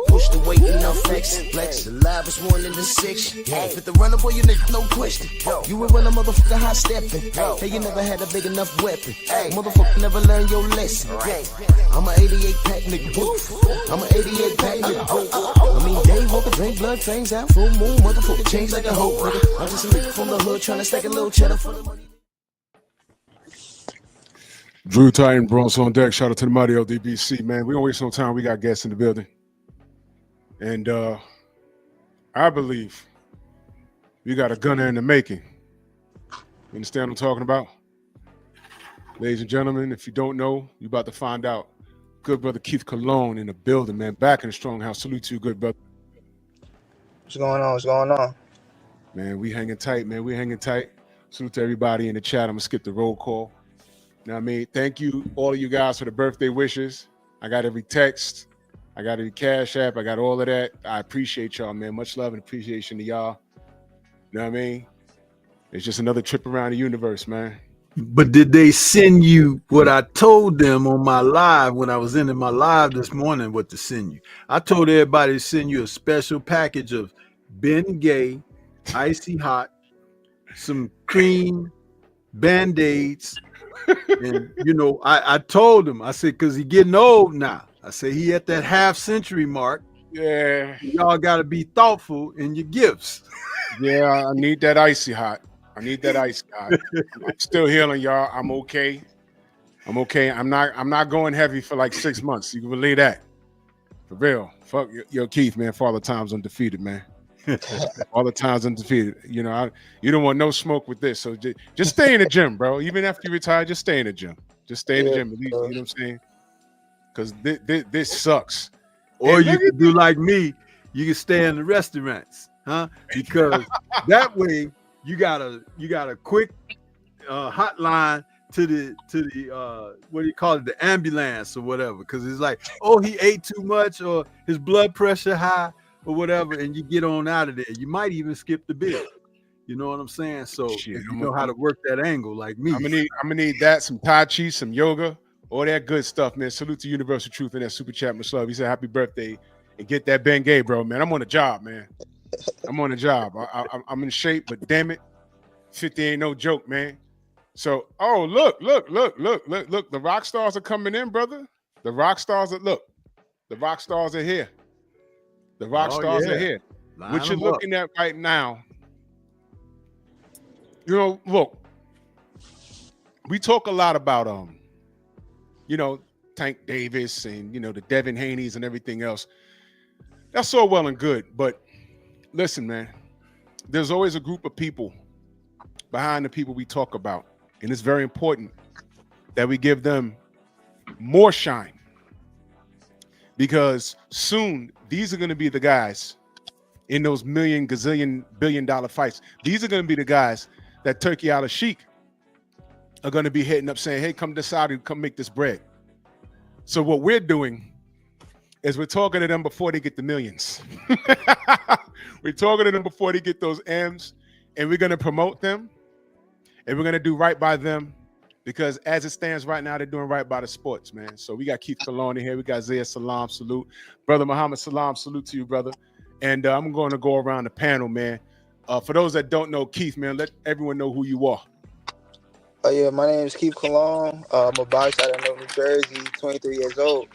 Push the weight enough flex. The live is 1 in the 6. Fit the runner, boy, you nigga, no question. You will run a motherfucker high stepping. Hey, you never had a big enough weapon. Motherfucker never learned your lesson. I'm an 88 pack nigga. I'm an 88 pack nigga. I mean, day walker, drink blood, fangs out, full moon, motherfucker change like a hoe, nigga. I'm just a nigga from the hood trying to stack a little cheddar for the money. Drew Titan, Bronx on deck. Shout out to the mighty LDBC, man. We don't waste no time. We got guests in the building. And I believe we got a gunner in the making. You understand what I'm talking about? Ladies and gentlemen, if you don't know, you're about to find out. Good brother Keith Cologne in the building, man. Back in the strong house. Salute to you, good brother. What's going on? What's going on? Man, we hanging tight, man. We hanging tight. Salute to everybody in the chat. I'm going to skip the roll call. You know what I mean? Thank you, all of you guys, for the birthday wishes. I got every text. I got every Cash App. I got all of that. I appreciate y'all, man. Much love and appreciation to y'all. You know what I mean? It's just another trip around the universe, man. But did they send you what I told them on my live when I was in my live this morning, what to send you? I told everybody to send you a special package of Ben Gay, Icy Hot, some cream, Band-Aids. And, you know, I told him, I said, because he's getting old now. I said, he at that half-century mark. Yeah. Y'all got to be thoughtful in your gifts. Yeah, I need that Icy Hot. I need that Icy Hot. I'm still healing, y'all. I'm okay. I'm okay. I'm not going heavy for like 6 months. You can believe that. For real. Fuck yo, Keith, man. Father Time's undefeated, man. All the times undefeated. You know, you don't want no smoke with this. So just stay in the gym, bro. Even after you retire, just stay in the gym. Just stay in the gym. At least, you know what I'm saying? Because this sucks. Or you can do like me. You can stay in the restaurants, huh? Because that way you got a quick hotline to the what do you call it, the ambulance or whatever. Because it's like, oh, he ate too much or his blood pressure high or whatever, and you get on out of there. You might even skip the bill. You know what I'm saying? So if you know how to work that angle like me. I'm gonna need that, some Tai Chi, some yoga, all that good stuff, man. Salute to Universal Truth in that super chat, much love. He said happy birthday and get that Ben Gay, bro, man. I'm on the job, man. I'm on the job. I'm in shape, but damn it, 50 ain't no joke, man. So, oh, look. The rock stars are coming in, brother. The rock stars are here. The rock stars are here. What you're looking at right now, you know, look, we talk a lot about, you know, Tank Davis and, you know, the Devin Haneys and everything else. That's all well and good. But listen, man, there's always a group of people behind the people we talk about. And it's very important that we give them more shine. Because soon, these are going to be the guys in those million, gazillion, billion-dollar fights. These are going to be the guys that Turkey Al Sheikh are going to be hitting up saying, hey, come to Saudi, come make this bread. So what we're doing is we're talking to them before they get the millions. We're talking to them before they get those M's, and we're going to promote them, and we're going to do right by them. Because as it stands right now, they're doing right by the sports, man. So we got Keith Cologne in here. We got Zaya Salam, salute. Brother Muhammad Salam, salute to you, brother. And I'm going to go around the panel, man. For those that don't know Keith, man, let everyone know who you are. Oh, yeah, my name is Keith Cologne. I'm a boxer out of New Jersey, 23 years old.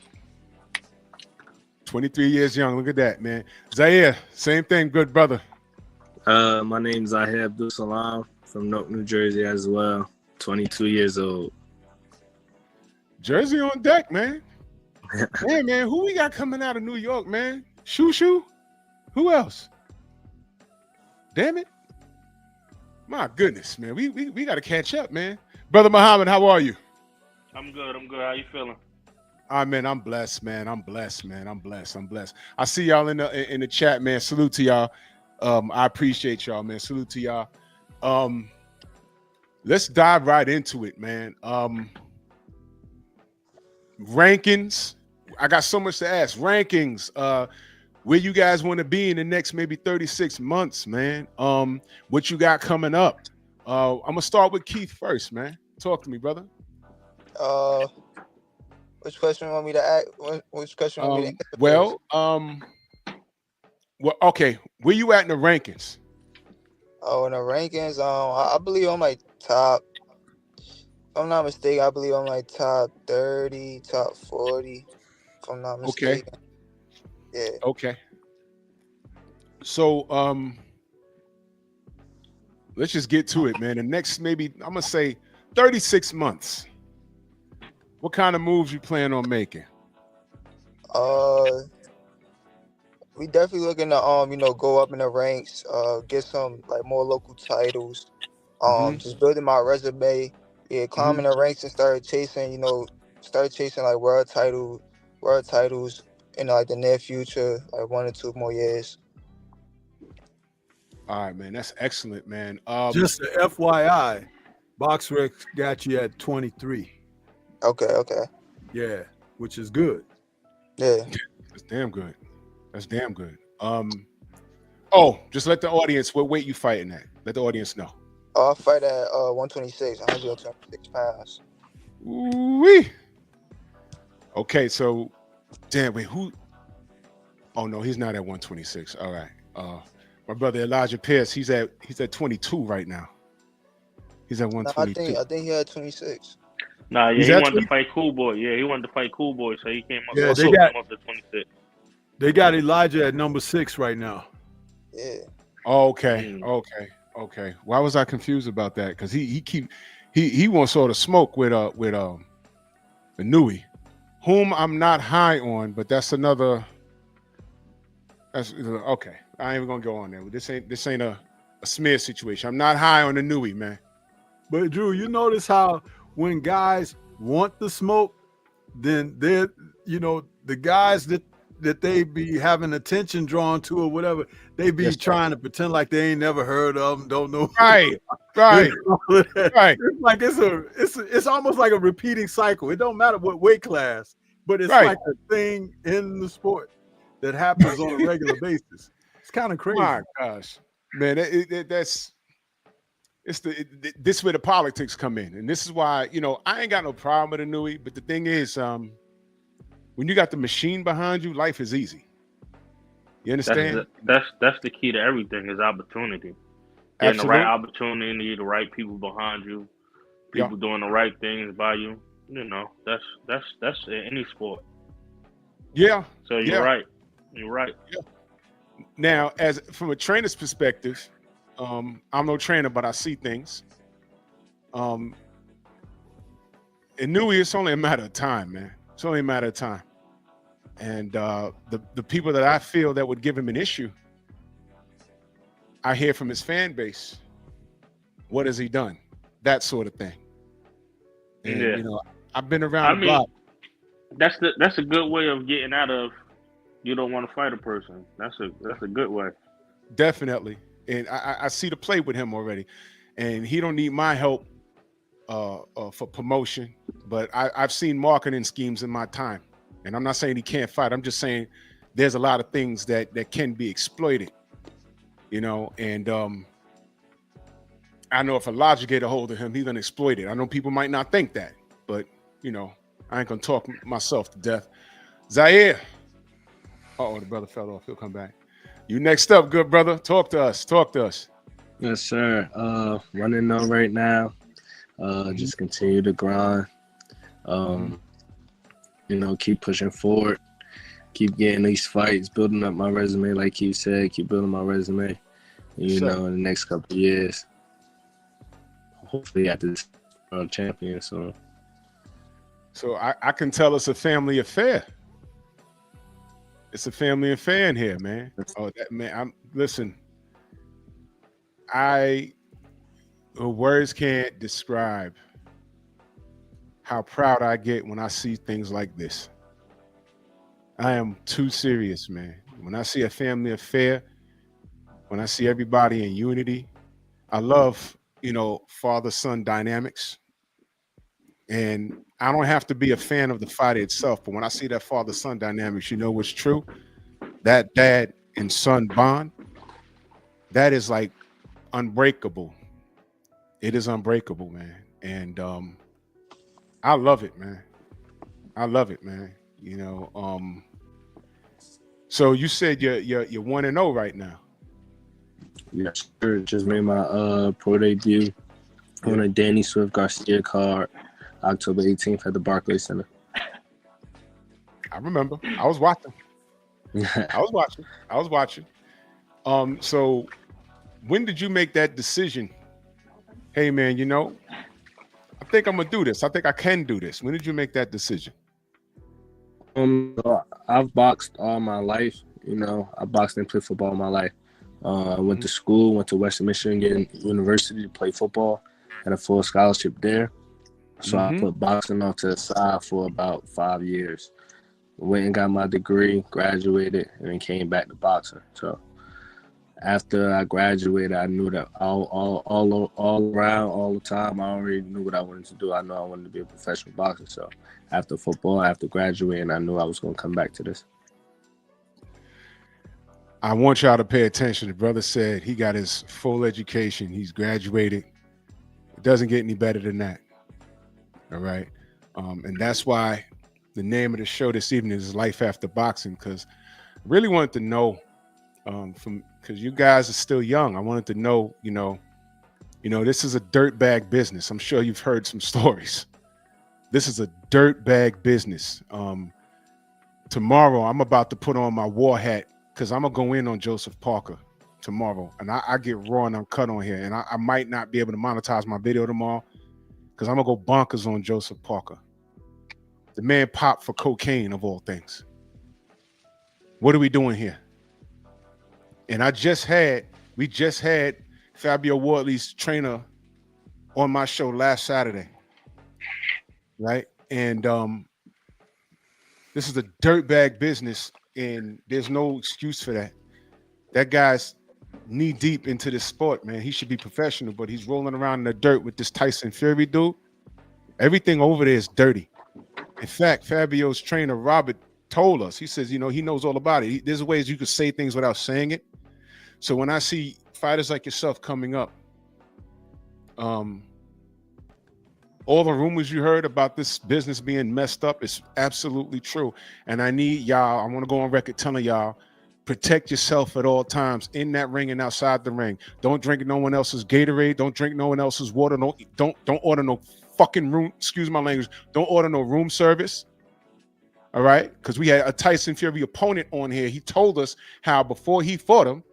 23 years young. Look at that, man. Zaire, same thing, good brother. My name is Zahir Abdul Salam from Newark, New Jersey as well. 22 years old. Jersey on deck, man. Hey, man, who we got coming out of New York, man? Shoo? Who else? Damn it. My goodness, man. We got to catch up, man. Brother Muhammad, how are you? I'm good. How you feeling? Man, I'm blessed, man. I'm blessed. I see y'all in the chat, man. Salute to y'all. I appreciate y'all, man. Salute to y'all. Let's dive right into it, man. Rankings. I got so much to ask. Rankings. Where you guys want to be in the next maybe 36 months, man. What you got coming up? I'm gonna start with Keith first, man. Talk to me, brother. Which question you want me to ask? Which question you want me to answer first? Well, well, okay. Where you at in the rankings? Oh, in the rankings, I believe I'm like top. If I'm not mistaken, I believe I'm like top 30, top 40. If I'm not Okay, mistaken. Yeah. okay. So, let's just get to it, man. The next, maybe I'm gonna say 36 months. What kind of moves you plan on making? Uh, we definitely looking to go up in the ranks. Get some like more local titles. Mm-hmm. Just building my resume. Yeah, Mm-hmm. climbing the ranks and start chasing like world titles in like the near future, like 1 or 2 more years. All right, man. That's excellent, man. Just a FYI, BoxRec got you at 23. Okay. Yeah, which is good. Yeah. That's damn good. That's damn good. Oh, just let the audience, what weight you fighting at? Let the audience know. I'll fight at 126, 126 pounds. Ooh-wee. Okay, so damn, wait, who? Oh no, he's not at 126. All right. My brother Elijah Pierce, he's at 22 right now. He's at No, 122. I think he had 26. Nah, yeah, He's he at wanted to fight Cool Boy. Yeah, he wanted to fight Cool Boy, so he came up. Yeah, So they he got came up to 26. they got Elijah at number 6 right now. Yeah. Okay, okay. Why was I confused about that? Because he wants sort of smoke with the Nui, whom I'm not high on, but that's another. That's okay. I ain't even gonna go on there. This ain't a smear situation. I'm not high on the Nui, man. But Drew, you notice how when guys want the smoke, then they're the guys that they be having attention drawn to or whatever, they be Yes, sir. trying to pretend like they ain't never heard of them, don't know. Right. It's like it's almost like a repeating cycle. It don't matter what weight class, but it's Right. like a thing in the sport that happens on a regular basis. It's kind of crazy. My gosh, man, this is where the politics come in, and this is why I ain't got no problem with the Nui, but the thing is, when you got the machine behind you, life is easy. You understand? That's the key to everything is opportunity. Getting the right Absolutely. opportunity, the right people behind you, Yeah. people doing the right things by you. That's in any sport. Yeah. So you're Yeah. right. You're right. Now, as from a trainer's perspective, I'm no trainer, but I see things. In Nui, it's only a matter of time, man. It's only a matter of time. And the people that I feel that would give him an issue, I hear from his fan base. What has he done? That sort of thing. And Yeah. I've been around the block. That's a good way of getting out of you don't want to fight a person. That's a good way. Definitely. And I see the play with him already. And he don't need my help for promotion, but I've seen marketing schemes in my time. And I'm not saying he can't fight. I'm just saying there's a lot of things that can be exploited, and I know if Elijah get a hold of him, he's gonna exploit it. I know people might not think that, but I ain't gonna talk myself to death. Zaire. The brother fell off. He'll come back. You next up, good brother. Talk to us. Yes, sir. Running on right now. Just continue to grind. Keep pushing forward. Keep getting these fights, building up my resume, like you said. Keep building my resume. In the next couple of years, hopefully after this world champion. So I can tell it's a family affair. It's a family affair in here, man. Oh, that man. Listen. Words can't describe how proud I get when I see things like this. I am too serious, man. When I see a family affair, when I see everybody in unity, I love, father-son dynamics. And I don't have to be a fan of the fight itself, but when I see that father-son dynamics, what's true? That dad and son bond, that is like unbreakable. It is unbreakable, man. And I love it, man. I love it, man. So you said you're 1-0 right now. Yes, sir. Just made my pro debut on a Danny Swift Garcia card, October 18th at the Barclays Center. I remember. I was watching. I was watching. So when did you make that decision? Hey, man, I think I'm gonna do this. I think I can do this. When did you make that decision? So I've boxed all my life. I boxed and played football all my life. I went to school, went to Western Michigan University to play football, had a full scholarship there. So I put boxing off to the side for about 5 years. Went and got my degree, graduated, and then came back to boxing. So after I graduated, I knew that all around, all the time, I already knew what I wanted to do. I knew I wanted to be a professional boxer. So after football, after graduating, I knew I was going to come back to this. I want y'all to pay attention. The brother said he got his full education. He's graduated. It doesn't get any better than that. All right. And that's why the name of the show this evening is Life After Boxing, because I really wanted to know because you guys are still young. I wanted to know, this is a dirtbag business. I'm sure you've heard some stories. This is a dirtbag business. Tomorrow, I'm about to put on my war hat because I'm going to go in on Joseph Parker tomorrow. And I get raw and uncut on here. And I might not be able to monetize my video tomorrow because I'm going to go bonkers on Joseph Parker. The man popped for cocaine, of all things. What are we doing here? And we just had Fabio Wardley's trainer on my show last Saturday. Right? And this is a dirtbag business, and there's no excuse for that. That guy's knee deep into this sport, man. He should be professional, but he's rolling around in the dirt with this Tyson Fury dude. Everything over there is dirty. In fact, Fabio's trainer, Robert, told us, he says, he knows all about it. There's ways you could say things without saying it. So when I see fighters like yourself coming up, all the rumors you heard about this business being messed up is absolutely true. And I need y'all, I want to go on record telling y'all, protect yourself at all times in that ring and outside the ring. Don't drink no one else's Gatorade. Don't drink no one else's water. Don't order no fucking room, excuse my language. Don't order no room service. All right? Because we had a Tyson Fury opponent on here. He told us how before he fought him,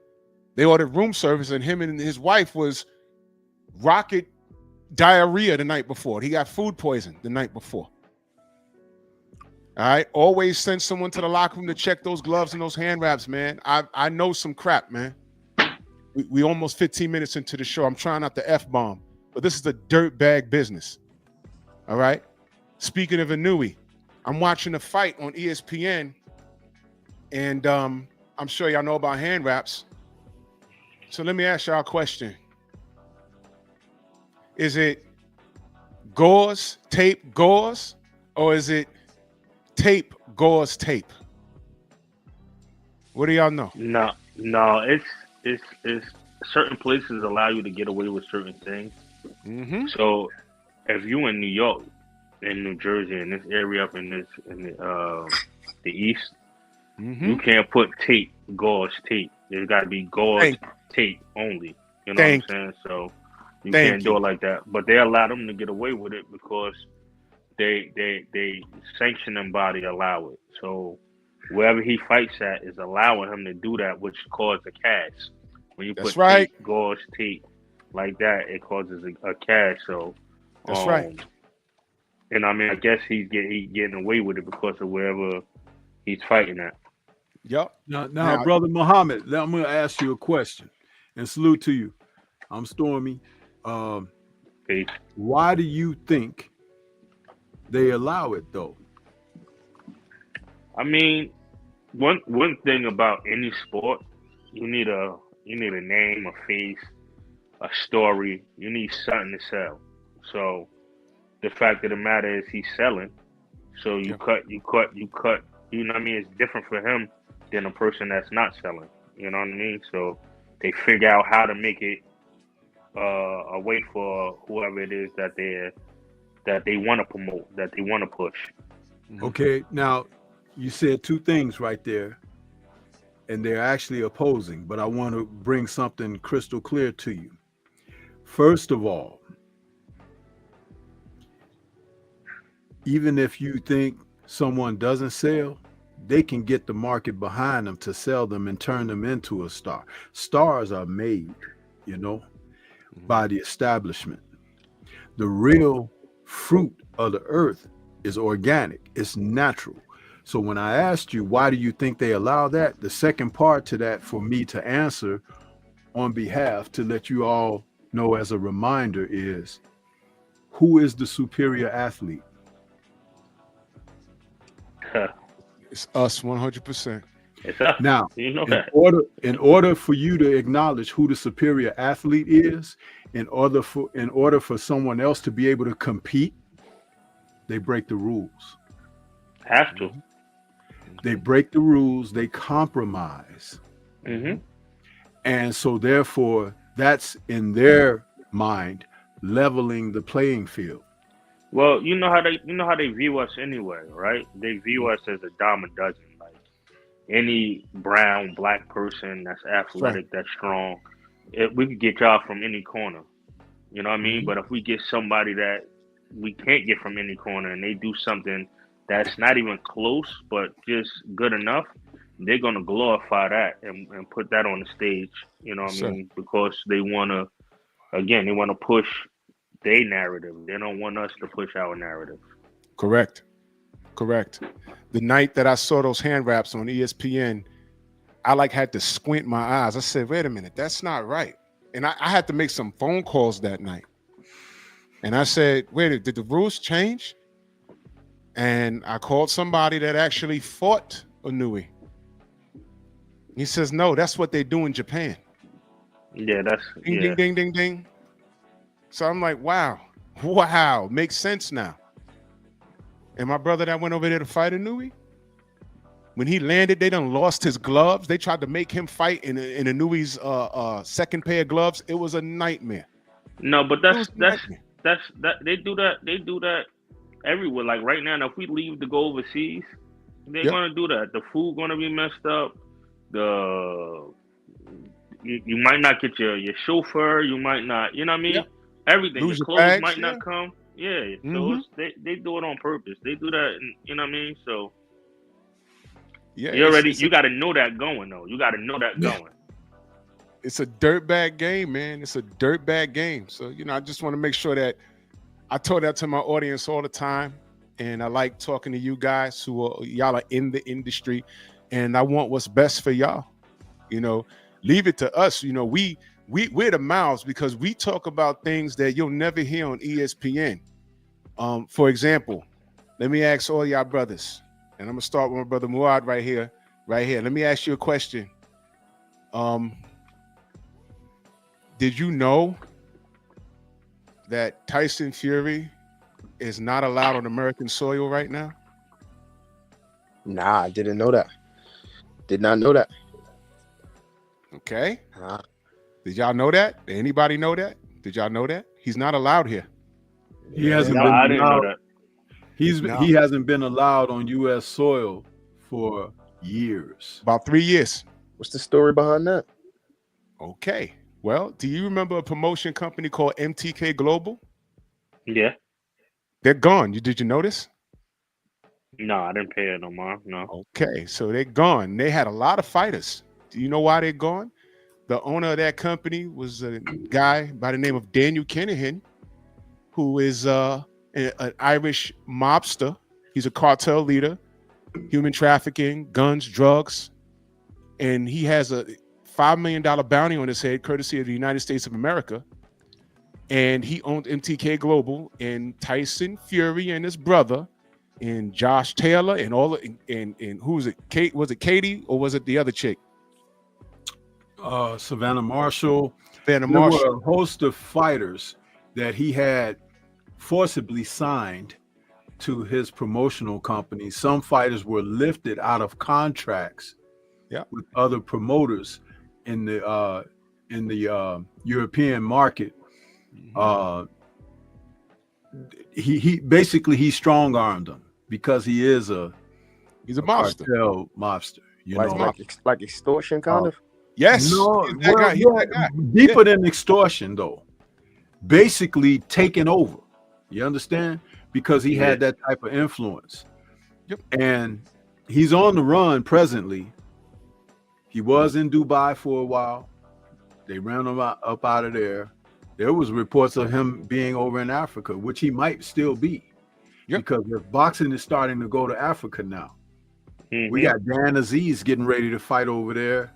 they ordered room service, and him and his wife was rocket diarrhea the night before. He got food poison the night before. All right. Always send someone to the locker room to check those gloves and those hand wraps, man. I know some crap, man. We almost 15 minutes into the show. I'm trying not to F-bomb, but this is a dirtbag business. All right. Speaking of Inouye, I'm watching a fight on ESPN, and I'm sure y'all know about hand wraps. So let me ask y'all a question. Is it gauze, tape, gauze, or is it tape, gauze, tape? What do y'all know? No, it's certain places allow you to get away with certain things. Mm-hmm. So if you in New York, in New Jersey, in this area up in the east, you can't put tape, gauze tape. There's got to be gauze tape only. You know what I'm saying? So you can't do it like that. But they allow them to get away with it because they sanctioning body allow it. So wherever he fights at is allowing him to do that, which causes a cast. When you put tape, gauze tape like that, it causes a cast. So that's right. And I mean, I guess he's getting away with it because of wherever he's fighting at. Yep. Now, Brother Muhammad, I'm going to ask you a question, and salute to you. I'm Stormy. Why do you think they allow it, though? I mean, one thing about any sport, you need a name, a face, a story. You need something to sell. So the fact of the matter is he's selling. So you cut. You know what I mean? It's different for him than a person that's not selling. You know what I mean? So they figure out how to make it a way for whoever it is that they want to promote, that they want to push. Okay, now you said two things right there, and they're actually opposing, but I want to bring something crystal clear to you. First of all, even if you think someone doesn't sell, they can get the market behind them to sell them and turn them into a star. Stars are made, by the establishment. The real fruit of the earth is organic, it's natural. So when I asked you, why do you think they allow that? The second part to that for me to answer on behalf to let you all know as a reminder is, who is the superior athlete? It's us 100%. It's us. Now, You know in that. order for you to acknowledge who the superior athlete is, in order for someone else to be able to compete, they break the rules. Have to. They break the rules, they compromise. Mm-hmm. And so therefore, that's in their mind leveling the playing field. Well, you know how they view us anyway, right? They view us as a dime a dozen. Like any brown, black person that's athletic, that's strong, we could get y'all from any corner. You know what I mean? But if we get somebody that we can't get from any corner and they do something that's not even close, but just good enough, they're gonna glorify that and put that on the stage. You know what I mean? Because they wanna push their narrative. They don't want us to push our narrative. Correct. The night that I saw those hand wraps on ESPN, I had to squint my eyes. I said, wait a minute, that's not right. And I had to make some phone calls that night. And I said, wait, did the rules change? And I called somebody that actually fought Inouye. He says, no, that's what they do in Japan. Yeah, that's ding, yeah. ding, ding, ding, ding. So I'm like, wow, makes sense now. And my brother that went over there to fight Inouye, when he landed, they done lost his gloves. They tried to make him fight in Inouye's second pair of gloves. It was a nightmare. No, but that's they do that everywhere. Like right now, if we leave to go overseas, they're gonna do that. The food gonna be messed up. You might not get your chauffeur. You might not. You know what I mean? Yep. Everything. Lose your your clothes bags, might not come. Yeah. So they do it on purpose. They do that. You know what I mean? So you got to know that going though. You got to know that going. It's a dirtbag game, man. It's a dirtbag game. So I just want to make sure that I told that to my audience all the time, and I like talking to you guys y'all are in the industry, and I want what's best for y'all. Leave it to us. We're the mouths because we talk about things that you'll never hear on ESPN. For example, let me ask all y'all brothers, and I'm gonna start with my brother Muad right here. Let me ask you a question. Did you know that Tyson Fury is not allowed on American soil right now? Nah, I didn't know that. Did not know that. Okay. Did y'all know that? Did anybody know that? Did y'all know that? He's not allowed here. He hasn't been I didn't know allowed. that. He hasn't been allowed on U.S. soil for years. About 3 years. What's the story behind that? Okay. Well, do you remember a promotion company called MTK Global? Yeah. They're gone. Did you notice? No, I didn't pay it no more. No. Okay, so they're gone. They had a lot of fighters. Do you know why they're gone? The owner of that company was a guy by the name of Daniel Kinahan, who is an Irish mobster. He's a cartel leader, human trafficking, guns, drugs, and he has a $5 million bounty on his head, courtesy of the United States of America. And he owned MTK Global, and Tyson Fury and his brother, and Josh Taylor, and and who was it? Kate? Was it Katie or was it the other chick? Savannah Marshall. Savannah There Marshall. were a host of fighters that he had forcibly signed to his promotional company. Some fighters were lifted out of contracts with other promoters in the European market. He basically strong-armed them. because he is He's a monster. cartel mobster. You Like, know, like extortion, kind of. Yes. no, He's that well, guy. He's yeah, that guy. deeper than extortion, though. Basically, taking over. You understand? Because he had that type of influence. Yep. And he's on the run presently. He was in Dubai for a while. They ran him up out of there. There was reports of him being over in Africa, which he might still be. Yep. Because if boxing is starting to go to Africa now. We got Dan Aziz getting ready to fight over there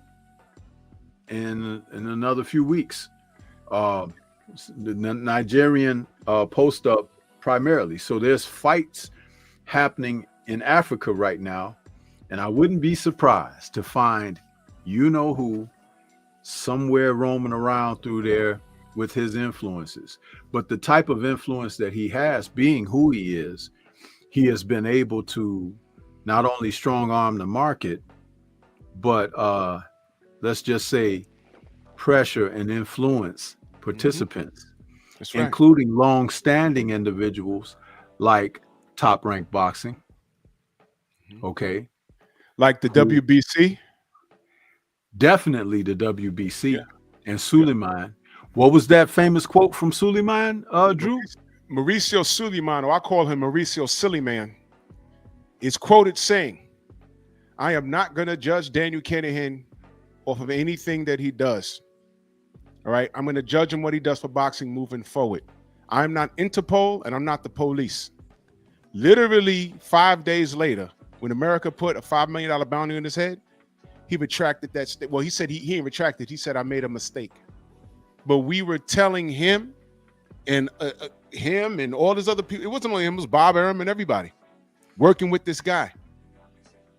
in another few weeks. The Nigerian post up primarily. So there's fights happening in Africa right now. And I wouldn't be surprised to find you know who somewhere roaming around through there with his influences. But the type of influence that he has, being who he is, he has been able to not only strong arm the market, but let's just say pressure and influence participants, That's right. including long-standing individuals like Top Rank Boxing. Okay. Like the WBC. Definitely the WBC and Suleiman. What was that famous quote from Suleiman, Drew? Mauricio Suleiman, or I call him Mauricio Silly Man, is quoted saying, "I am not going to judge Daniel Kinahan off of anything that he does. All right, I'm going to judge him what he does for boxing moving forward. I'm not Interpol and I'm not the police." Literally 5 days later, when America put a $5 million bounty on his head, he retracted that. Well, he said he didn't retract it. He said, "I made a mistake." But we were telling him and all his other people, it wasn't only him, it was Bob Arum and everybody working with this guy.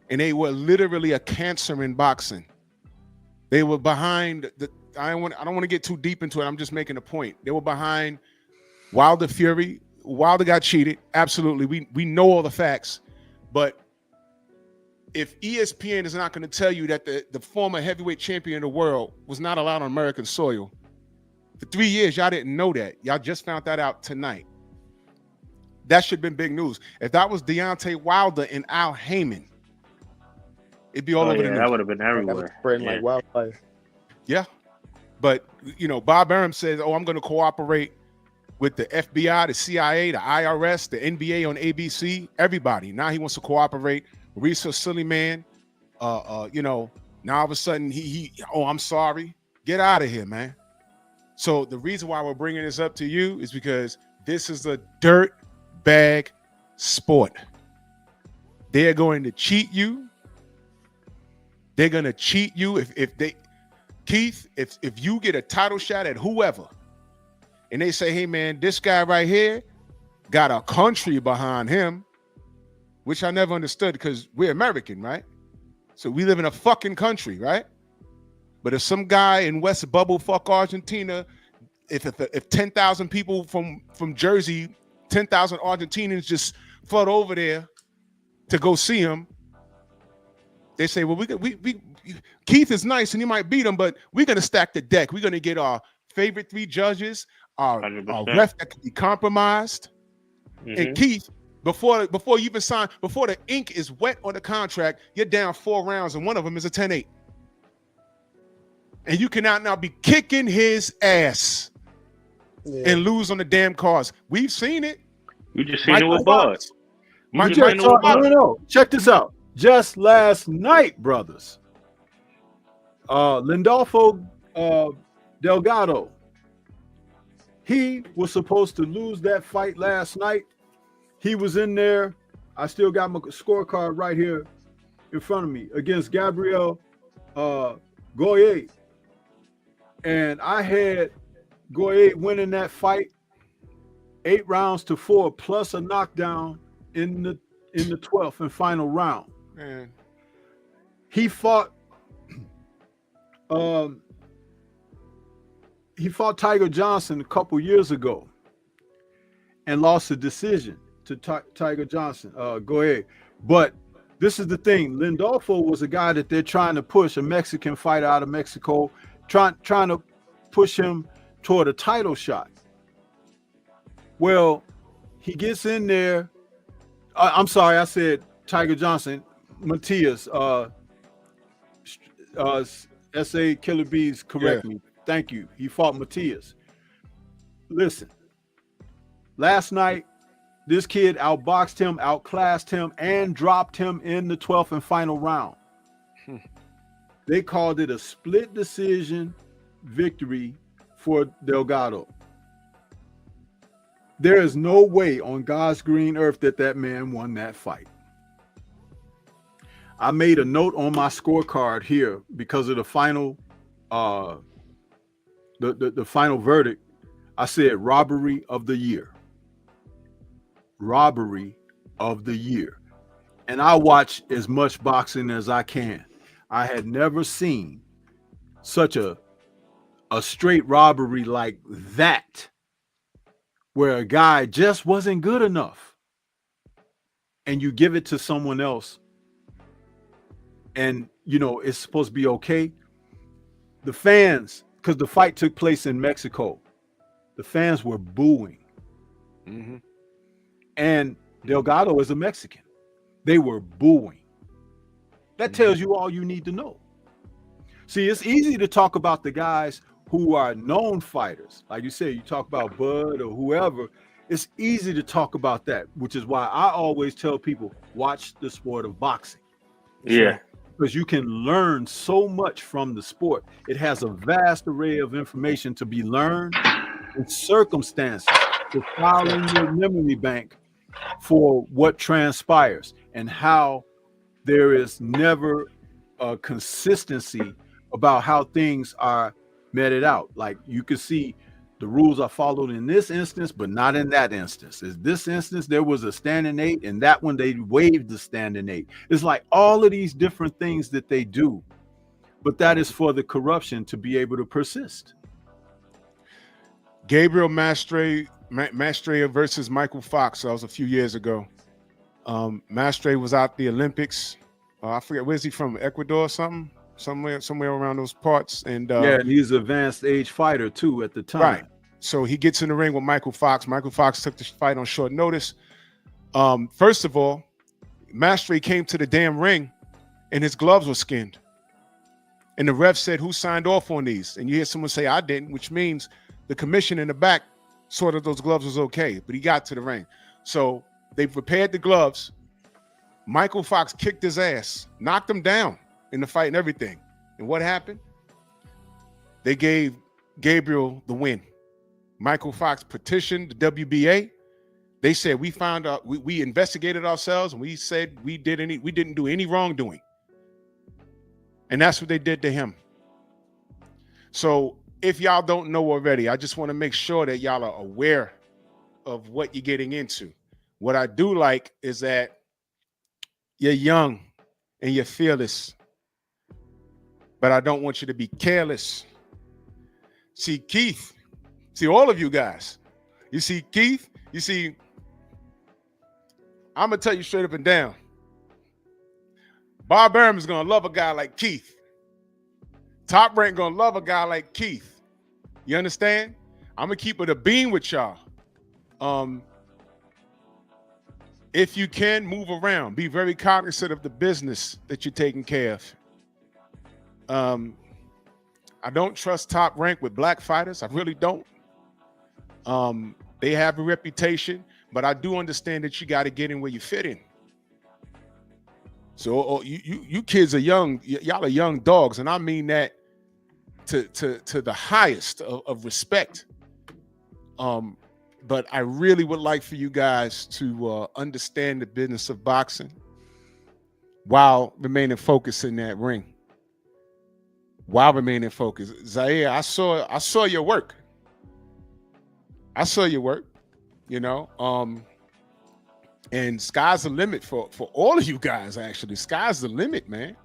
And they were literally a cancer in boxing. They were behind I don't want to get too deep into it. I'm just making a point. They were behind Wilder Fury. Wilder got cheated. Absolutely. We know all the facts. But if ESPN is not going to tell you that the former heavyweight champion of the world was not allowed on American soil, for 3 years, y'all didn't know that. Y'all just found that out tonight. That should have been big news. If that was Deontay Wilder and Al Heyman, it'd be all over the news. That would have been everywhere. Spreading like wildfire. Yeah. But, Bob Arum says, "Oh, I'm going to cooperate with the FBI, the CIA, the IRS, the NBA on ABC, everybody." Now he wants to cooperate. Mauricio Suleiman, now all of a sudden I'm sorry. Get out of here, man. So the reason why we're bringing this up to you is because this is a dirt bag sport. They're going to cheat you. They're going to cheat you if you get a title shot at whoever and they say, "Hey man, this guy right here got a country behind him," which I never understood because we're American, right? So we live in a fucking country, right? But if some guy in West Bubblefuck Argentina, if 10,000 people from Jersey, 10,000 Argentinians just flood over there to go see him, they say, "Well, Keith is nice and he might beat him, but we're gonna stack the deck. We're gonna get our favorite 3 judges, our ref that can be compromised." And Keith, before you even sign, before the ink is wet on the contract, you're down 4 rounds, and one of them is a 10-8. And you cannot now be kicking his ass and lose on the damn cards. We've seen it. You just seen it with Bud. No. Check this out. Just last night, brothers, Lindolfo Delgado, he was supposed to lose that fight last night. He was in there. I still got my scorecard right here in front of me against Gabriel Goyer. And I had Goyer winning that fight 8 rounds to 4 plus a knockdown in the 12th and final round. Man. He fought Tiger Johnson a couple years ago and lost a decision to Tiger Johnson, Goyer. But this is the thing. Lindolfo was a guy that they're trying to push, a Mexican fighter out of Mexico, trying to push him toward a title shot. Well, he gets in there I'm sorry, I said Tiger Johnson. Matias, S.A. Killer Bees, correct me. Thank you. He fought Matias. Listen, last night, this kid outboxed him, outclassed him, and dropped him in the 12th and final round. They called it a split decision victory for Delgado. There is no way on God's green earth that man won that fight. I made a note on my scorecard here because of the final the final verdict. I said robbery of the year. Robbery of the year. And I watch as much boxing as I can. I had never seen such a straight robbery like that, where a guy just wasn't good enough and you give it to someone else and it's supposed to be okay. The fans, because the fight took place in Mexico, the fans were booing. Mm-hmm. And Delgado is a Mexican. They were booing. That tells you all you need to know. See, it's easy to talk about the guys who are known fighters. Like you said, you talk about Bud or whoever. It's easy to talk about that, which is why I always tell people, watch the sport of boxing. Yeah. Because you can learn so much from the sport. It has a vast array of information to be learned and circumstances to file in your memory bank for what transpires and how there is never a consistency about how things are meted out. Like you can see the rules are followed in this instance, but not in that instance. In this instance, there was a standing 8, and that one they waived the standing 8. It's like all of these different things that they do, but that is for the corruption to be able to persist. Gabriel Mastre versus Michael Fox. That was a few years ago. Mastre was out the Olympics. I forget, where's he from? Ecuador or something? Somewhere around those parts. And he's an advanced age fighter too at the time. Right. So he gets in the ring with Michael Fox. Michael Fox took the fight on short notice. First of all, Mastre came to the damn ring and his gloves were skinned. And the ref said, who signed off on these? And you hear someone say, I didn't, which means the commission in the back saw that those gloves was okay, but he got to the ring. So they prepared the gloves. Michael Fox kicked his ass, knocked him down in the fight and everything. And what happened? They gave Gabriel the win. Michael Fox petitioned the WBA. They said, we found out, we investigated ourselves and we said we didn't do any wrongdoing. And that's what they did to him. So if y'all don't know already, I just want to make sure that y'all are aware of what you're getting into. What I do like is that you're young and you're fearless, but I don't want you to be careless. See, Keith, all of you guys, you see Keith, I'm going to tell you straight up and down. Bob Arum is going to love a guy like Keith. Top Rank going to love a guy like Keith. You understand? I'm going to keep it a beam with y'all. If you can, move around. Be very cognizant of the business that you're taking care of. I don't trust Top Rank with black fighters. I really don't. They have a reputation, but I do understand that you got to get in where you fit in. So you kids are young. Y'all are young dogs, and I mean that to the highest of respect. But I really would like for you guys to understand the business of boxing while remaining focused in that ring. While remaining focused. Zaire, I saw your work. I saw your work, and sky's the limit for all of you guys, actually. Sky's the limit, man.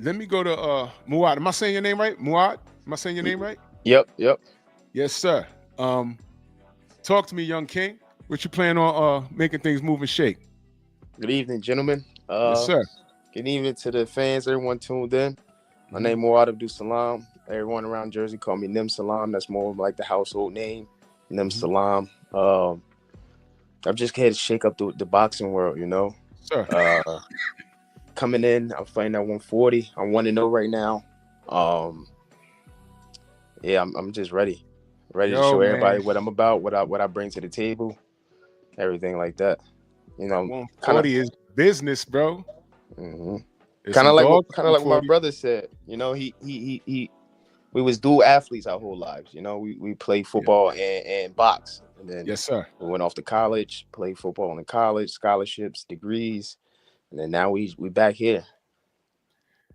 Let me go to Muad. Am I saying your name right? Muad? Am I saying your name right? Yep. Yes, sir. Talk to me, young king. What you plan on making things move and shake? Good evening, gentlemen. Yes, sir. Good evening to the fans, everyone tuned in. My name is Muad Abdul Salam. Everyone around Jersey call me Nim Salam. That's more like the household name. Nim Salam. I'm just here to shake up the boxing world, you know. Sir. Coming in, I'm fighting at 140. I'm 1-0 right now. Yeah, I'm just ready to show everybody what I'm about, what I bring to the table, everything like that. You know, 140 is business, bro. Kind of like what my brother said. You know, he we was dual athletes our whole lives. You know, we played football and box, and then yes, sir. We went off to college, played football in college, scholarships, degrees, and then now we back here.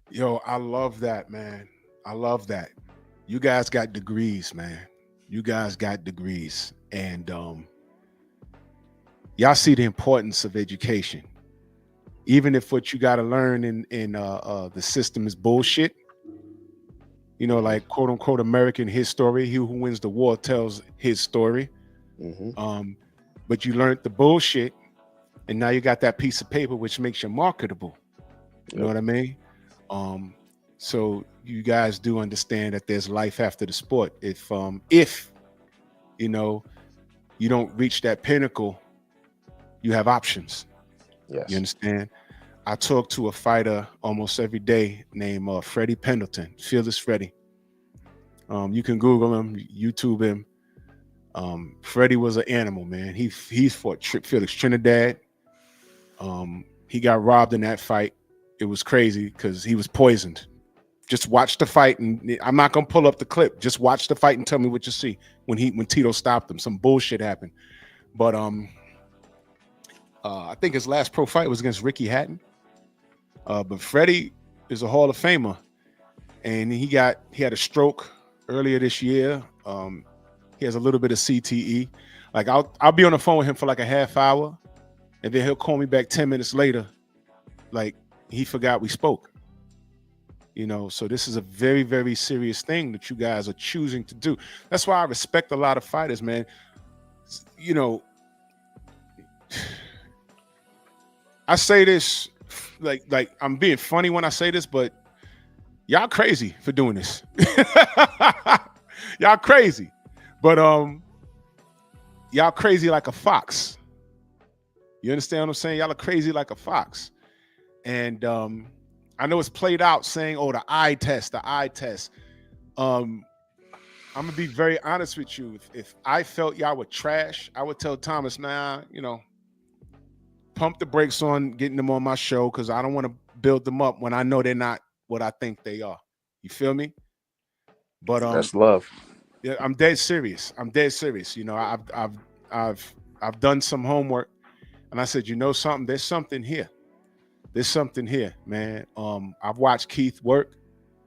Yo, I love that, man. I love that. You guys got degrees, man. You guys got degrees, and y'all see the importance of education, even if what you got to learn in the system is bullshit. You know, like quote unquote American history. He who wins the war tells his story. But you learned the bullshit, and now you got that piece of paper which makes you marketable. You know what I mean? So you guys do understand that there's life after the sport. If you know you don't reach that pinnacle, you have options. Yes. You understand? I talk to a fighter almost every day named Freddie Pendleton, Fearless Freddie. You can Google him, YouTube him. Freddie was an animal, man. He fought Felix Trinidad. He got robbed in that fight. It was crazy because he was poisoned. Just watch the fight, and I'm not gonna pull up the clip. Just watch the fight and tell me what you see when Tito stopped him. Some bullshit happened. But I think his last pro fight was against Ricky Hatton. But Freddie is a Hall of Famer, and he had a stroke earlier this year. He has a little bit of CTE. Like I'll be on the phone with him for like a half hour, and then he'll call me back 10 minutes later, like he forgot we spoke. You know, so this is a very, very serious thing that you guys are choosing to do. That's why I respect a lot of fighters, man. You know, I say this like I'm being funny when I say this, but y'all crazy for doing this. Y'all crazy. But y'all crazy like a fox. You understand what I'm saying? Y'all are crazy like a fox. And I know it's played out saying, oh, the eye test. I'm gonna be very honest with you. If I felt y'all were trash, I would tell Thomas, man, you know, pump the brakes on getting them on my show, because I don't want to build them up when I know they're not what I think they are. You feel me? But that's love. Yeah, I'm dead serious. You know, I've done some homework, and I said, you know something? There's something here. There's something here, man. I've watched Keith work.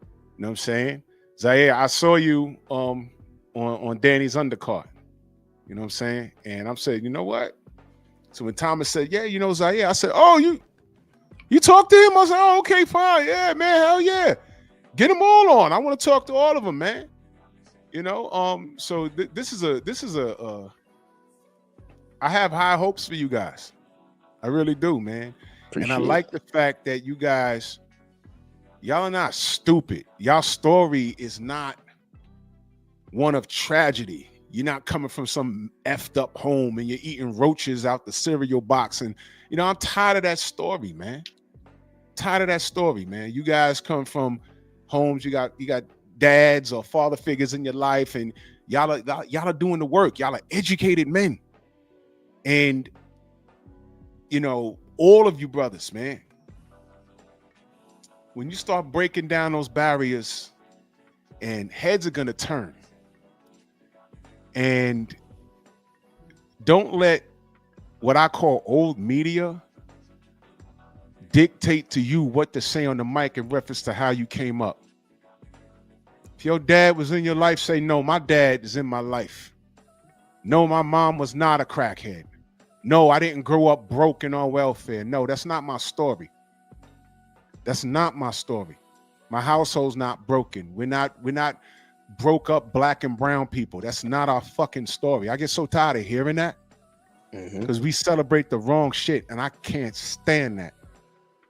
You know what I'm saying? Zaire, I saw you on Danny's undercard. You know what I'm saying? And I'm saying, you know what? So when Thomas said, yeah, you know, Zaire, I said, oh, you talked to him? I said, oh, okay, fine. Yeah, man, hell yeah. Get them all on. I want to talk to all of them, man. You know, so this is a I have high hopes for you guys. I really do, man. And I like the fact that you guys, y'all are not stupid. Y'all story is not one of tragedy. You're not coming from some effed up home and you're eating roaches out the cereal box. And, you know, I'm tired of that story, man. You guys come from homes, you got dads or father figures in your life, and y'all are doing the work. Y'all are educated men. And, you know, all of you brothers, man, when you start breaking down those barriers, and heads are gonna turn. And don't let what I call old media dictate to you what to say on the mic in reference to how you came up. If your dad was in your life, say, no, my dad is in my life. No, my mom was not a crackhead. No, I didn't grow up broken on welfare. No, that's not my story. That's not my story. My household's not broken. We're not broke up black and brown people. That's not our fucking story. I get so tired of hearing that because we celebrate the wrong shit, and I can't stand that.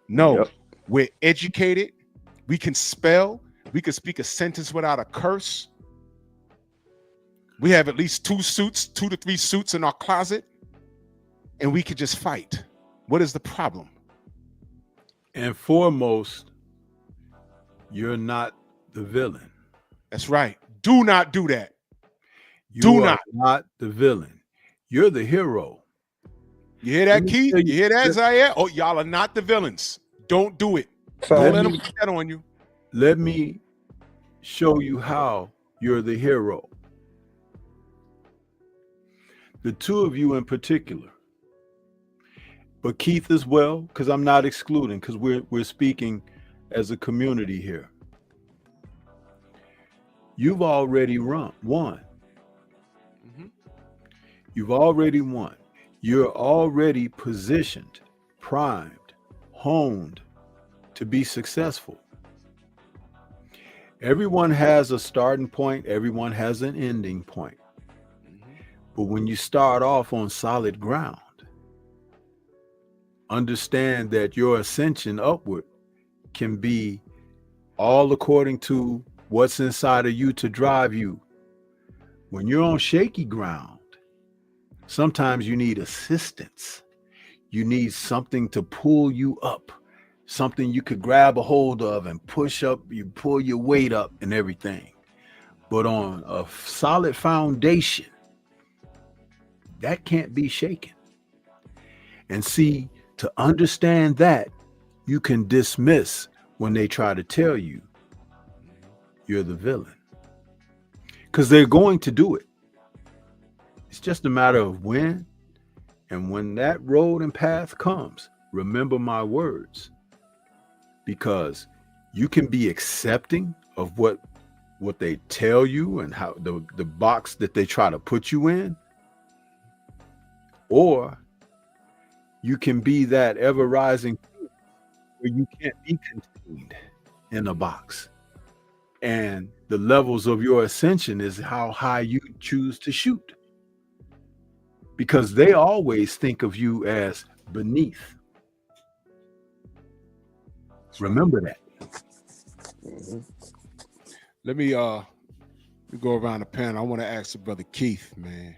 No, we're educated. We can spell. We can speak a sentence without a curse. We have at least 2 to 3 suits in our closet, and we could just fight. What is the problem? And foremost, you're not the villain. That's right. Do not do that. You are not the villain. You're the hero. You hear that, Keith? You hear that, Zaire? Oh, y'all are not the villains. Don't do it. Don't let them put that on you. Let me show you how you're the hero. The two of you in particular, but Keith as well, because I'm not excluding, because we're speaking as a community here. You've already won. Mm-hmm. You've already won. You're already positioned, primed, honed to be successful. Everyone has a starting point. Everyone has an ending point. Mm-hmm. But when you start off on solid ground, understand that your ascension upward can be all according to what's inside of you to drive you. When you're on shaky ground, sometimes you need assistance. You need something to pull you up, something you could grab a hold of and push up, you pull your weight up and everything. But on a solid foundation, that can't be shaken. And see, to understand that, you can dismiss when they try to tell you you're the villain. Because they're going to do it. It's just a matter of when. And when that road and path comes, remember my words. Because you can be accepting of what they tell you and how the box that they try to put you in. Or you can be that ever rising where you can't be contained in a box. And the levels of your ascension is how high you choose to shoot. Because they always think of you as beneath. Remember that. Mm-hmm. Let me go around the panel. I want to ask the brother Keith, man.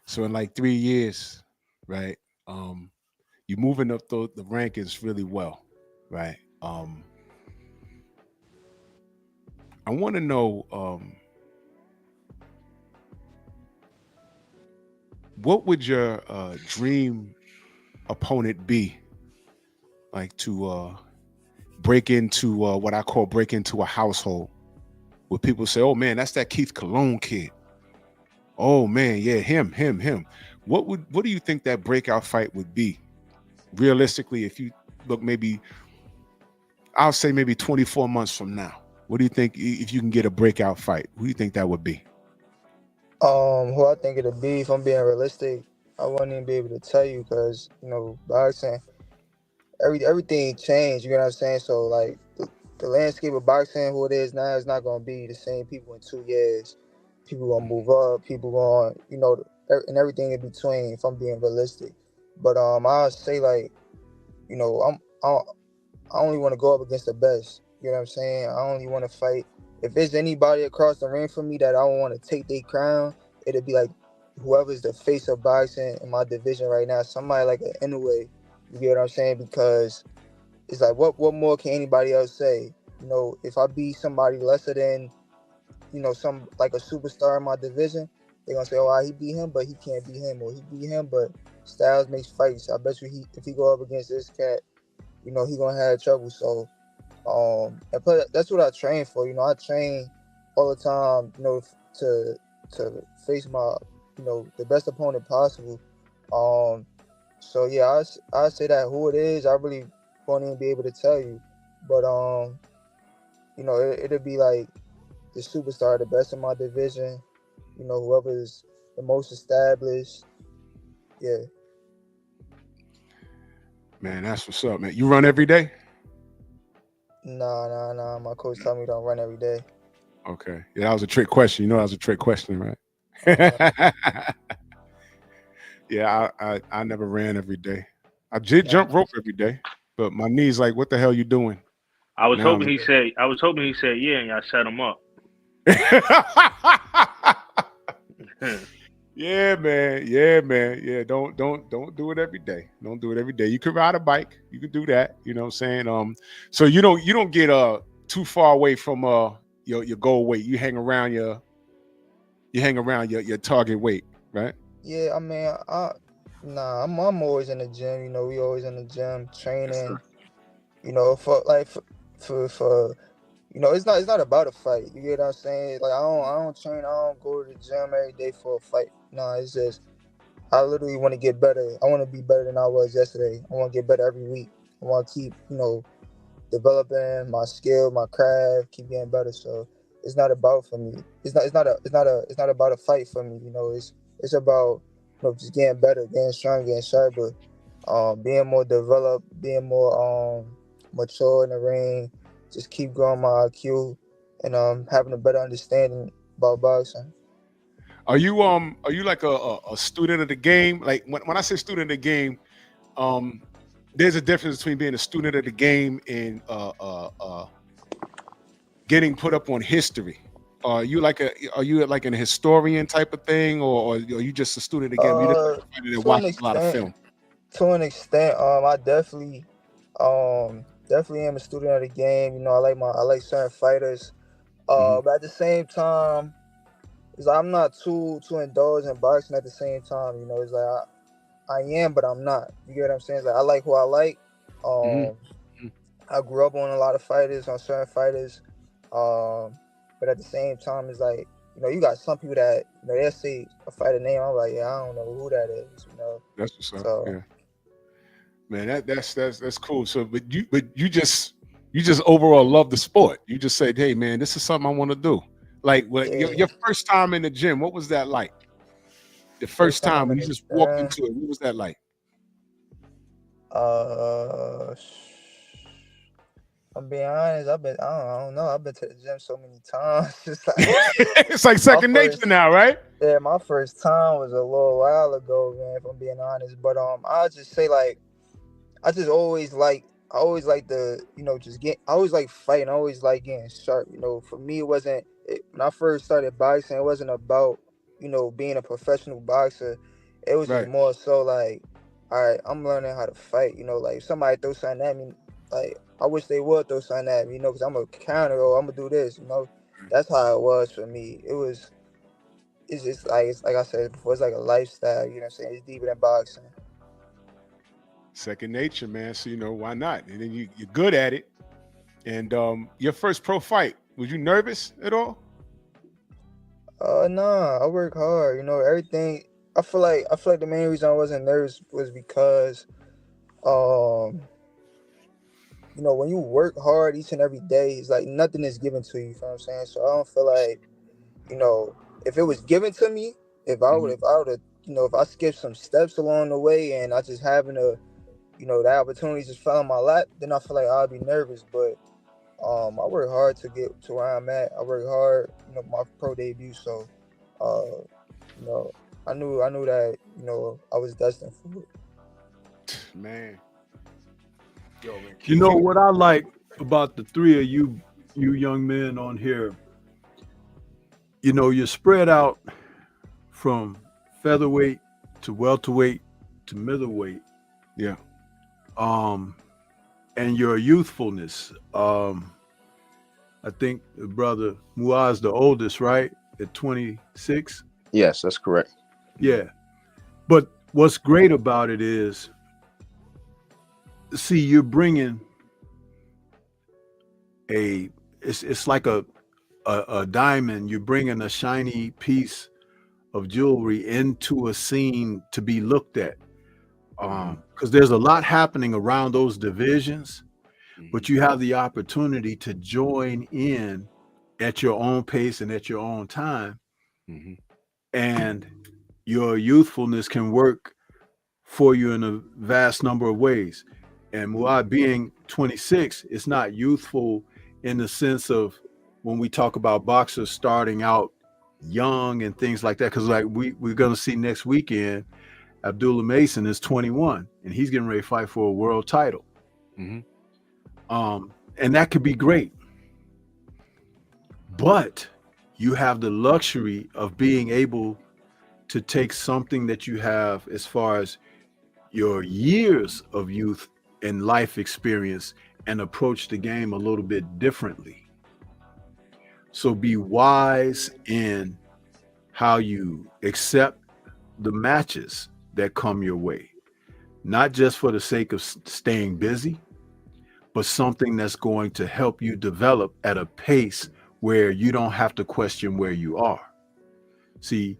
So in like 3 years, right? You're moving up the rankings really well, right? I want to know what would your dream opponent be, like to break into what I call break into a household, where people say, "Oh man, that's that Keith Cologne kid." Oh man, yeah, him. What do you think that breakout fight would be? Realistically, if you look, maybe I'll say maybe 24 months from now. What do you think if you can get a breakout fight? Who do you think that would be? Who I think it'll be, if I'm being realistic, I wouldn't even be able to tell you because, boxing, everything changed, you know what I'm saying? So, like, the landscape of boxing, who it is now, is not going to be the same people in 2 years. People going to move up, people going, and everything in between, if I'm being realistic. But I'll say, like, I only want to go up against the best. You know what I'm saying? I only want to fight. If there's anybody across the ring from me that I want to take their crown, it'll be like whoever's the face of boxing in my division right now. Somebody like an Inoue. You get what I'm saying? Because it's like, what more can anybody else say? If I beat somebody lesser than, some like a superstar in my division, they're gonna say, "Oh, he beat him, but he can't beat him," or "He beat him, but Styles makes fights." I bet you if he go up against this cat, he gonna have trouble. So. And plus, that's what I train for. I train all the time, to face my, the best opponent possible. So yeah, I say that who it is, I really won't even be able to tell you. But it'll be like the superstar, the best in my division. Whoever's the most established. Yeah. Man, that's what's up, man. You run every day? Nah. My coach told me don't run every day. Okay. Yeah, that was a trick question. That was a trick question, right? Yeah, I never ran every day. I did jump rope every day, but my knees like, what the hell you doing? I was hoping he said yeah, and y'all set him up. Yeah, man. Yeah, man. Yeah, don't do it every day. Don't do it every day. You can ride a bike. You can do that. You know what I'm saying? So you don't get too far away from your goal weight. You hang around your target weight, right? Yeah, I mean, I'm always in the gym. You know, we always in the gym Yes, sir. training. You know, for it's not about a fight. You get what I'm saying? Like I don't train. I don't go to the gym every day for a fight. No, it's just I literally want to get better. I want to be better than I was yesterday. I want to get better every week. I want to keep developing my skill, my craft, keep getting better. So it's not about for me. It's not about a fight for me. It's about just getting better, getting stronger, getting sharper, being more developed, being more mature in the ring. Just keep growing my IQ and having a better understanding about boxing. Are you like a student of the game? Like when I say student of the game, um, there's a difference between being a student of the game and getting put up on history. Are you like an historian type of thing, or are you just a student of the game? You just Uh, somebody that to an watches a lot of extent, film. I definitely am a student of the game. I like certain fighters. Hmm. But at the same time, it's like I'm not too indulged in boxing. At the same time, it's like I am, but I'm not. You get what I'm saying? It's like I like who I like. Hmm. Um, I grew up on a lot of fighters, on certain fighters. But at the same time, it's like you got some people that they'll say a fighter name. I'm like, yeah, I don't know who that is. That's what's up. So Yeah, man. That's cool. So, but you just overall love the sport. You just said, hey, man, this is something I want to do. Like, your yeah, first time in the gym, what was that like? The first first time time I'm when in you the just walked gym. into it, what was that like? Uh, I'm being honest. I don't know. I've been to the gym so many times. It's like It's like my second nature first, now, right? yeah, my first time was a little while ago, man. If I'm being honest, but I'll just say like I just I always like the just get I always like fighting. I always like getting sharp. For me it wasn't when I first started boxing. It wasn't about being a professional boxer. It was just Right. more so like, all right, I'm learning how to fight. Like if somebody throw something at me, like I wish they would throw something at me. Because I'm a counter or I'm gonna do this. That's how it was for me. It's just like it's like I said before. It's like a lifestyle. You know what I'm saying? It's deeper than boxing. Second nature, man. So why not? And then you're good at it. And your first pro fight, was you nervous at all? Nah, I work hard. Everything. I feel like the main reason I wasn't nervous was because, um, when you work hard each and every day, it's like nothing is given to you. You know what I'm saying? So I don't feel like, if it was given to me, Hmm. if I skipped some steps along the way and I just having the opportunity just fell in my lap, then I feel like I'd be nervous. But I work hard to get to where I'm at. I work hard, my pro debut. So, uh, you know, I knew that I was destined for it. Man, yo, man, You know what I like about the three of you young men on here. You're spread out from featherweight to welterweight to middleweight. yeah. Um, and your youthfulness. I think the brother Muaz the oldest, right? At 26. Yes, that's correct. Yeah. But what's great about it is, see, you're bringing it's like a diamond. You're bringing a shiny piece of jewelry into a scene to be looked at. Because there's a lot happening around those divisions, but you have the opportunity to join in at your own pace and at your own time. Hmm. And your youthfulness can work for you in a vast number of ways. And Muad being 26, it's not youthful in the sense of when we talk about boxers starting out young and things like that. Because like we're going to see next weekend, Abdullah Mason is 21 and he's getting ready to fight for a world title. Hmm. And that could be great. But you have the luxury of being able to take something that you have as far as your years of youth and life experience and approach the game a little bit differently. So be wise in how you accept the matches that come your way, not just for the sake of staying busy, but something that's going to help you develop at a pace where you don't have to question where you are. See,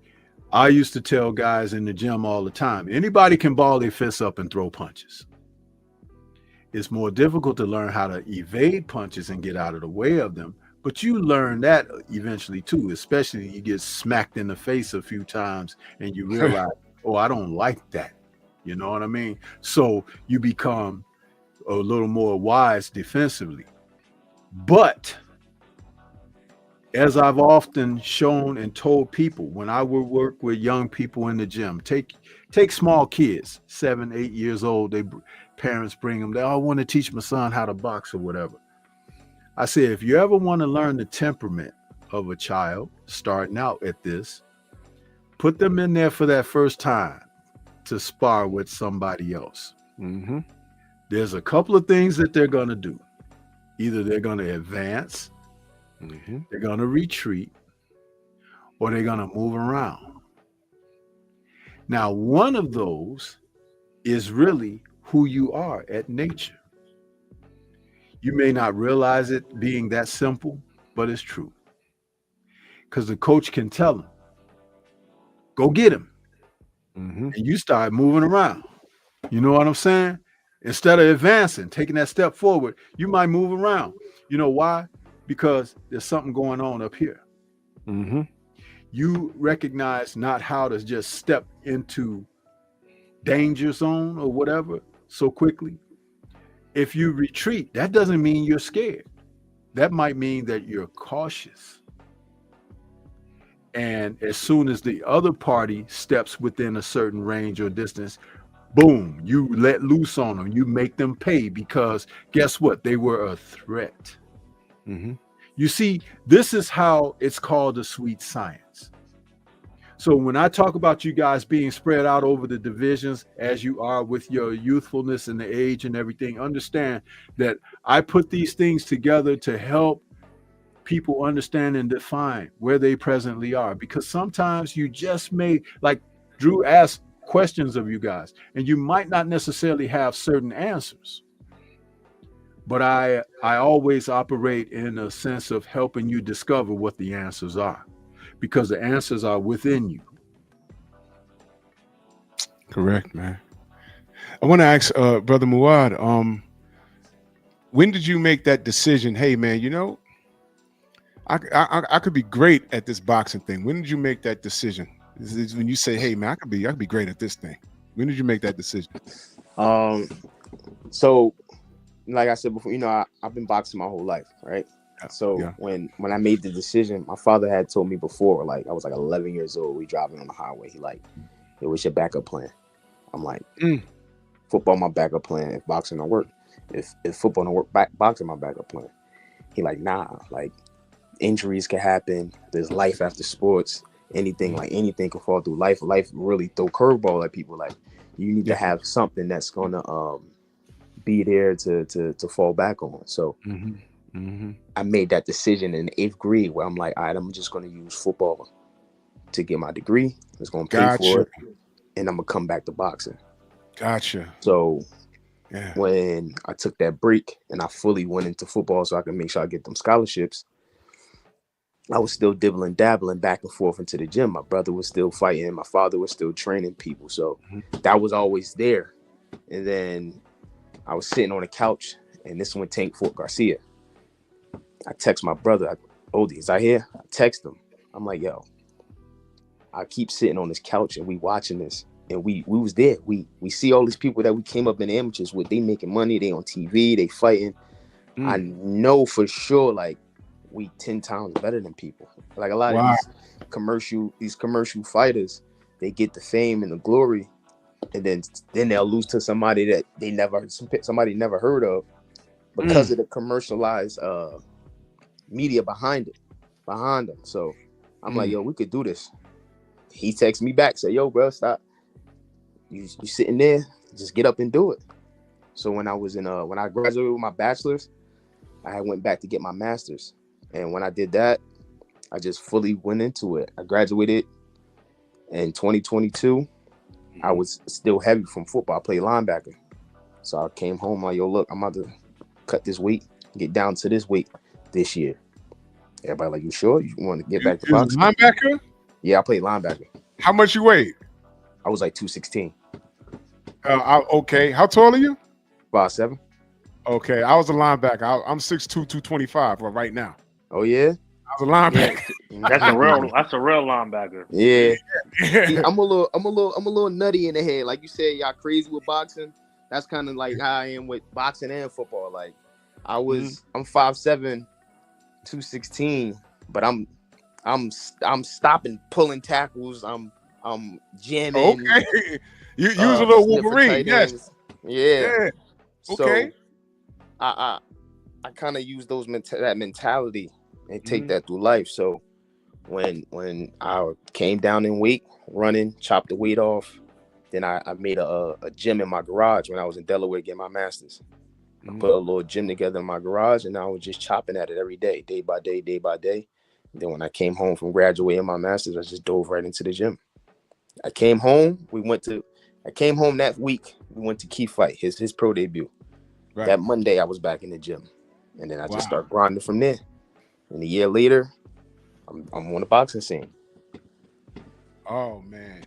I used to tell guys in the gym all the time, anybody can ball their fists up and throw punches. It's more difficult to learn how to evade punches and get out of the way of them. But you learn that eventually too, especially you get smacked in the face a few times and you realize, oh, I don't like that. You know what I mean? So you become a little more wise defensively. But as I've often shown and told people, when I would work with young people in the gym, take small kids, 7, 8 years old, parents bring them, I want to teach my son how to box or whatever. I say, if you ever want to learn the temperament of a child starting out at this, put them in there for that first time to spar with somebody else. Mm-hmm. There's a couple of things that they're going to do. Either they're going to advance, Mm-hmm. they're going to retreat, or they're going to move around. Now, one of those is really who you are at nature. You may not realize it being that simple, but it's true. Because the coach can tell them, go get him. Mm-hmm. And you start moving around. You know what I'm saying? Instead of advancing, taking that step forward, you might move around. You know why? Because there's something going on up here. Mm-hmm. You recognize not how to just step into danger zone or whatever so quickly. If you retreat, that doesn't mean you're scared. That might mean that you're cautious. And as soon as the other party steps within a certain range or distance, boom, you let loose on them. You make them pay because guess what? They were a threat. Mm-hmm. You see, this is how it's called a sweet science. So when I talk about you guys being spread out over the divisions as you are with your youthfulness and the age and everything, understand that I put these things together to help people understand and define where they presently are. Because sometimes you just may, like Drew asked questions of you guys, and you might not necessarily have certain answers. But I always operate in a sense of helping you discover what the answers are. Because the answers are within you. Correct, man. I want to ask Brother Muad, when did you make that decision? Hey, man, you know, I could be great at this boxing thing. When did you make that decision? This is when you say, hey, man, I could be great at this thing. When did you make that decision? So like I said before, you know, I've been boxing my whole life, right? So when I made the decision, my father had told me before, like I was like 11 years old, we driving on the highway. He like, it was your backup plan. I'm like, football my backup plan. If boxing don't work, if football don't work, boxing my backup plan. He like, nah, like injuries can happen. There's life after sports. Anything can fall through life. Life really throw curveball at people. Like you need to have something that's gonna be there to fall back on. So. I made that decision in 8th grade where I'm like, all right, I'm just going to use football to get my degree. I was going to pay for it, and I'm going to come back to boxing. Gotcha. So when I took that break and I fully went into football so I can make sure I get them scholarships, I was still dabbling back and forth into the gym. My brother was still fighting. My father was still training people. So that was always there. And then I was sitting on the couch, and this one Tank Fort Garcia. I text my brother, Odie, is I here? I text him. I'm like, yo, I keep sitting on this couch and we watching this. And we was there. We see all these people that we came up in the amateurs with. They making money. They on TV. They fighting. I know for sure, like, we 10 times better than people. Like a lot of these commercial fighters, they get the fame and the glory. And then they'll lose to somebody that somebody never heard of because of the commercialized media behind them. So I'm like, yo, we could do this. he texted me back, said, "Yo, bro, stop. You sitting there? Just get up and do it." So when I was when I graduated with my bachelor's, I went back to get my master's, and when I did that, I just fully went into it. I graduated in 2022. I was still heavy from football. I played linebacker. So I came home like, yo, look, I'm about to cut this weight, get down to this weight this year. Everybody like, you sure? You want to get back to boxing? Linebacker? Yeah, I played linebacker. How much you weighed? I was like 216. Okay. How tall are you? 5'7". Okay. I was a linebacker. I'm 6'2", 225 right now. Oh, yeah? I was a linebacker. That's a real linebacker. Yeah. See, I'm a little nutty in the head. Like you said, y'all crazy with boxing. That's kind of like how I am with boxing and football. Like I'm 5'7", 216, but I'm stopping, pulling tackles. I'm jamming. Okay. You was a little Wolverine, yes. Yeah. Okay. So I kind of use that mentality and take that through life. So when I came down in weight, running, chopped the weight off, then I made a gym in my garage when I was in Delaware getting my master's. I put a little gym together in my garage, and I was just chopping at it every day, day by day, day by day. And then when I came home from graduating my master's, I just dove right into the gym. I came home that week. We went to Keith fight, his pro debut. Right. That Monday, I was back in the gym, and then I just started grinding from there. And a year later, I'm on the boxing scene. Oh man,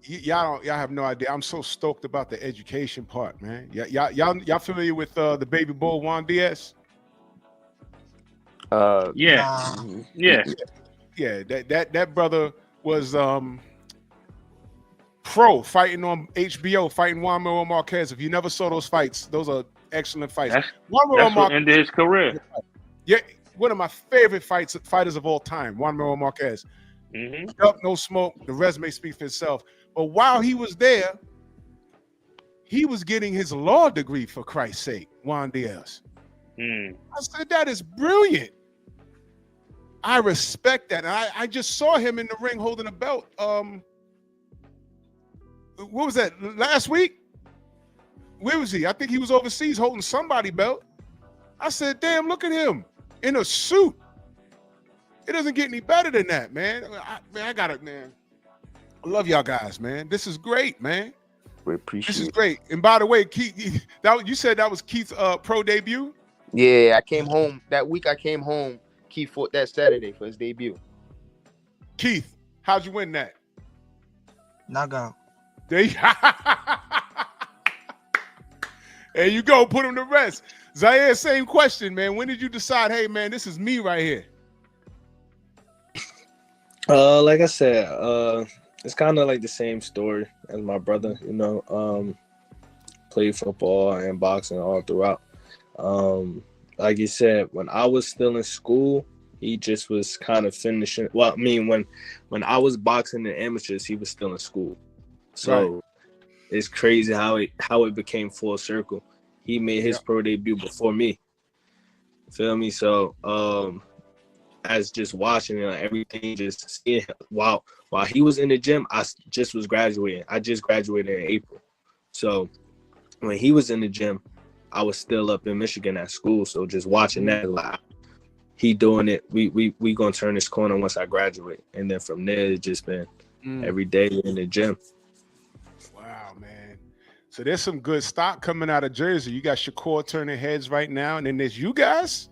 y'all have no idea. I'm so stoked about the education part, man. Y'all familiar with the baby bull Juan Diaz? Yeah. That brother was pro fighting on HBO, fighting Juan Manuel Marquez. If you never saw those fights, those are excellent fights. That's what ended his career. Yeah, one of my favorite fighters of all time, Juan Manuel Marquez. Up, no smoke. The resume speaks for itself. But while he was there, he was getting his law degree, for Christ's sake, Juan Diaz. I said, that is brilliant. I respect that. And I just saw him in the ring holding a belt. What was that, last week? Where was he? I think he was overseas holding somebody's belt. I said, damn, look at him in a suit. It doesn't get any better than that, man. I got it, man. I love y'all guys, man. This is great, man. We appreciate it. This is great. And by the way, Keith, you said that was Keith's pro debut? Yeah, I came home. That week I came home. Keith fought that Saturday for his debut. Keith, how'd you win that? Knockout. There you go. Put him to rest. Zaire, same question, man. When did you decide, hey, man, this is me right here? Like I said, it's kind of like the same story as my brother, played football and boxing all throughout. Like you said, when I was still in school, he just was kind of finishing. Well, I mean, when I was boxing in amateurs, he was still in school. So It's crazy how it became full circle. He made his pro debut before me. Feel me? So as just watching it, everything, just seeing him, while he was in the gym, I just was graduating. I just graduated in April. So when he was in the gym, I was still up in Michigan at school. So just watching that, like, he doing it. We gonna turn this corner once I graduate, and then from there it's just been every day in the gym. Wow, man. So there's some good stock coming out of Jersey. You got Shakur turning heads right now, and then there's you guys.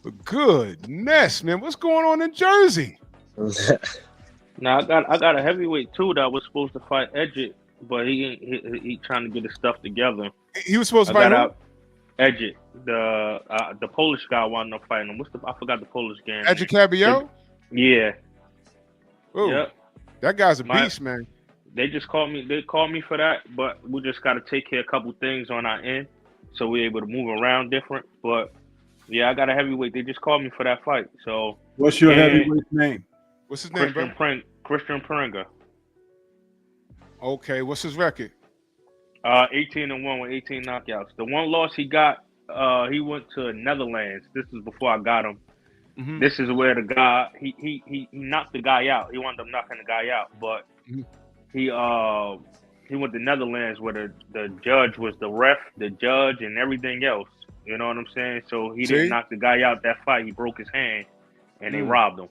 But goodness, man, what's going on in Jersey? Now I got a heavyweight too that was supposed to fight Edgett, but he trying to get his stuff together. He was supposed to fight who? Edgett, the Polish guy wound up fighting him. I forgot the Polish game. Edgett Caballero? Yeah. Ooh, yep. That guy's a beast, man. They just called me. They called me for that, but we just got to take care of a couple things on our end, so we're able to move around different. But yeah, I got a heavyweight. They just called me for that fight. So what's your heavyweight's name? What's his name, Christian Pringa. Okay, what's his record? 18-1 with 18 knockouts. The one loss he got, he went to Netherlands. This is before I got him, This is where the guy he knocked the guy out. He wound up knocking the guy out, but he went to Netherlands where the judge was the ref, the judge, and everything else. You know what I'm saying? So he didn't knock the guy out that fight. He broke his hand, and they robbed him.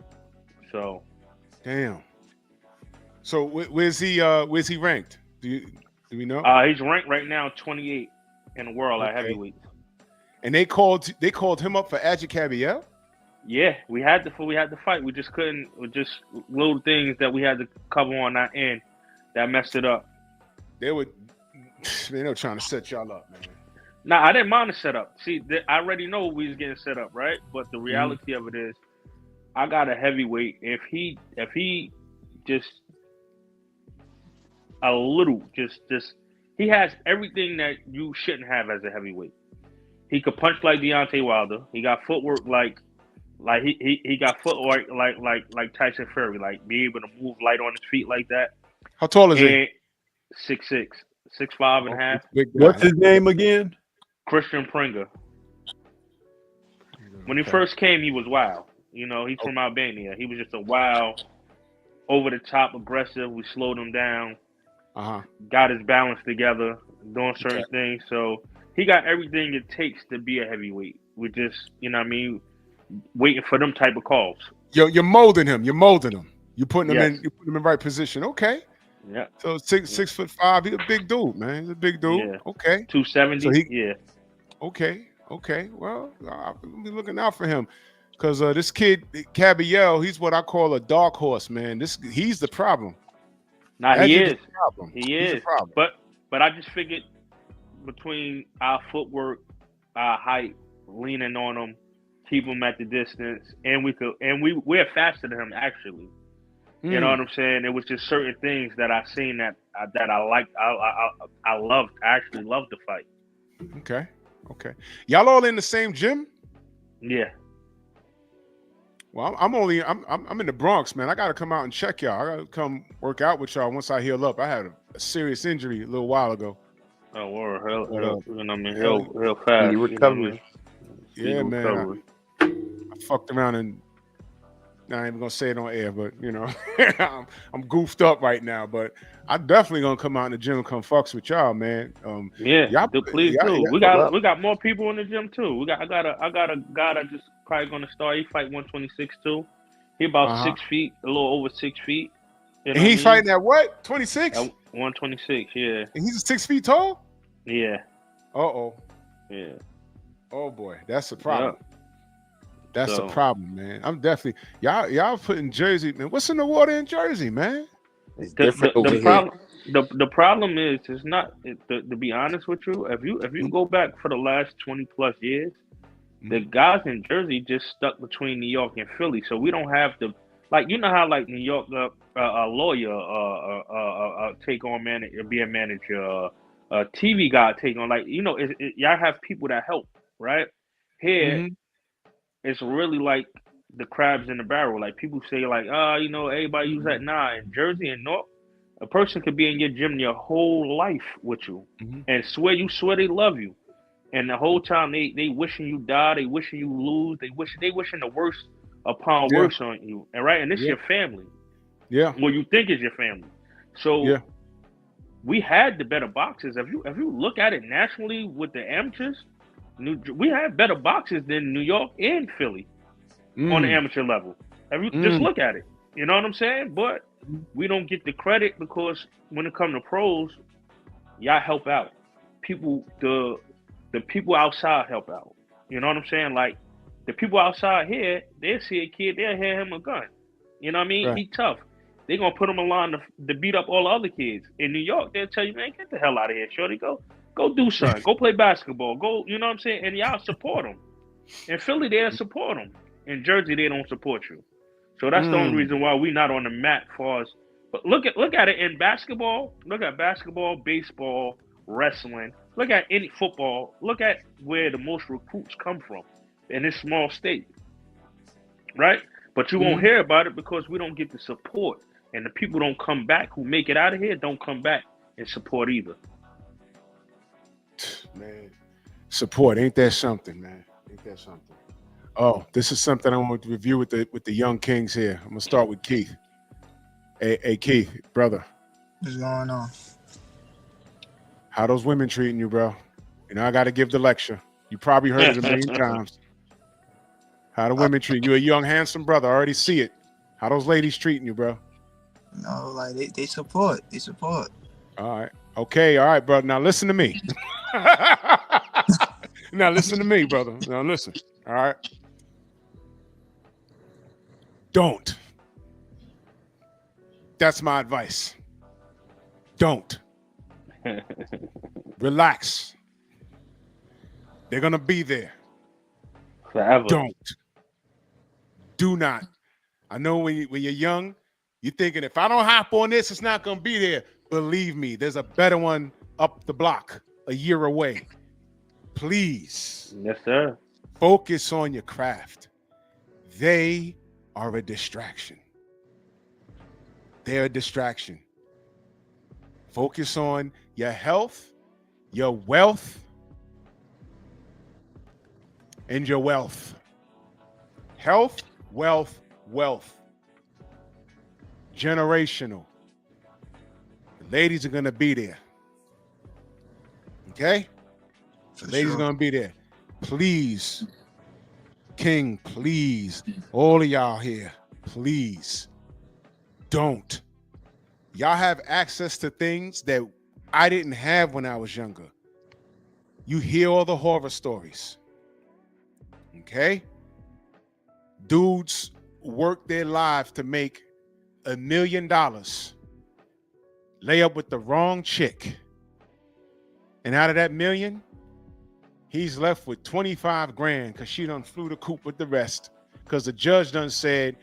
So, damn. So where's he ranked? Do we know? He's ranked right now 28 in the world at heavyweight. And they called him up for Adjikabiel? Yeah, we had to fight. We just couldn't. Just little things that we had to cover on our end that messed it up. They were trying to set y'all up, man. Nah, I didn't mind the setup. See, I already know we was getting set up, right? But the reality of it is, I got a heavyweight. If he just a little, just he has everything that you shouldn't have as a heavyweight. He could punch like Deontay Wilder. He got footwork like he got footwork like Tyson Fury, like be able to move light on his feet like that. How tall is he? 6'6", 6'5" and a half. What's his name again? Christian Pringa. When he first came, he was wild. You know, he's from Albania. He was just a wild, over the top, aggressive. We slowed him down. Got his balance together, doing certain things. So he got everything it takes to be a heavyweight. We just, you know what I mean, waiting for them type of calls. You're molding him. You're putting him in. You put him in the right position. Okay. Yeah. So 6'5". He's a big dude, man. He's a big dude. Yeah. Okay. 270. So yeah. Okay. Well, I'll be looking out for him because this kid Cabiel, he's what I call a dark horse, man. He's the problem. Nah, he is. He is. But I just figured between our footwork, our height, leaning on him, keep him at the distance, and we're faster than him actually. You know what I'm saying? It was just certain things that I seen that I liked. I loved. I actually loved the fight. Okay. Y'all all in the same gym? Yeah. Well, I'm in the Bronx, man. I gotta come out and check y'all. I gotta come work out with y'all once I heal up. I had a serious injury a little while ago. Oh, word. Hell, you know what I mean? Hell fast. You recovery. Yeah, man. I fucked around and I ain't even gonna say it on air, but you know, I'm goofed up right now. But I'm definitely gonna come out in the gym and come fucks with y'all, man. Please do. We got more people in the gym too. I got a guy that just probably gonna start. He fight 126 too. He about 6 feet, a little over 6 feet. You know and he's fighting at what? 26? 126, yeah. And he's 6 feet tall? Yeah. Yeah. Oh boy, that's a problem. Yeah. That's a problem, man. I'm definitely y'all putting Jersey, man. What's in the water in Jersey, man? It's different over here. The problem is it's not. To be honest with you, if you go back for the last 20 plus years, the guys in Jersey just stuck between New York and Philly, so we don't have the you know how New York a lawyer take on be a manager, a TV guy take on y'all have people that help, right? Here. It's really like the crabs in the barrel. Like people say, everybody use that. Nah, in Jersey and North, a person could be in your gym your whole life with you and swear they love you. And the whole time they wishing you die, they wishing you lose, they wishing the worst upon worse on you. And right, and this is your family. Yeah. Well, you think it's your family. So we had the better boxers. If you look at it nationally with the amateurs, we have better boxers than New York and Philly on the amateur level. Just look at it. You know what I'm saying? But we don't get the credit because when it comes to pros, y'all help out. The people outside help out. You know what I'm saying? Like the people outside here, they'll see a kid, they'll hand him a gun. You know what I mean? Right. He tough. They're gonna put him in line to beat up all the other kids. In New York, they'll tell you, man, get the hell out of here, shorty. Go do something. Go play basketball. Go, you know what I'm saying? And y'all support them. In Philly, they'll support them. In Jersey, they don't support you. So that's the only reason why we're not on the map for us. But look at it in basketball. Look at basketball, baseball, wrestling. Look at any football. Look at where the most recruits come from in this small state. Right? But you won't hear about it because we don't get the support. And the people don't come back who make it out of here don't come back and support either. Man, support, ain't that something, man? Ain't that something? Oh, this is something I want to review with the young kings here. I'm gonna start with Keith. Hey Keith, brother, What's going on? how those women treating you, bro? You know, I got to give the lecture. You probably heard it a million times. How the women treat you? A young, handsome brother. I already see it. How those ladies treating you, bro? No, like they support. They support. All right. Okay. All right, brother. Now listen to me. Now listen to me, brother. Now listen. All right. Don't. That's my advice. Don't. Relax. They're gonna be there. Forever. Don't. Do not. I know when you're young, you're thinking if I don't hop on this, it's not gonna be there. Believe me, there's a better one up the block a year away. Please. Yes, sir. Focus on your craft. They are a distraction. They're a distraction. Focus on your health, your wealth, and your wealth. Health, wealth, wealth. Generational. The ladies are going to be there. Okay? The ladies are going to be there. Please, King, please, all of y'all here, please, don't. Y'all have access to things that I didn't have when I was younger. You hear all the horror stories. Okay? Dudes work their lives to make $1 million, lay up with the wrong chick, and out of that million, he's left with 25 grand because she done flew the coop with the rest because the judge done said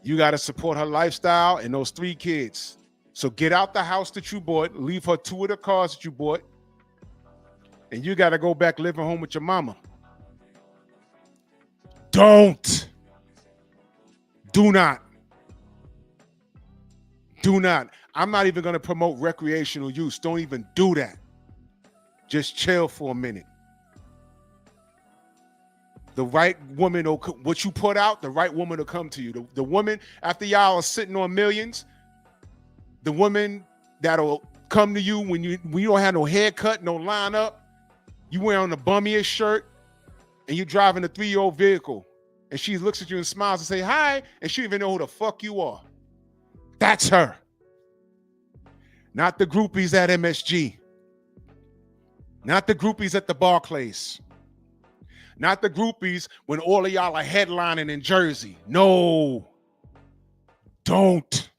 you got to support her lifestyle and those 3 kids. So get out the house that you bought, leave her 2 of the cars that you bought, and you got to go back living home with your mama. Don't. Do not. Do not. I'm not even going to promote recreational use. Don't even do that. Just chill for a minute. The right woman, what you put out, the right woman will come to you. The woman, after y'all are sitting on millions, the woman that'll come to you when you don't have no haircut, no lineup, you wearing the bummiest shirt, and you're driving a 3-year-old vehicle, and she looks at you and smiles and say hi, and she don't even know who the fuck you are. That's her. Not the groupies at MSG. Not the groupies at the Barclays. Not the groupies when all of y'all are headlining in Jersey. No. Don't.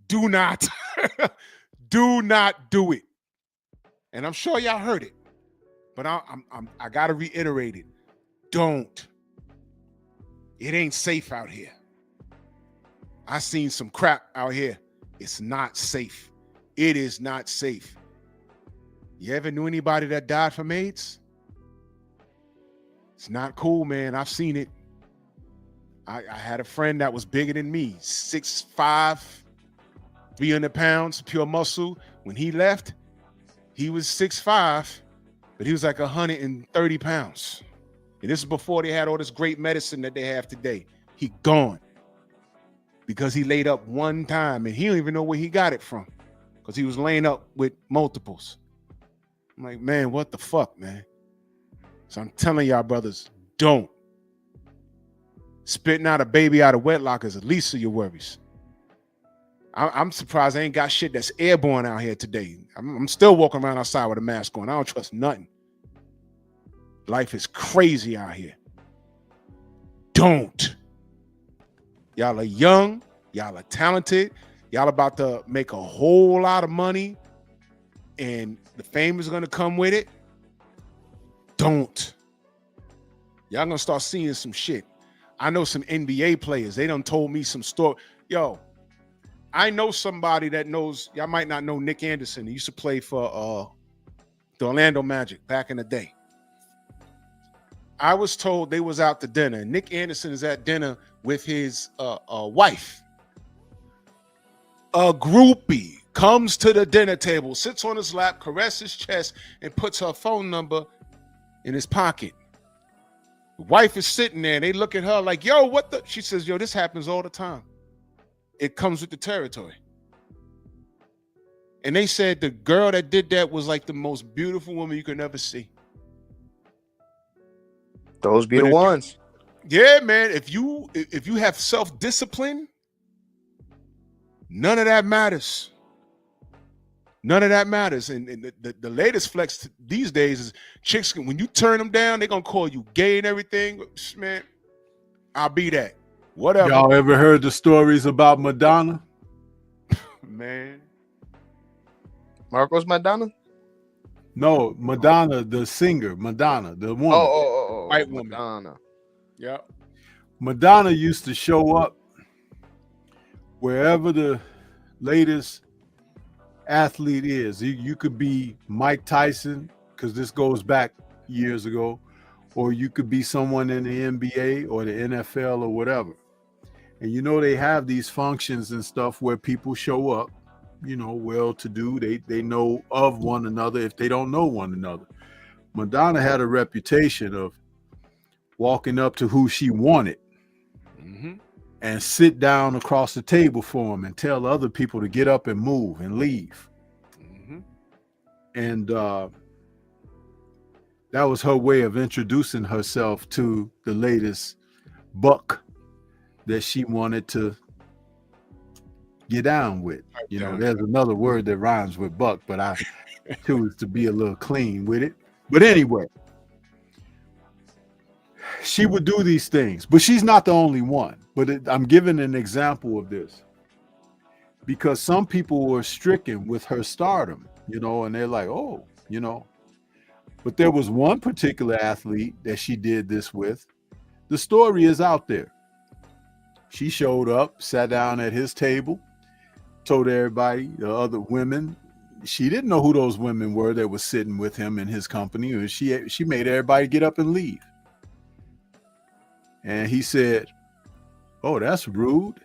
Do not. Do not do it. And I'm sure y'all heard it, but I got to reiterate it. Don't. It ain't safe out here. I seen some crap out here. It's not safe. It is not safe. You ever knew anybody that died from AIDS? It's not cool, man. I've seen it. I had a friend that was bigger than me, 6'5", 300 pounds, pure muscle. When he left, he was 6'5", but he was like 130 pounds. And this is before they had all this great medicine that they have today. He gone because he laid up one time, and he don't even know where he got it from because he was laying up with multiples. I'm like, man, what the fuck, man? So I'm telling y'all, brothers, don't. Spitting out a baby out of wedlock is the least of your worries. I'm surprised I ain't got shit that's airborne out here today. I'm still walking around outside with a mask on. I don't trust nothing. Life is crazy out here. Don't. Y'all are young. Y'all are talented. Y'all about to make a whole lot of money, and the fame is going to come with it. Don't. Y'all gonna start seeing some shit. I know some NBA players. They done told me some story. Yo, I know somebody that knows. Y'all might not know Nick Anderson. He used to play for the Orlando Magic back in the day. I was told they was out to dinner. Nick Anderson is at dinner with his wife. A groupie comes to the dinner table, sits on his lap, caresses his chest, and puts her phone number in his pocket. The wife is sitting there and they look at her like, yo, what the? She says, yo, this happens all the time. It comes with the territory. And they said the girl that did that was like the most beautiful woman you could ever see. Those be But the ones. Yeah, man. If you have self-discipline, none of that matters. None of that matters. And the latest flex these days is chicks, when you turn them down, they're going to call you gay and everything. Man, I'll be that. Whatever. Y'all ever heard the stories about Madonna? Man. Marcos Madonna? No, Madonna, the singer, Madonna, the woman. Oh. White woman. Madonna. Yeah. Madonna used to show up wherever the latest athlete is. You could be Mike Tyson, because this goes back years ago, or you could be someone in the NBA or the NFL or whatever. And you know, they have these functions and stuff where people show up, you know, well-to-do. They know of one another if they don't know one another. Madonna had a reputation of walking up to who she wanted and sit down across the table for them and tell other people to get up and move and leave. And that was her way of introducing herself to the latest buck that she wanted to get down with. You know, there's another word that rhymes with buck, but I choose to be a little clean with it. But anyway, she would do these things, but she's not the only one. But I'm giving an example of this because some people were stricken with her stardom, you know, and they're like, oh, you know. But there was one particular athlete that she did this with. The story is out there. She showed up, sat down at his table, told everybody, the other women, she didn't know who those women were that was sitting with him in his company. Or she made everybody get up and leave. And he said, oh, that's rude.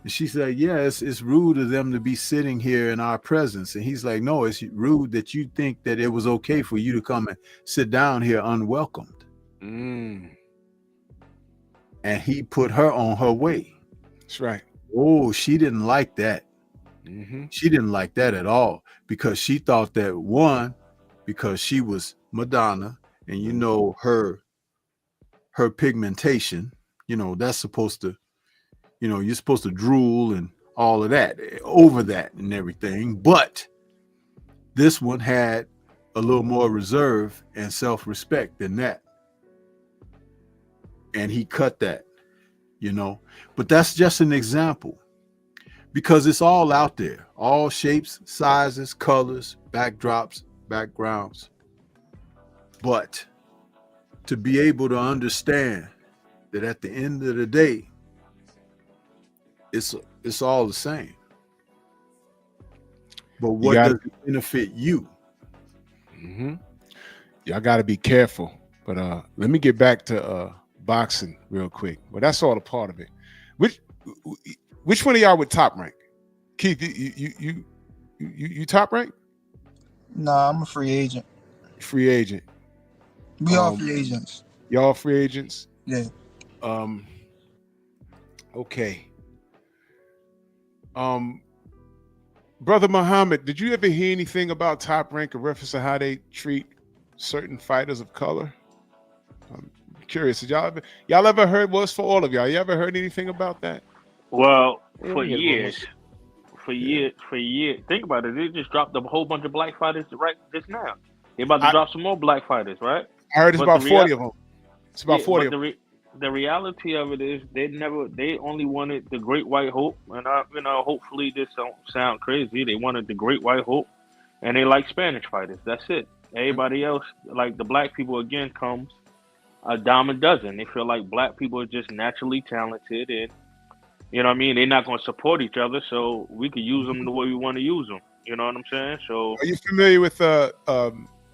And she said, yeah, it's rude of them to be sitting here in our presence. And he's like, no, it's rude that you think that it was okay for you to come and sit down here unwelcomed. And he put her on her way. That's right. Oh, she didn't like that. She didn't like that at all, because she thought that, one, because she was Madonna, and you know her pigmentation, you know, that's supposed to, you know, you're supposed to drool and all of that over that and everything. But this one had a little more reserve and self-respect than that. And he cut that, you know. But that's just an example, because it's all out there, all shapes, sizes, colors, backdrops, backgrounds. But to be able to understand that at the end of the day, it's all the same. But what does it benefit you? Y'all got to be careful. But let me get back to boxing real quick. Well, that's all a part of it. Which one of y'all would top rank? Keith, you top rank? Nah, I'm a free agent. Free agent. We all free agents. Y'all free agents? Yeah. Okay. Brother Muhammad, did you ever hear anything about Top Rank in reference to how they treat certain fighters of color? I'm curious. Did y'all ever heard? Well, it's for all of y'all. You ever heard anything about that? Well, for years. Think about it. They just dropped a whole bunch of black fighters right just now. They're about to drop some more black fighters, right? I heard it's about 40 of them. It's about 40 of them. The reality of it is they only wanted the Great White Hope, and hopefully this don't sound crazy. They wanted the Great White Hope, and they like Spanish fighters. That's it. Everybody else, like the black people, again, comes a dime a dozen. They feel like black people are just naturally talented, and you know what I mean. They're not going to support each other, so we can use them the way we want to use them. You know what I'm saying? So, are you familiar with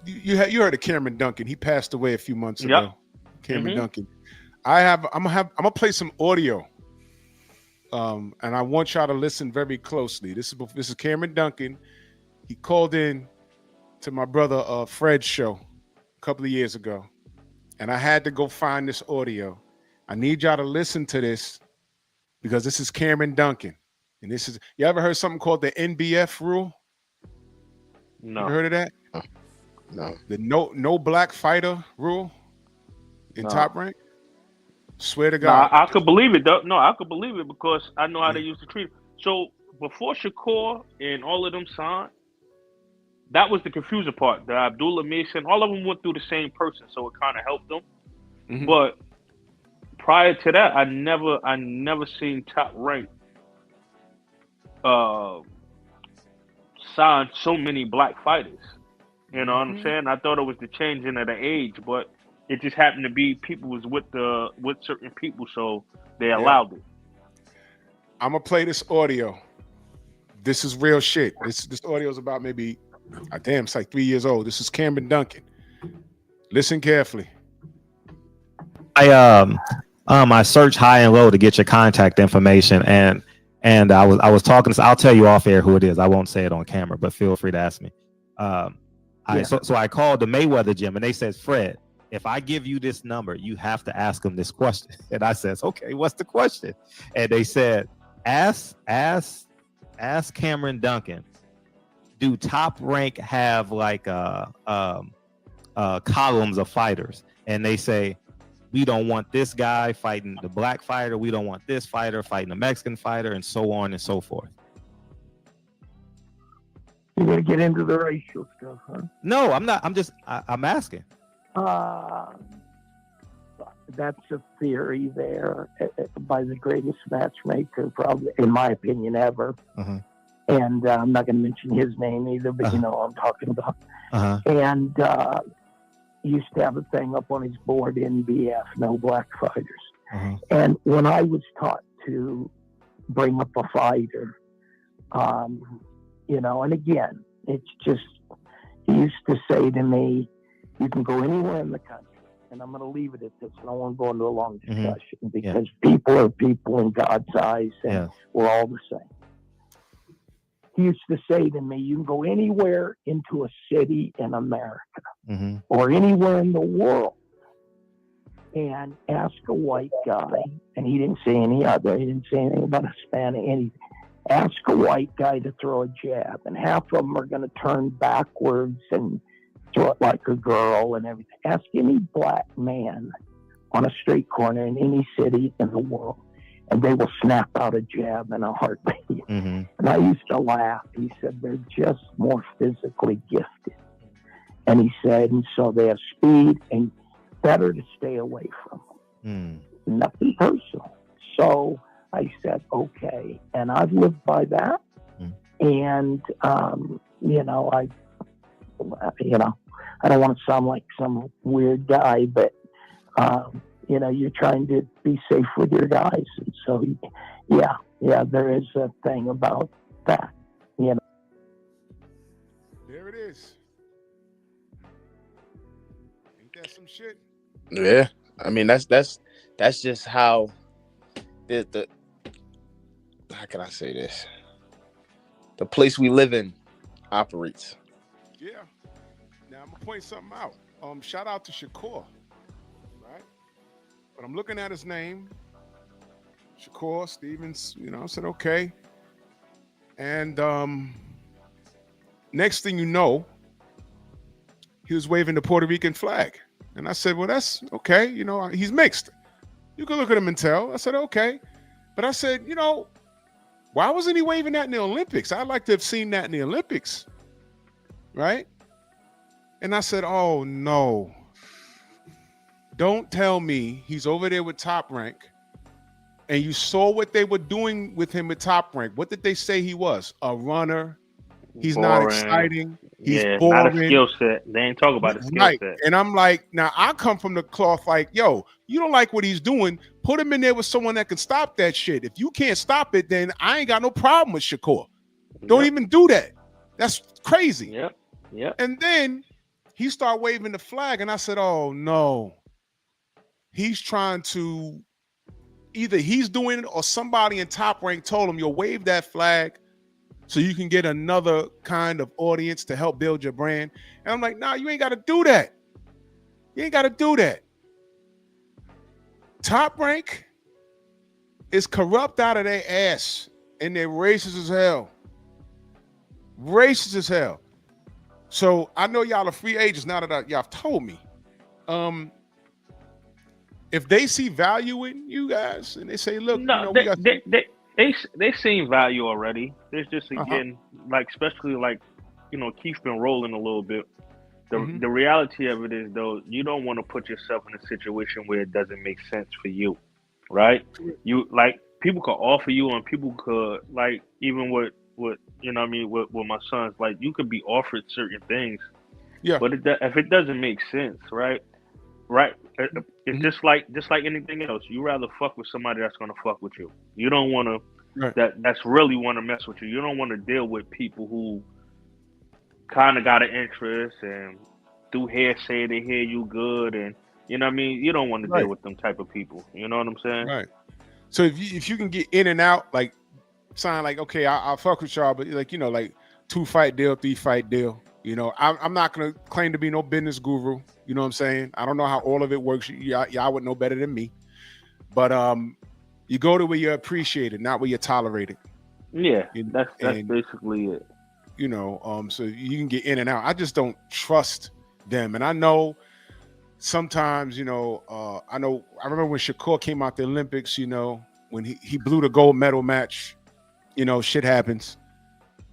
you heard of Cameron Duncan? He passed away a few months ago. Yep. Cameron Duncan. I'm gonna play some audio, and I want y'all to listen very closely. This is Cameron Duncan. He called in to my brother Fred's show a couple of years ago, and I had to go find this audio. I need y'all to listen to this because this is Cameron Duncan. And this is, you ever heard something called the NBF rule? No. You ever heard of that? No. The no black fighter rule in Top Rank? Swear to God. I could believe it though. No, I could believe it because I know how they used to treat it. So before Shakur and all of them signed, that was the confusing part. The Abdullah Mason, all of them went through the same person, so it kind of helped them. Mhm. But prior to that, I never seen Top Rank sign so many black fighters. You know what I'm saying? I thought it was the changing of the age, but it just happened to be people was with certain people, so they allowed it. I'm gonna play this audio. This is real shit. This audio is about maybe, it's like 3 years old. This is Cameron Duncan. Listen carefully. I searched high and low to get your contact information, and I was talking. I'll tell you off air who it is. I won't say it on camera, but feel free to ask me. So I called the Mayweather gym, and they said, Fred, if I give you this number, you have to ask them this question. And I says, okay, what's the question? And they said, ask Cameron Duncan, do Top Rank have like columns of fighters? And they say, we don't want this guy fighting the black fighter. We don't want this fighter fighting the Mexican fighter, and so on and so forth. You're going to get into the racial stuff, huh? No, I'm not. I'm asking. That's a theory there by the greatest matchmaker, probably, in my opinion, ever. Uh-huh. And I'm not going to mention his name either, but you know what I'm talking about. Uh-huh. And he used to have a thing up on his board, NBF, no black fighters. Uh-huh. And when I was taught to bring up a fighter, you know, and again, it's just, he used to say to me, you can go anywhere in the country, and I'm going to leave it at this. I don't want to go into a long discussion because people are people in God's eyes, and we're all the same. He used to say to me, you can go anywhere into a city in America or anywhere in the world and ask a white guy, and he didn't say any other, he didn't say anything about Hispanic, anything. Ask a white guy to throw a jab, and half of them are going to turn backwards and throw it like a girl and everything. Ask any black man on a street corner in any city in the world, and they will snap out a jab in a heartbeat. And I used to laugh. He said, they're just more physically gifted. And he said, and so they have speed and better to stay away from them. Nothing personal. So I said, okay. And I've lived by that. And, you know, I don't want to sound like some weird guy, but, you know, you're trying to be safe with your guys. And so, yeah, there is a thing about that, you know. There it is. Ain't that some shit? Yeah. I mean, that's just how the how can I say this? The place we live in operates. Yeah. Now I'm gonna point something out. Shout out to Shakur, right? But I'm looking at his name, Shakur Stevens. You know, I said okay. And next thing you know, he was waving the Puerto Rican flag, and I said, well, that's okay. You know, he's mixed. You can look at him and tell. I said, okay. But I said, you know, why wasn't he waving that in the Olympics? I'd like to have seen that in the Olympics, right? And I said, oh, no. Don't tell me he's over there with Top Rank, and you saw what they were doing with him at Top Rank. What did they say he was? A runner. He's boring. Not exciting. He's boring. Not a skill set. They ain't talk about his skill set. And I'm like, now I come from the cloth like, yo, you don't like what he's doing, put him in there with someone that can stop that shit. If you can't stop it, then I ain't got no problem with Shakur. Don't even do that. That's crazy. Yep. And then he started waving the flag, and I said, oh, no. He's trying to, either he's doing it or somebody in Top Rank told him, yo, wave that flag so you can get another kind of audience to help build your brand. And I'm like, nah, you ain't got to do that. You ain't got to do that. Top Rank is corrupt out of their ass, and they're racist as hell. Racist as hell. So I know y'all are free agents now that y'all have told me. If they see value in you guys and they say, look, No, we got they seen value already. There's just Uh-huh. again, like especially like, Keith's been rolling a little bit. Mhm. The reality of it is though, you don't want to put yourself in a situation where it doesn't make sense for you, right? You like people could offer you, and people could like even with with my sons, like you could be offered certain things, Yeah. but if it doesn't make sense, right? It's just like anything else. You rather fuck with somebody that's gonna fuck with you. You don't want to Right. that's really want to mess with you. You don't want to deal with people who kind of got an interest and through hearsay they hear you good, and you know what I mean. You don't want to deal Right. with them type of people. You know what I'm saying? Right. So if you can get in and out, like sign like, okay, I'll fuck with y'all, but like, like 2-fight deal, 3-fight deal. I'm not gonna claim to be no business guru. You know what I'm saying? I don't know how all of it works. Y'all would know better than me. But you go to where you're appreciated, not where you're tolerated. Yeah, You- that's and basically it. so you can get in and out. I just don't trust them. And I know sometimes, I remember when Shakur came out the Olympics, when he blew the gold medal match, shit happens.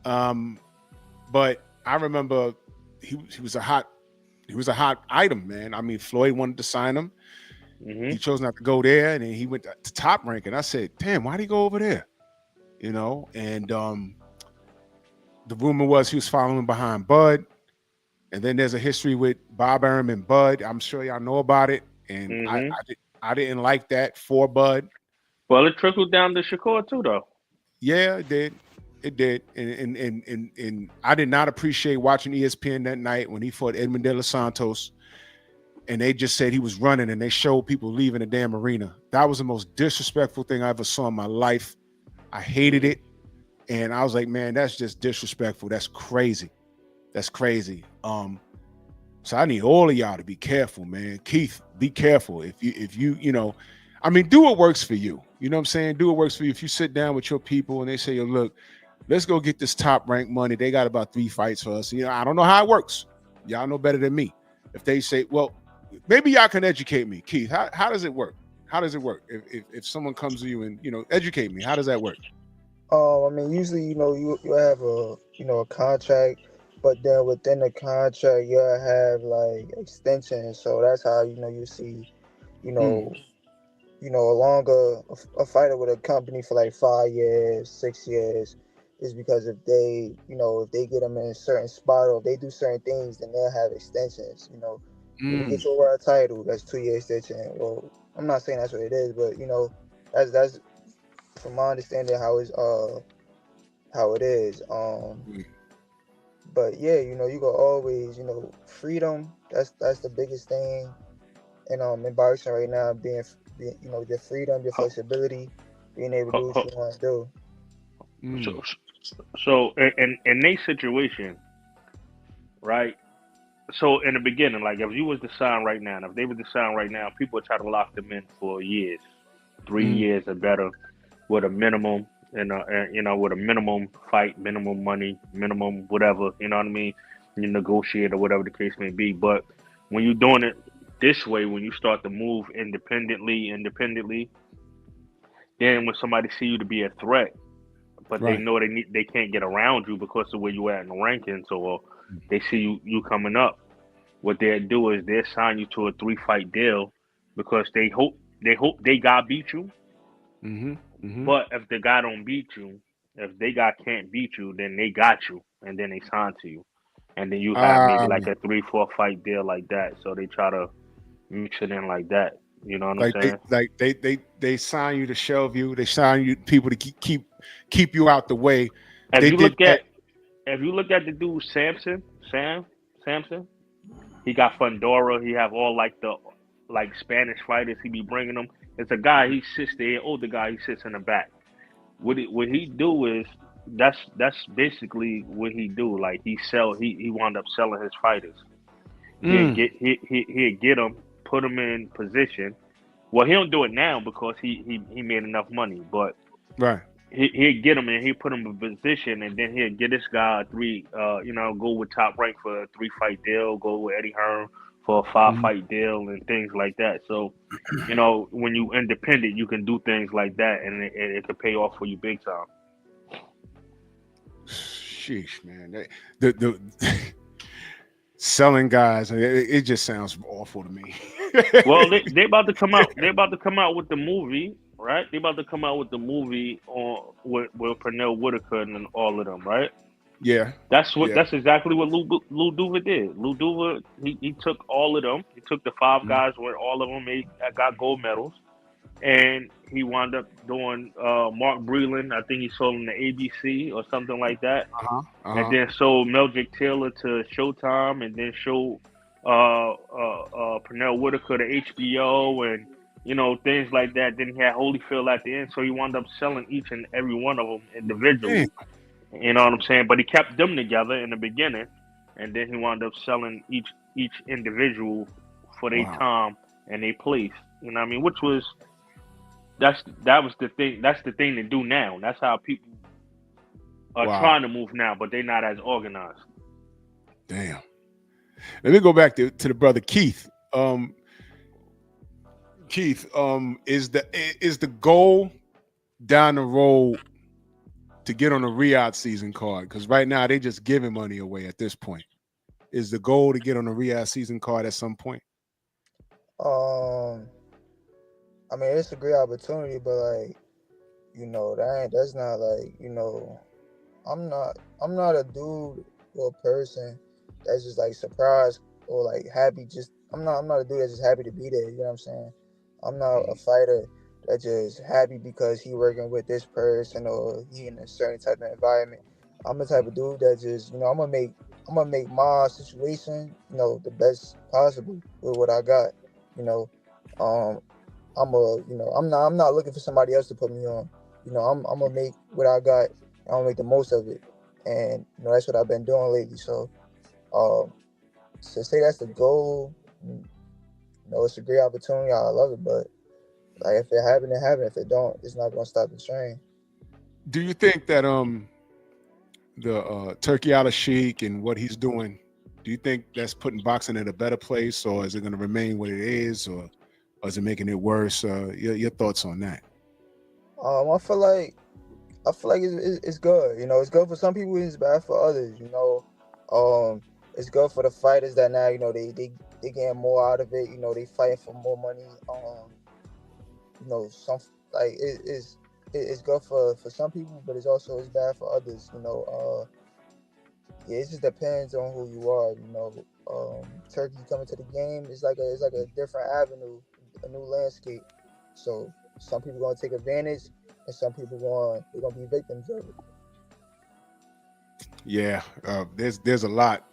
But I remember he was a hot item, man. I mean, Floyd wanted to sign him. Hmm. He chose not to go there, and then he went to Top Rank. And I said, damn, why'd he go over there? And the rumor was he was following behind Bud. And then there's a history with Bob Arum and Bud. I'm sure y'all know about it. And Hmm. I didn't like that for Bud. Well, it trickled down to Shakur too, though. Yeah, it did. It did. And I did not appreciate watching ESPN that night when he fought Edmund De Los Santos. And they just said he was running, and they showed people leaving the damn arena. That was the most disrespectful thing I ever saw in my life. I hated it. And I was like, man, that's just disrespectful. That's crazy. That's crazy. So I need all of y'all to be careful, man. Keith, be careful. If you I mean, do what works for you. You know what I'm saying? Do what works for you. If you sit down with your people and they say, yo, look, let's go get this Top Rank money. They got about 3 fights for us. I don't know how it works. Y'all know better than me. If they say, well, maybe y'all can educate me. Keith, how does it work? How does it work? If someone comes to you and, educate me, how does that work? I mean, usually, you have a contract, but then within the contract, you'll have like extensions. So that's how you see, you know, along a fighter with a company for like 5 years, 6 years, is because if they get them in a certain spot or if they do certain things, then they'll have extensions. If you get your world title, that's 2-year extension. Well, I'm not saying that's what it is, but that's from my understanding how it is. But yeah, you go always, freedom. That's the biggest thing, in boxing right now, being your freedom, your flexibility, being able to do what you want to do. So in their situation, right? So in the beginning, like if you was to sign right now, if they were to sign right now, people would try to lock them in for years, 3 years or better, with a minimum, with a minimum fight, minimum money, minimum whatever, you know what I mean? You negotiate or whatever the case may be. But when you're doing it this way, when you start to move independently, then when somebody see you to be a threat, but they Right. know they can't get around you because of where you at in the rankings, or they see you coming up, what they'll do is they'll sign you to a 3-fight deal because they hope they guy beat you. But if the guy don't beat you, if they guy can't beat you, then they got you, and then they sign to you, and then you have maybe like a 3-4 fight deal like that. So they try to mix it in like that. You know what I'm saying? They sign you to shelve you. They sign you people to keep you out the way. If They you did look that. at the dude Samson, he got Fundora. He have all like the Spanish fighters. He be bringing them. It's a guy. He sits there, older guy. He sits in the back. What he do is that's basically what he do. Like he wound up selling his fighters. He'd get them, put them in position, Well, he don't do it now because he made enough money, but Right. he'd get him and he'd put him in position, and then he'd get this guy go with Top Rank for a 3-fight deal, go with Eddie Hearn for a 5-fight deal, and things like that. So, when you independent, you can do things like that, and it could pay off for you big time. Sheesh, man. The selling guys, it just sounds awful to me. Well, they about to come out. They're about to come out with the movie, right? They about to come out with the movie on with Pernell Whitaker and all of them, right? Yeah. That's exactly what Lou Duva did. Lou Duva, he took all of them. He took the 5 guys where all of them got gold medals, and he wound up doing Mark Breland. I think he sold him to ABC or something like that, and then sold Meldrick Taylor to Showtime, and then showed Pernell Whitaker to HBO, and things like that. Then he had Holyfield at the end, so he wound up selling each and every one of them individually. You know what I'm saying? But he kept them together in the beginning, and then he wound up selling each individual for their time and their place. You know what I mean? Which was that was the thing. That's the thing to do now. That's how people are trying to move now, but they're not as organized. Damn. Let me go back to the brother Keith. Keith, is the goal down the road to get on a Riyadh season card? Because right now they just giving money away at this point. Is the goal to get on a Riyadh season card at some point? I mean, it's a great opportunity, but that's not I'm not a dude or a person that's just like surprised or like happy. I'm not a dude that's just happy to be there. You know what I'm saying? I'm not a fighter that's just happy because he working with this person or he in a certain type of environment. I'm the type of dude that just, I'm gonna make my situation, the best possible with what I got. I'm not looking for somebody else to put me on. I'm gonna make what I got. I'm gonna make the most of it, and that's what I've been doing lately. So, to say that's the goal, it's a great opportunity. I love it, but like if it happen, it happen. If it don't, it's not gonna stop the train. Do you think that the Turkey Al-Sheikh and what he's doing, do you think that's putting boxing in a better place, or is it going to remain what it is, or is it making it worse? Your thoughts on that? I feel like it's good. It's good for some people. It's bad for others. It's good for the fighters that now they getting more out of it. They fighting for more money. It's good for some people, but it's bad for others. It just depends on who you are. Turkey coming to the game is like a different avenue, a new landscape. So some people gonna take advantage, and some people they're gonna be victims of it. Yeah, there's a lot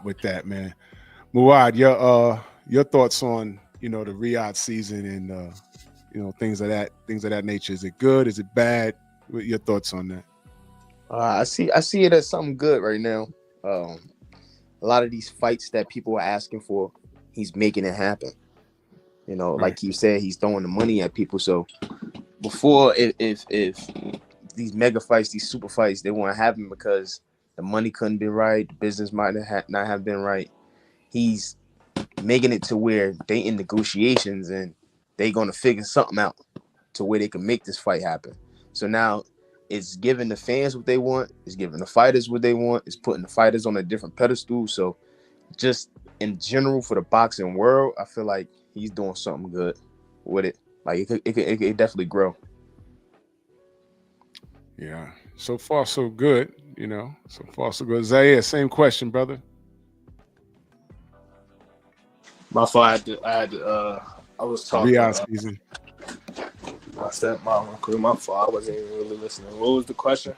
with that, man. Muad, your thoughts on the Riyadh season and things of that nature. Is it good? Is it bad? What your thoughts on that? I see it as something good right now. A lot of these fights that people are asking for, he's making it happen. Right. Like you said, he's throwing the money at people. So before, if these mega fights, these super fights, they won't happen because the money couldn't be right, the business might not have been right. He's making it to where they in negotiations and they gonna figure something out to where they can make this fight happen. So now it's giving the fans what they want, it's giving the fighters what they want, it's putting the fighters on a different pedestal. So just in general for the boxing world, I feel like he's doing something good with it. Like it could definitely grow. Yeah. So far, so good. So far, so good. Zaire, same question, brother. My fault. I was talking. Riyadh season. My stepmom, my fault. I wasn't even really listening. What was the question?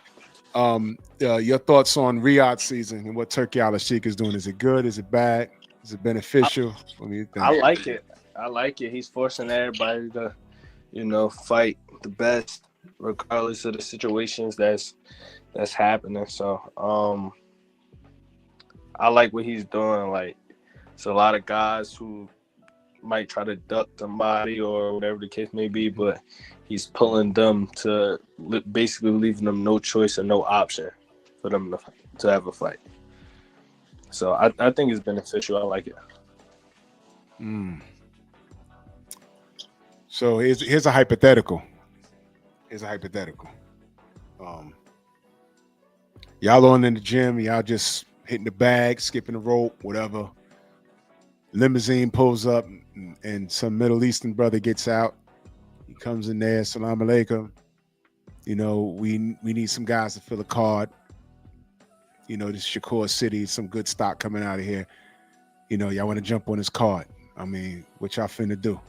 Your thoughts on Riyadh season and what Turkey Al-Sheikh is doing. Is it good? Is it bad? Is it beneficial? What do you think? I like it. He's forcing everybody to, fight the best, regardless of the situations that's happening. So, I like what he's doing. Like, it's a lot of guys who might try to duck somebody or whatever the case may be, but he's pulling them to basically leaving them no choice or no option for them to have a fight. So I think it's beneficial. I like it. So here's a hypothetical. Y'all on in the gym, y'all just hitting the bag, skipping the rope, whatever. Limousine pulls up and some Middle Eastern brother gets out. He comes in there, salam alaikum. You know, we need some guys to fill a card. You know, this Shakur City, some good stock coming out of here. You know, y'all want to jump on this card. I mean, what y'all finna do?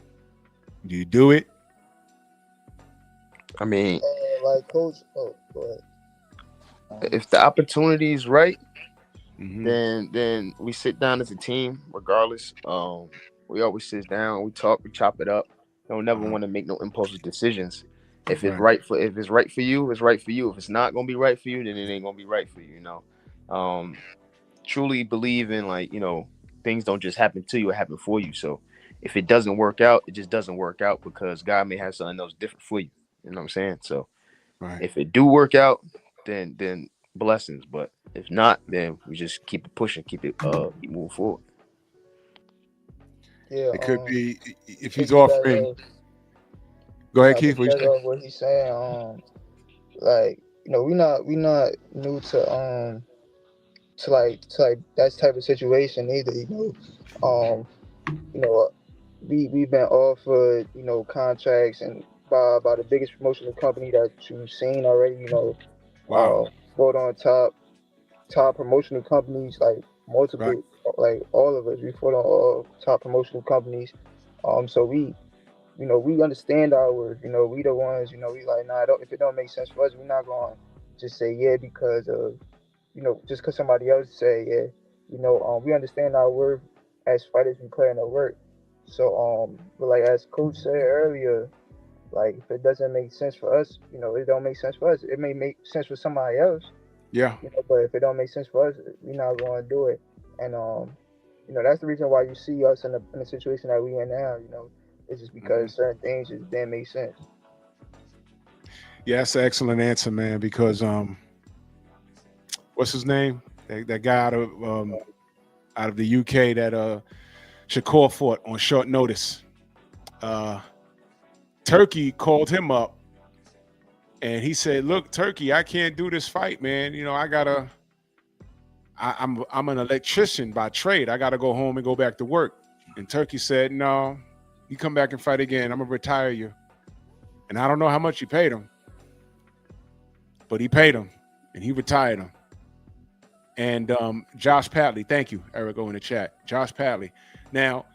Do you do it? I mean, like Coach. Oh, go ahead. if the opportunity is right, then we sit down as a team. Regardless, we always sit down, we talk, we chop it up. Don't never want to make no impulsive decisions. If it's right for you, it's right for you. If it's not gonna be right for you, then it ain't gonna be right for you. You know, truly believe in, like, you know, things don't just happen to you; it happen for you. So if it doesn't work out, it just doesn't work out because God may have something else different for you. You know what I'm saying? So if it do work out, then blessings. But if not, then we just keep it pushing, keep moving forward. Yeah, it could be if he's offering. Go ahead, Keith. What he's saying, like, you know, we not new to that type of situation either. You know, we've been offered, you know, contracts and by the biggest promotional company that you've seen already. You know, fought on top promotional companies, like multiple, like all of us. We fought on all top promotional companies. So we, you know, we understand our worth. You know, we the ones. You know, we like, nah. If it don't make sense for us, we're not going to just say yeah because of, you know, just because somebody else say yeah. You know, we understand our worth as fighters. We put in our work. So but like as Coach said earlier, like if it doesn't make sense for us, you know, it don't make sense for us. It may make sense for somebody else. Yeah. You know, but if it don't make sense for us, we're not going to do it. And you know, that's the reason why you see us in the situation that we in now. You know, it's just because certain things just didn't make sense. Yeah, that's an excellent answer, man. Because what's his name? That guy out of the UK that Shakur fought on short notice. Turkey called him up, and he said, "Look, Turkey, I can't do this fight, man. You know, I'm an electrician by trade. I gotta go home and go back to work." And Turkey said, "No, you come back and fight again. I'm gonna retire you." And I don't know how much he paid him, but he paid him, and he retired him. And Josh Padley, thank you, Eric, in the chat. Josh Padley. Now,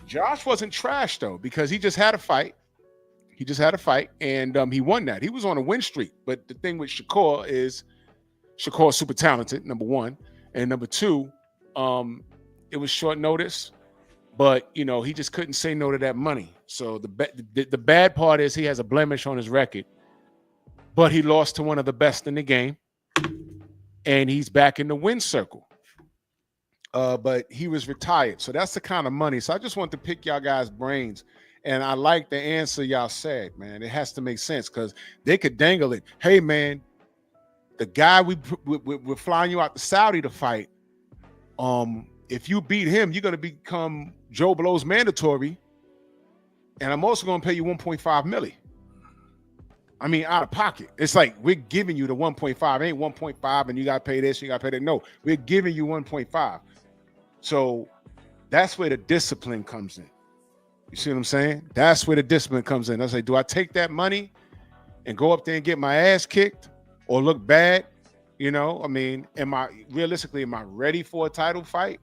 Josh wasn't trash though, because he just had a fight. And he won that. He was on a win streak. But the thing with Shakur is Shakur's super talented, number one. And number two, it was short notice. But, you know, he just couldn't say no to that money. So the bad part is he has a blemish on his record. But he lost to one of the best in the game. And he's back in the win circle. But he was retired. So that's the kind of money. So I just want to pick y'all guys' brains. And I like the answer y'all said, man. It has to make sense because they could dangle it. Hey, man, the guy we're flying you out to Saudi to fight, if you beat him, you're going to become Joe Blow's mandatory. And I'm also going to pay you 1.5 million. I mean, out of pocket. It's like we're giving you the 1.5. It ain't 1.5 and you got to pay this, you got to pay that. No, we're giving you 1.5. So that's where the discipline comes in. You see what I'm saying? That's where the discipline comes in. I say, do I take that money and go up there and get my ass kicked or look bad? You know, I mean, am I ready for a title fight?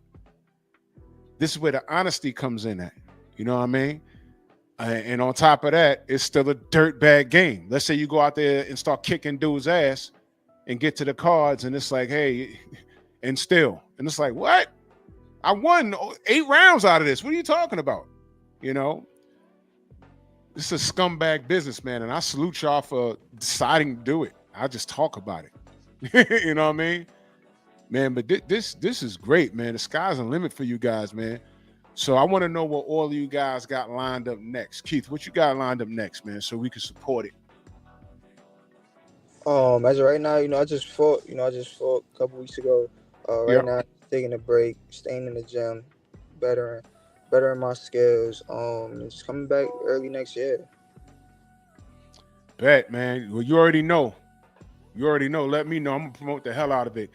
This is where the honesty comes in at. You know what I mean? And on top of that, it's still a dirtbag game. Let's say you go out there and start kicking dude's ass and get to the cards, and it's like, hey, and it's like, what? I won 8 rounds out of this. What are you talking about? You know, this is a scumbag business, man, and I salute y'all for deciding to do it. I just talk about it. You know what I mean? Man, but this is great, man. The sky's the limit for you guys, man. So I want to know what all of you guys got lined up next. Keith, what you got lined up next, man, so we can support it? As of right now, I just fought. A couple weeks ago. Right now, taking a break, staying in the gym, bettering my skills. It's coming back early next year. Bet, man. Well, you already know. Let me know. I'm gonna promote the hell out of it.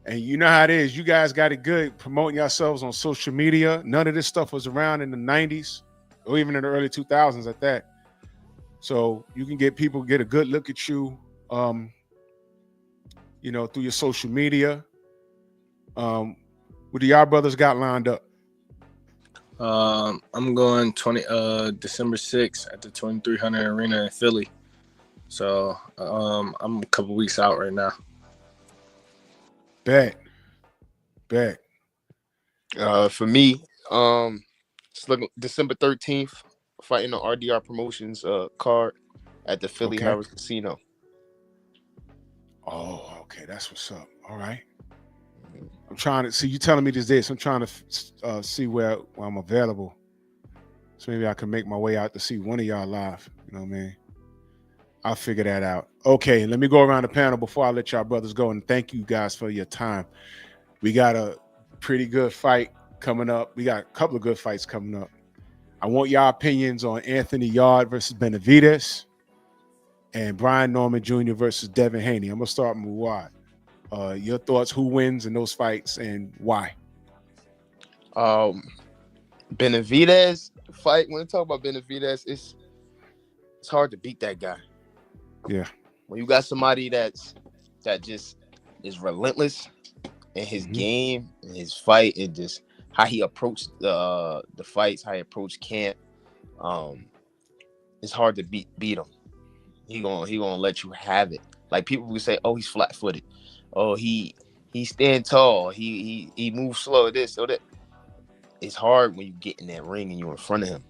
And you know how it is. You guys got it good promoting yourselves on social media. None of this stuff was around in the 90s or even in the early 2000s at that. So you can get people get a good look at you, through your social media. What do y'all brothers got lined up? I'm going December 6th at the 2300 Arena in Philly. So I'm a couple weeks out right now. Bet. For me, it's looking December 13th, fighting the RDR Promotions card at the Philly Harris Casino. Oh, okay, that's what's up. All right. I'm trying to see you telling me this. I'm trying to see where I'm available. So maybe I can make my way out to see one of y'all live. You know what I mean? I'll figure that out. Okay, let me go around the panel before I let y'all brothers go. And thank you guys for your time. We got a pretty good fight coming up. We got a couple of good fights coming up. I want y'all opinions on Anthony Yarde versus Benavidez and Brian Norman Jr. versus Devin Haney. I'm going to start with Wad. Your thoughts, who wins in those fights and why? Benavidez fight, when I talk about Benavidez, it's hard to beat that guy. Yeah. When you got somebody that just is relentless in his game, in his fight, and just how he approached the fights, how he approached camp, it's hard to beat him. He gonna let you have it. Like people will say, oh, he's flat-footed. Oh, he stand tall. He moves slow. This so that. It's hard when you get in that ring and you're in front of him.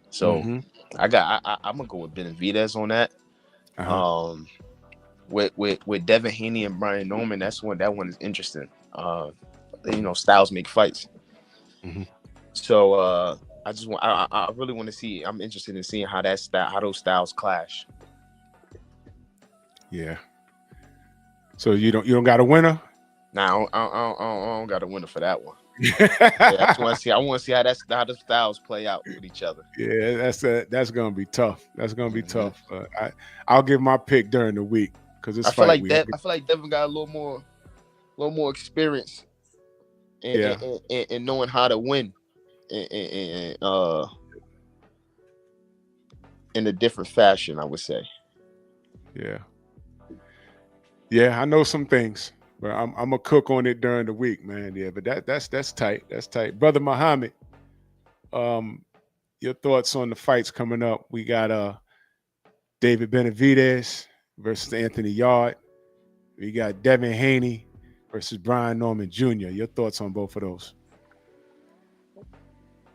So I'm gonna go with Benavidez on that. With Devin Haney and Brian Norman, that one is interesting. Styles make fights. So I really want to see. I'm interested in seeing how those styles clash. Yeah. So you don't got a winner? Nah, I don't got a winner for that one. I want to see how the styles play out with each other. Yeah, that's gonna be tough. That's gonna be tough. I'll give my pick during the week because it's I feel like Devin got a little more experience in knowing how to win in a different fashion, I would say. Yeah, I know some things, but I'm a cook on it during the week, man. Yeah, but that's tight. That's tight, brother Muhammad. Your thoughts on the fights coming up? We got David Benavidez versus Anthony Yarde. We got Devin Haney versus Brian Norman Jr. Your thoughts on both of those?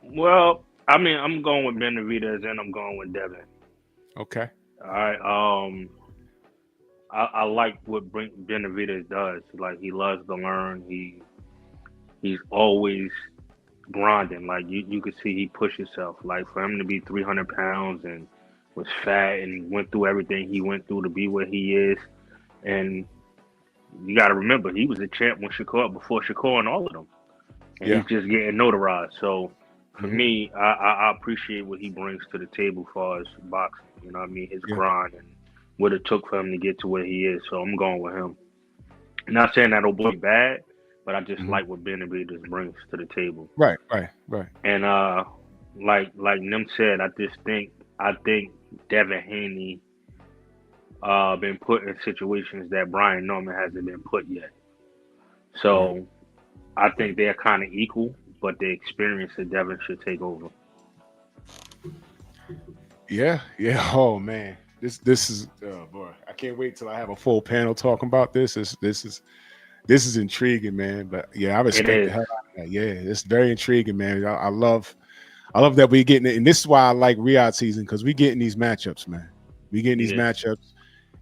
Well, I mean, I'm going with Benavidez and I'm going with Devin. Okay. All right. I like what Benavidez does. Like, he loves to learn. He's always grinding. Like, you could see he pushed himself. Like, for him to be 300 pounds and was fat and went through everything he went through to be where he is. And you got to remember, he was a champ before Shakur and all of them. And he's just getting notarized. So, for me, I appreciate what he brings to the table as far as boxing. You know what I mean? His grind and what it took for him to get to where he is. So I'm going with him. Not saying that old boy bad, but I just like what Benavidez brings to the table. Right. And like Nim said, I think Devin Haney been put in situations that Brian Norman hasn't been put yet. So I think they're kind of equal, but the experience that Devin should take over. Yeah. Oh man. This is boy, I can't wait till I have a full panel talking about this. This is intriguing, man. But yeah, I respect the hell out of that. Yeah, it's very intriguing, man. I love that we getting it, and this is why I like Riyadh season, because we getting these matchups, man. We getting these matchups,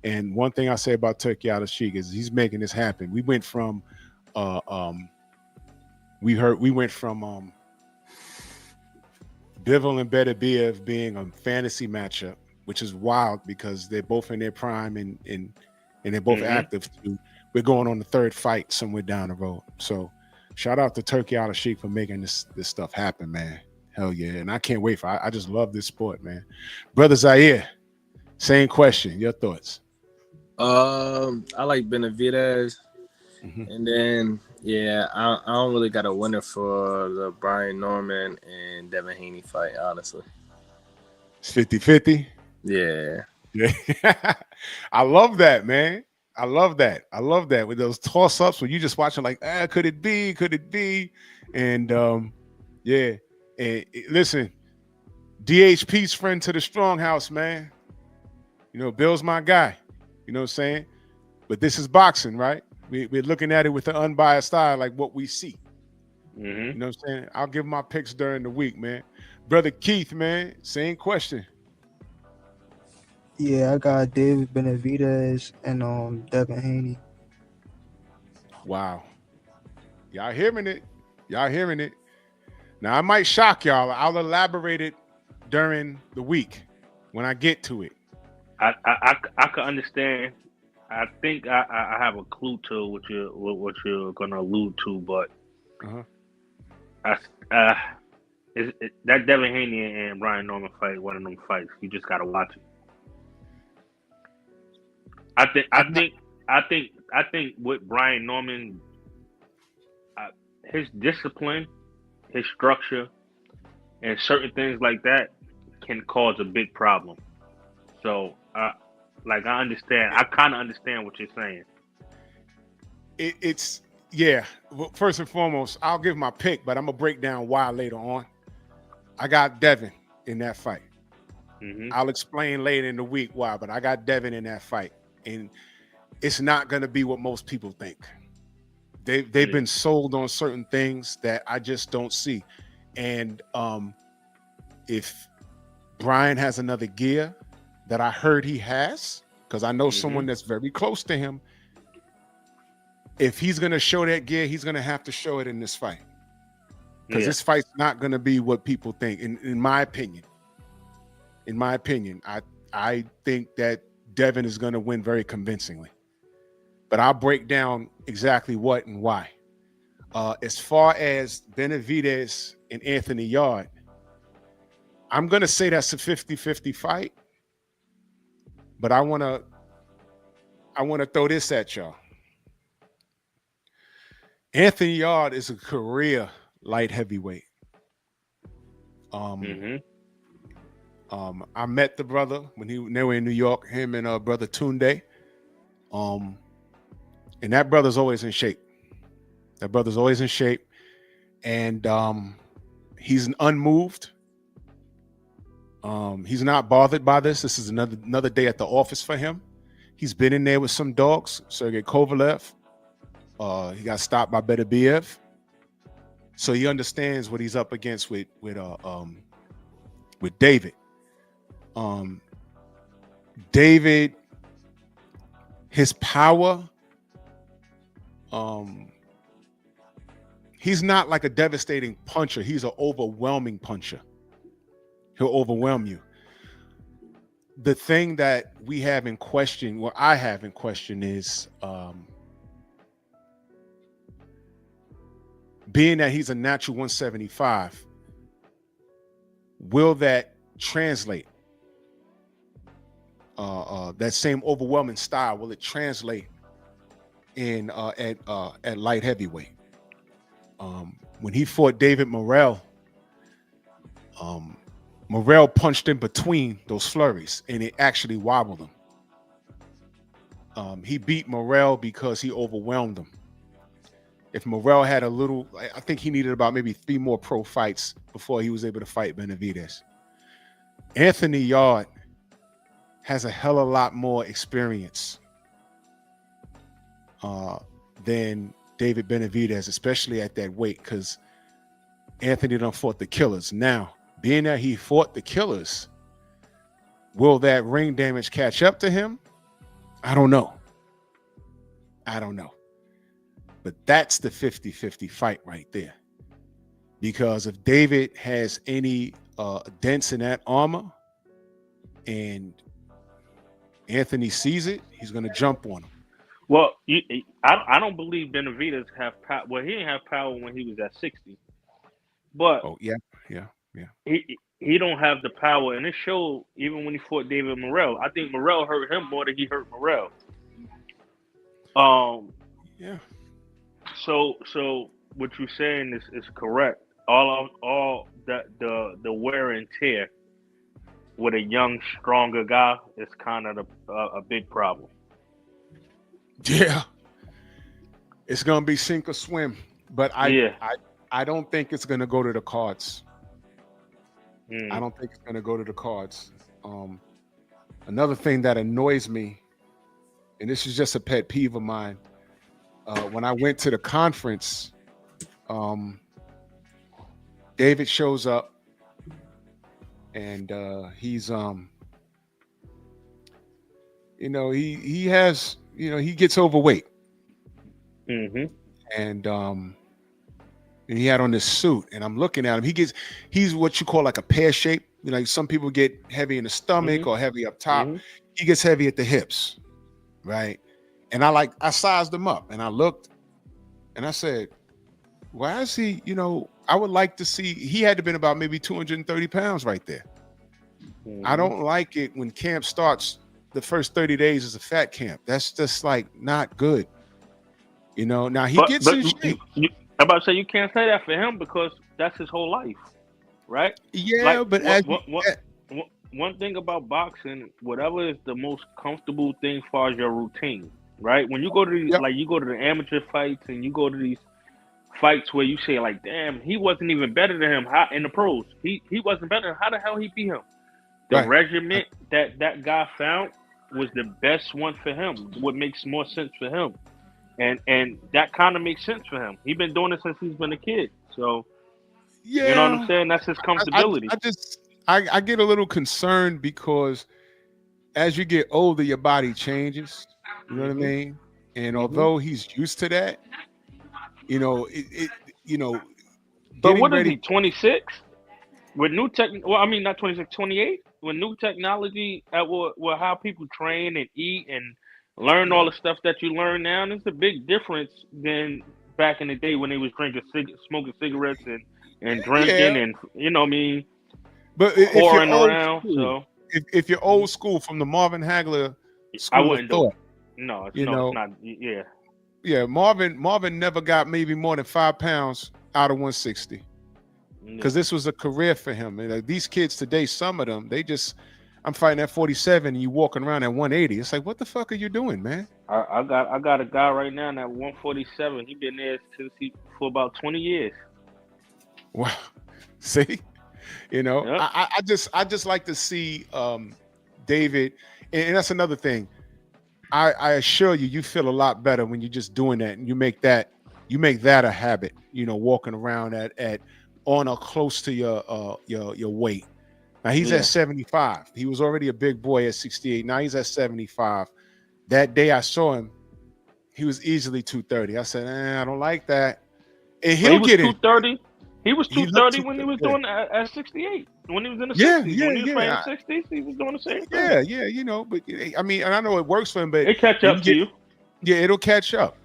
and one thing I say about Turki Al-Sheikh is he's making this happen. We went from Bivol and Beterbiev being a fantasy matchup, which is wild because they're both in their prime and they're both active too. We're going on the third fight somewhere down the road. So shout out to Turkey Al Sheikh for making this stuff happen, man. Hell yeah. And I can't wait I just love this sport, man. Brother Zaire, same question. Your thoughts? I like Benavidez. And then I don't really got a winner for the Brian Norman and Devin Haney fight, honestly. It's 50-50. Yeah. I love that, man. I love that with those toss-ups when you just watching like, could it be? And and listen, DHP's friend to the Strong House, man. You know, Bill's my guy. You know what I'm saying? But this is boxing, right? We're looking at it with an unbiased eye, like what we see. You know what I'm saying? I'll give my picks during the week, man. Brother Keith, man, same question. Yeah, I got David Benavidez and Devin Haney. Wow. Y'all hearing it? Now, I might shock y'all. I'll elaborate it during the week when I get to it. I can understand. I think I have a clue to what you're gonna allude to, but that Devin Haney and Brian Norman fight, one of them fights, you just gotta watch it. I think with Brian Norman, his discipline, his structure, and certain things like that can cause a big problem. So, I understand. I kind of understand what you're saying. It's Well, first and foremost, I'll give my pick, but I'm gonna break down why later on. I got Devin in that fight. I'll explain later in the week why, but I got Devin in that fight, and it's not gonna be what most people think. They've been sold on certain things that I just don't see, and if Brian has another gear that I heard he has, because I know someone that's very close to him. If he's going to show that gear, he's going to have to show it in this fight. Because this fight's not going to be what people think, in my opinion. In my opinion, I think that Devin is going to win very convincingly. But I'll break down exactly what and why. As far as Benavidez and Anthony Yard, I'm going to say that's a 50-50 fight. But I want to throw this at y'all. Anthony Yard is a career light heavyweight. I met the brother when they were in New York, him and brother Tunde. And that brother's always in shape. And he's unmoved. He's not bothered by this. This is another day at the office for him. He's been in there with some dogs. Sergey Kovalev. He got stopped by Beterbiev. So he understands what he's up against with David. David, his power, he's not like a devastating puncher. He's an overwhelming puncher. He'll overwhelm you. The thing that we have in question, what I have in question is being that he's a natural 175, will that translate? That same overwhelming style, will it translate in at light heavyweight? When he fought David Morrell, Morrell punched in between those flurries, and it actually wobbled him. He beat Morrell because he overwhelmed him. If Morrell had a little, I think he needed about maybe 3 more pro fights before he was able to fight Benavidez. Anthony Yard has a hell of a lot more experience than David Benavidez, especially at that weight, because Anthony done fought the killers. Now, being that he fought the killers, will that ring damage catch up to him? I don't know. But that's the 50-50 fight right there. Because if David has any dents in that armor, and Anthony sees it, he's gonna jump on him. Well, I don't believe Benavidez have power. Well, he didn't have power when he was at 60, but Oh yeah. he don't have the power, and it showed even when he fought David Morrell. I think Morrell hurt him more than he hurt Morrell. Yeah. So what you're saying is correct. All that the wear and tear with a young, stronger guy is kind of a big problem. Yeah. It's gonna be sink or swim, but I don't think it's gonna go to the cards. I don't think it's gonna go to the cards. Another thing that annoys me, and this is just a pet peeve of mine, when I went to the conference, David shows up, and he's he has, he gets overweight. And he had on this suit, and I'm looking at him. He's what you call like a pear shape. Like some people get heavy in the stomach or heavy up top. He gets heavy at the hips, right? And I sized him up, and I looked, and I said, why is he, I would like to see, he had to been about maybe 230 pounds right there. I don't like it when camp starts, the first 30 days is a fat camp. That's just like not good. Now he gets in shape. I'm about to say you can't say that for him because that's his whole life, right? Yeah, like, but one thing about boxing, whatever is the most comfortable thing as far as your routine, right? When you go to these, you go to the amateur fights and you go to these fights where you say like, damn, he wasn't even better than him. How in the pros, he wasn't better. How the hell he beat him? The regiment that guy found was the best one for him. What makes more sense for him. And that kind of makes sense for him. He's been doing it since he's been a kid. So, you know what I'm saying? That's his comfortability. I get a little concerned because as you get older, your body changes. You know what I mean? And although he's used to that, But what is he, 26? With new tech, well, I mean, not 26, 28? With new technology, with how people train and eat and learn all the stuff that you learn now, and it's a big difference than back in the day when they was smoking cigarettes and drinking and what I mean. But whoring around. So if you're old school from the Marvin Hagler school, I wouldn't do it. No, it's not. Yeah. Yeah, Marvin never got maybe more than 5 pounds out of 160 because this was a career for him. And these kids today, some of them, I'm fighting at 47 and you walking around at 180. It's like, what the fuck are you doing, man? I got a guy right now at 147. He been there for about 20 years. Wow. See, I just like to see David, and that's another thing. I assure you feel a lot better when you're just doing that, and you make that a habit. Walking around at on or close to your weight. Now he's at 75. He was already a big boy at 68. Now he's at 75. That day I saw him, he was easily 230. I said, I don't like that. And he'll get 230. He was 230 when he was doing at 68. When he was in the 60s. When he was playing in the 60s, he was doing the same thing. Yeah, but I mean, and I know it works for him, but it catch up to you. Yeah, it'll catch up.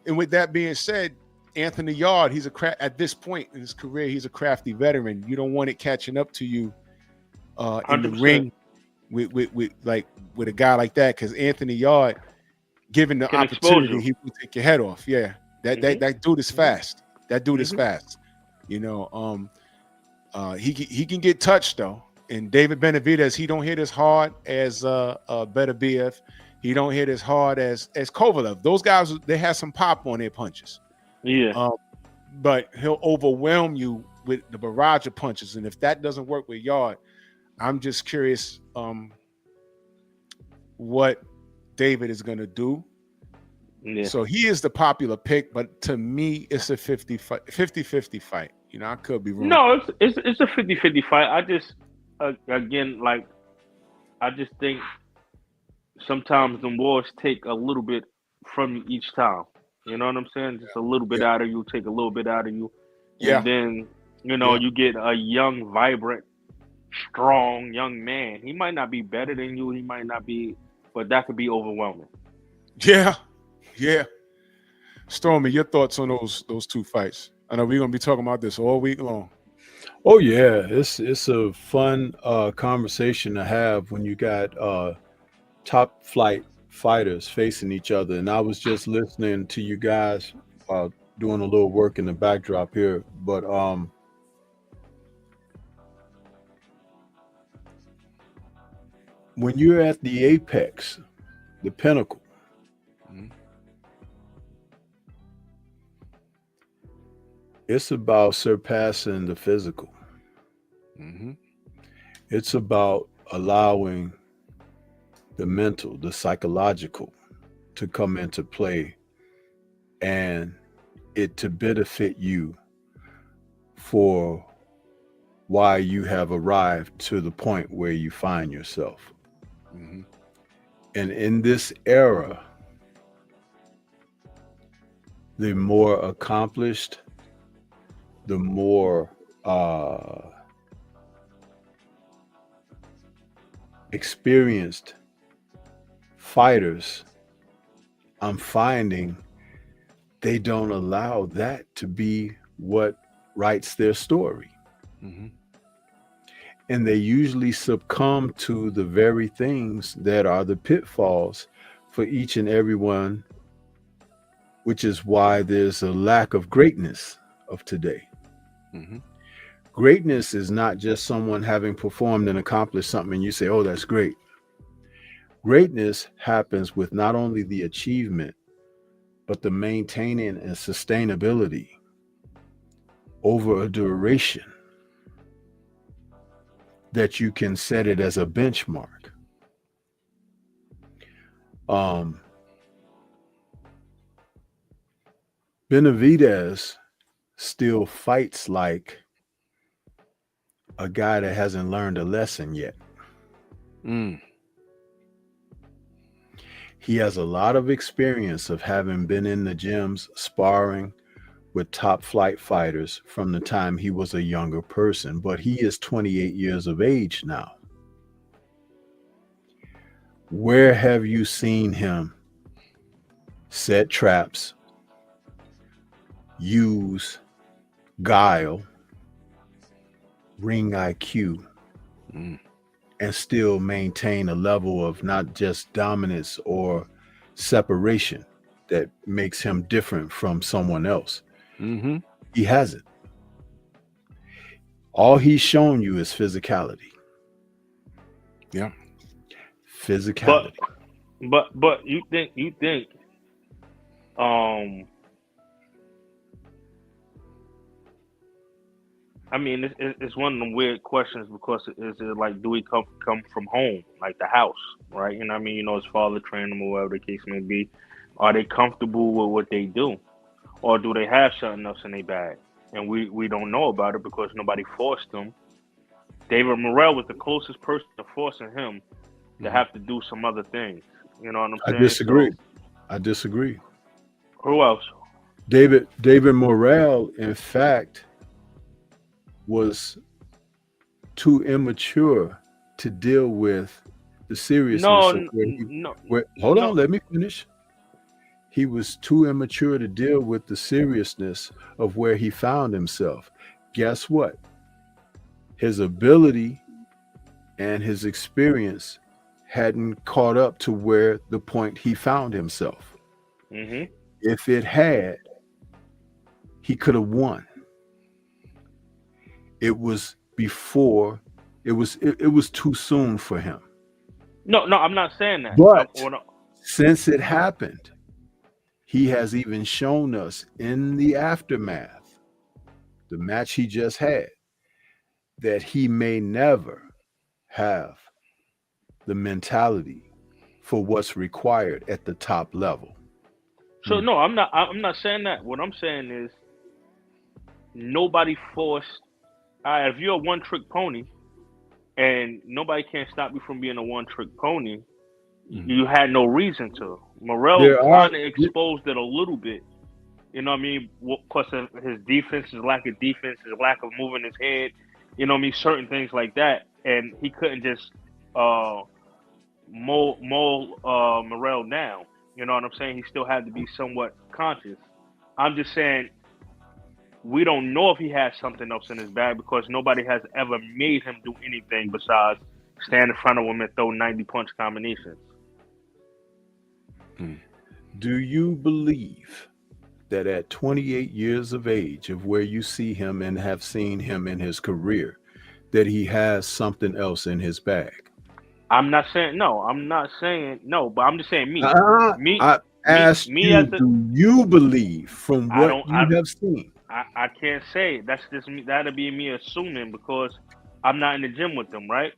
And with that being said, Anthony Yard, he's at this point in his career, he's a crafty veteran. You don't want it catching up to you in the ring with a guy like that, because Anthony Yard, given the opportunity, he will take your head off. Yeah, that dude is fast. That dude is fast. He can get touched though. And David Benavidez, he don't hit as hard as Beterbiev. He don't hit as hard as Kovalev. Those guys, they have some pop on their punches. Yeah. But he'll overwhelm you with the barrage of punches. And if that doesn't work with Yard, I'm just curious what David is going to do. Yeah. So he is the popular pick, but to me, it's a 50-50 fight. I could be wrong. No, it's a 50-50 fight. I just, again, I just think sometimes the wars take a little bit from you each time. You know what I'm saying? Just a little bit out of you, take a little bit out of you. Yeah. And then You know, you get a young, vibrant, strong young man. He might not be better than you. He might not be, but that could be overwhelming. Yeah. Stormy, your thoughts on those two fights? I know we're gonna be talking about this all week long. Oh yeah, it's a fun conversation to have when you got top flight fighters facing each other. And I was just listening to you guys doing a little work in the backdrop here, but when you're at the apex, the pinnacle, it's about surpassing the physical. It's about allowing the mental, the psychological to come into play and it to benefit you for why you have arrived to the point where you find yourself. And in this era, the more accomplished, the more experienced fighters, I'm finding they don't allow that to be what writes their story. And they usually succumb to the very things that are the pitfalls for each and every one, which is why there's a lack of greatness of today. Greatness is not just someone having performed and accomplished something and you say, oh, that's great. Greatness happens with not only the achievement, but the maintaining and sustainability over a duration that you can set it as a benchmark. Benavidez still fights like a guy that hasn't learned a lesson yet. He has a lot of experience of having been in the gyms sparring with top flight fighters from the time he was a younger person, but he is 28 years of age now. Where have you seen him set traps, use guile, ring IQ, and still maintain a level of not just dominance or separation that makes him different from someone else? He hasn't. All he's shown you is physicality. Physicality. But you think I mean, it's one of them weird questions because is it like, do we come from home, like the house, right? You know what I mean? You know, his father trained him or whatever the case may be. Are they comfortable with what they do? Or do they have something else in their bag? And we don't know about it because nobody forced them. David Morrell was the closest person to forcing him to have to do some other things. You know what I'm saying? I disagree. Who else? David Morrell, in fact, was too immature to deal with the seriousness hold on, let me finish. He was too immature to deal with the seriousness of where he found himself. Guess what? His ability and his experience hadn't caught up to where the point he found himself. If it had, he could have won. It was before, it was too soon for him. No, I'm not saying that. But since it happened, he has even shown us in the aftermath, the match he just had, that he may never have the mentality for what's required at the top level. So no, I'm not saying that. What I'm saying is nobody forced. If you're a one-trick pony and nobody can stop you from being a one-trick pony, you had no reason to. Morrell kind of exposed it a little bit You know what I mean? Because of his defense, his lack of defense, his lack of moving his head. You know what I mean? Certain things like that, and he couldn't just mold Morrell down. You know what I'm saying? He still had to be somewhat conscious. I'm just saying we don't know if he has something else in his bag because nobody has ever made him do anything besides stand in front of him and throw 90 punch combinations. Do you believe that at 28 years of age, of where you see him and have seen him in his career, that he has something else in his bag? I'm not saying no. I'm not saying no, but I'm just saying me. I asked you, as a, do you believe from I what don't. you have seen? I can't say. That's just me. That'll be me assuming because I'm not in the gym with them, right?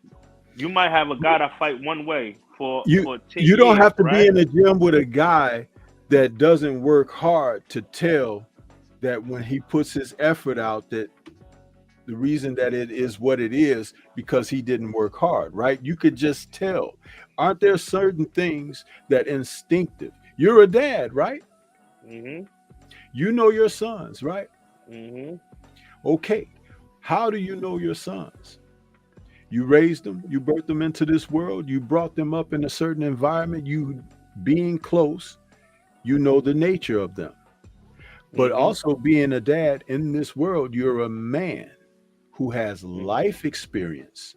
You might have a guy that fight one way for 10 You don't years, have to right? be in the gym with a guy that doesn't work hard to tell that when he puts his effort out, that the reason that it is what it is because he didn't work hard, right? You could just tell. Aren't there certain things that instinctive? You're a dad, right? Mm-hmm. You know your sons, right? Mm-hmm. Okay. How do you know your sons? You raised them, you birthed them into this world, you brought them up in a certain environment, you being close, you know the nature of them. But also being a dad in this world, you're a man who has life experience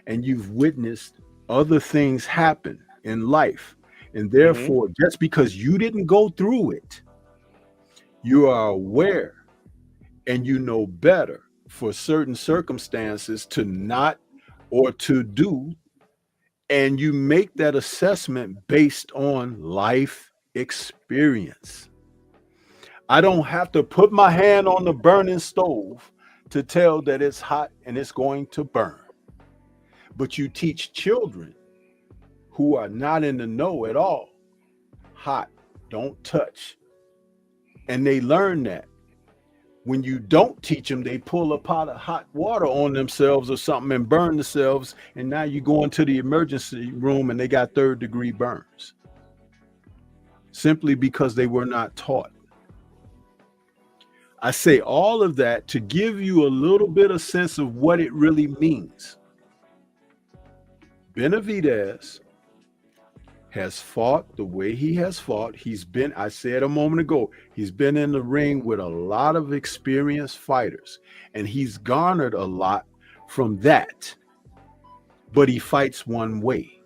and you've witnessed other things happen in life. And therefore, just because you didn't go through it, you are aware and you know better for certain circumstances to not or to do. And you make that assessment based on life experience. I don't have to put my hand on the burning stove to tell that it's hot and it's going to burn. But you teach children who are not in the know at all, hot, don't touch. And they learn that. When you don't teach them, they pull a pot of hot water on themselves or something and burn themselves. And now you go into the emergency room and they got 3rd-degree burns. Simply because they were not taught. I say all of that to give you a little bit of sense of what it really means. Benavidez has fought the way he has fought. He's been, I said a moment ago, he's been in the ring with a lot of experienced fighters, and he's garnered a lot from that. But he fights one way.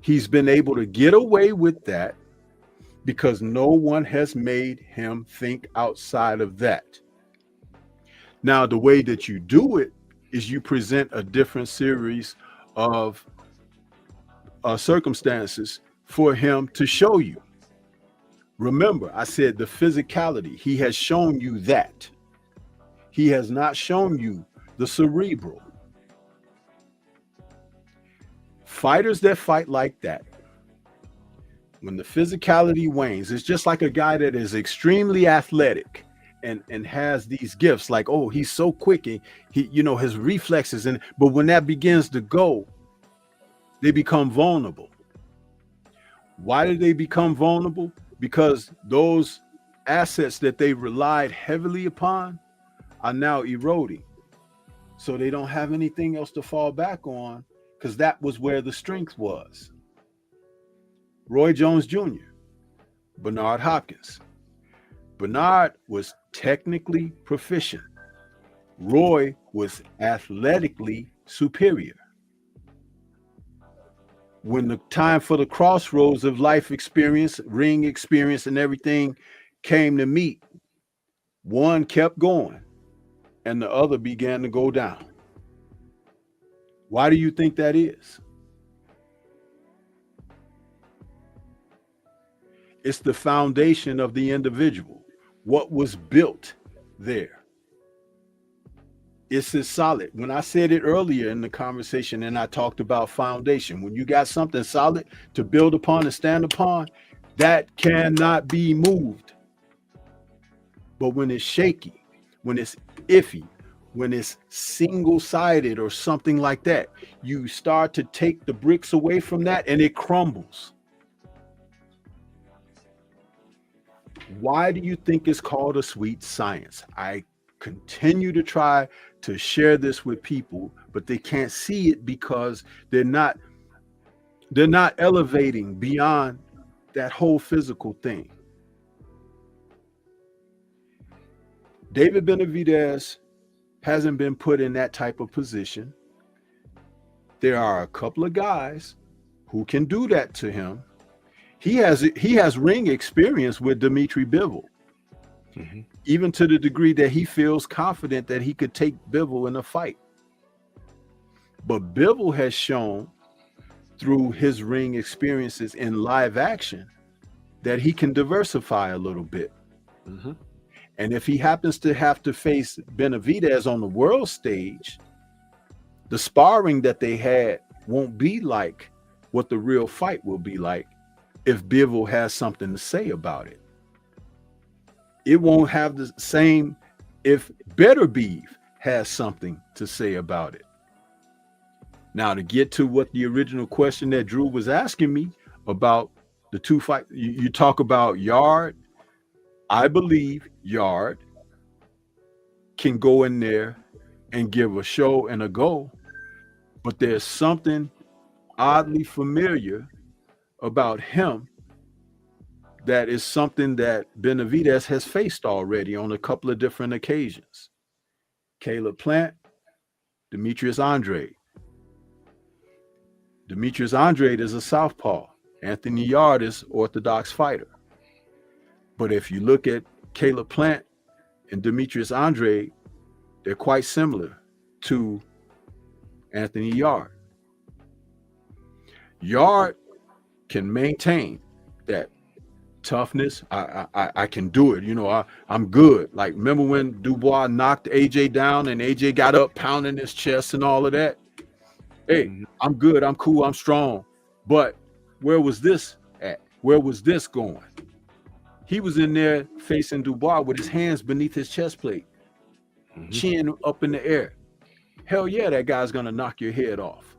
He's been able to get away with that because no one has made him think outside of that. Now, the way that you do it is you present a different series of circumstances for him to show you. Remember, I said the physicality. He has shown you that. He has not shown you the cerebral. Fighters that fight like that, when the physicality wanes, it's just like a guy that is extremely athletic and has these gifts, like, oh, he's so quick and he, you know, his reflexes, but when that begins to go, they become vulnerable. Why do they become vulnerable? Because those assets that they relied heavily upon are now eroding. So they don't have anything else to fall back on because that was where the strength was. Roy Jones Jr., Bernard Hopkins. Bernard was technically proficient. Roy was athletically superior. When the time for the crossroads of life experience, ring experience, and everything came to meet, one kept going and the other began to go down. Why do you think that is? It's the foundation of the individual. What was built there. It's as solid. When I said it earlier in the conversation and I talked about foundation, when you got something solid to build upon and stand upon, that cannot be moved. But when it's shaky, when it's iffy, when it's single-sided or something like that, you start to take the bricks away from that and it crumbles. Why do you think it's called a sweet science? I continue to try to share this with people, but they can't see it because they're not elevating beyond that whole physical thing. David Benavidez hasn't been put in that type of position. There are a couple of guys who can do that to him. He has ring experience with Dmitry Bivol, even to the degree that he feels confident that he could take Bivol in a fight. But Bivol has shown through his ring experiences in live action that he can diversify a little bit. And if he happens to have to face Benavidez on the world stage, the sparring that they had won't be like what the real fight will be like if Bivol has something to say about it. It won't have the same if Beterbiev has something to say about it. Now, to get to what the original question that Drew was asking me about the two fights, you talk about Yard. I believe Yard can go in there and give a show and a go, but there's something oddly familiar about him that is something that Benavidez has faced already on a couple of different occasions. Caleb Plant, Demetrius Andrade. Demetrius Andrade is a southpaw. Anthony Yard is orthodox fighter. But if you look at Caleb Plant and Demetrius Andrade, they're quite similar to Anthony Yard. Yard can maintain that toughness. I can do it. You know, I'm good. Like, remember when Dubois knocked AJ down and AJ got up pounding his chest and all of that? Hey, I'm good. I'm cool. I'm strong. But where was this at? Where was this going? He was in there facing Dubois with his hands beneath his chest plate, chin up in the air. Hell yeah, that guy's going to knock your head off.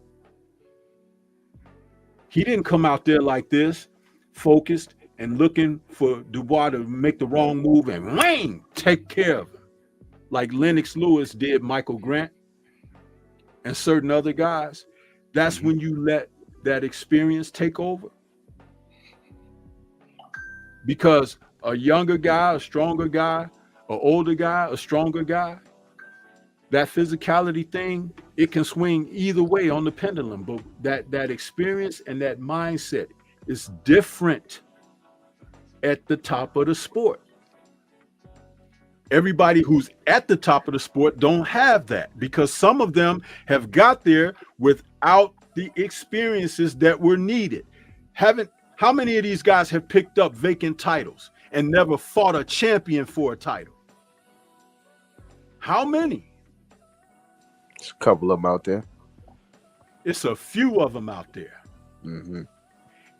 He didn't come out there like this, focused and looking for Dubois to make the wrong move and whang, take care of him, like Lennox Lewis did Michael Grant and certain other guys. That's when you let that experience take over. Because a younger guy, a stronger guy, an older guy, a stronger guy, that physicality thing, it can swing either way on the pendulum. But that experience and that mindset is different at the top of the sport. Everybody who's at the top of the sport don't have that, because some of them have got there without the experiences that were needed. How many of these guys have picked up vacant titles and never fought a champion for a title? How many? There's a couple of them out there. It's a few of them out there.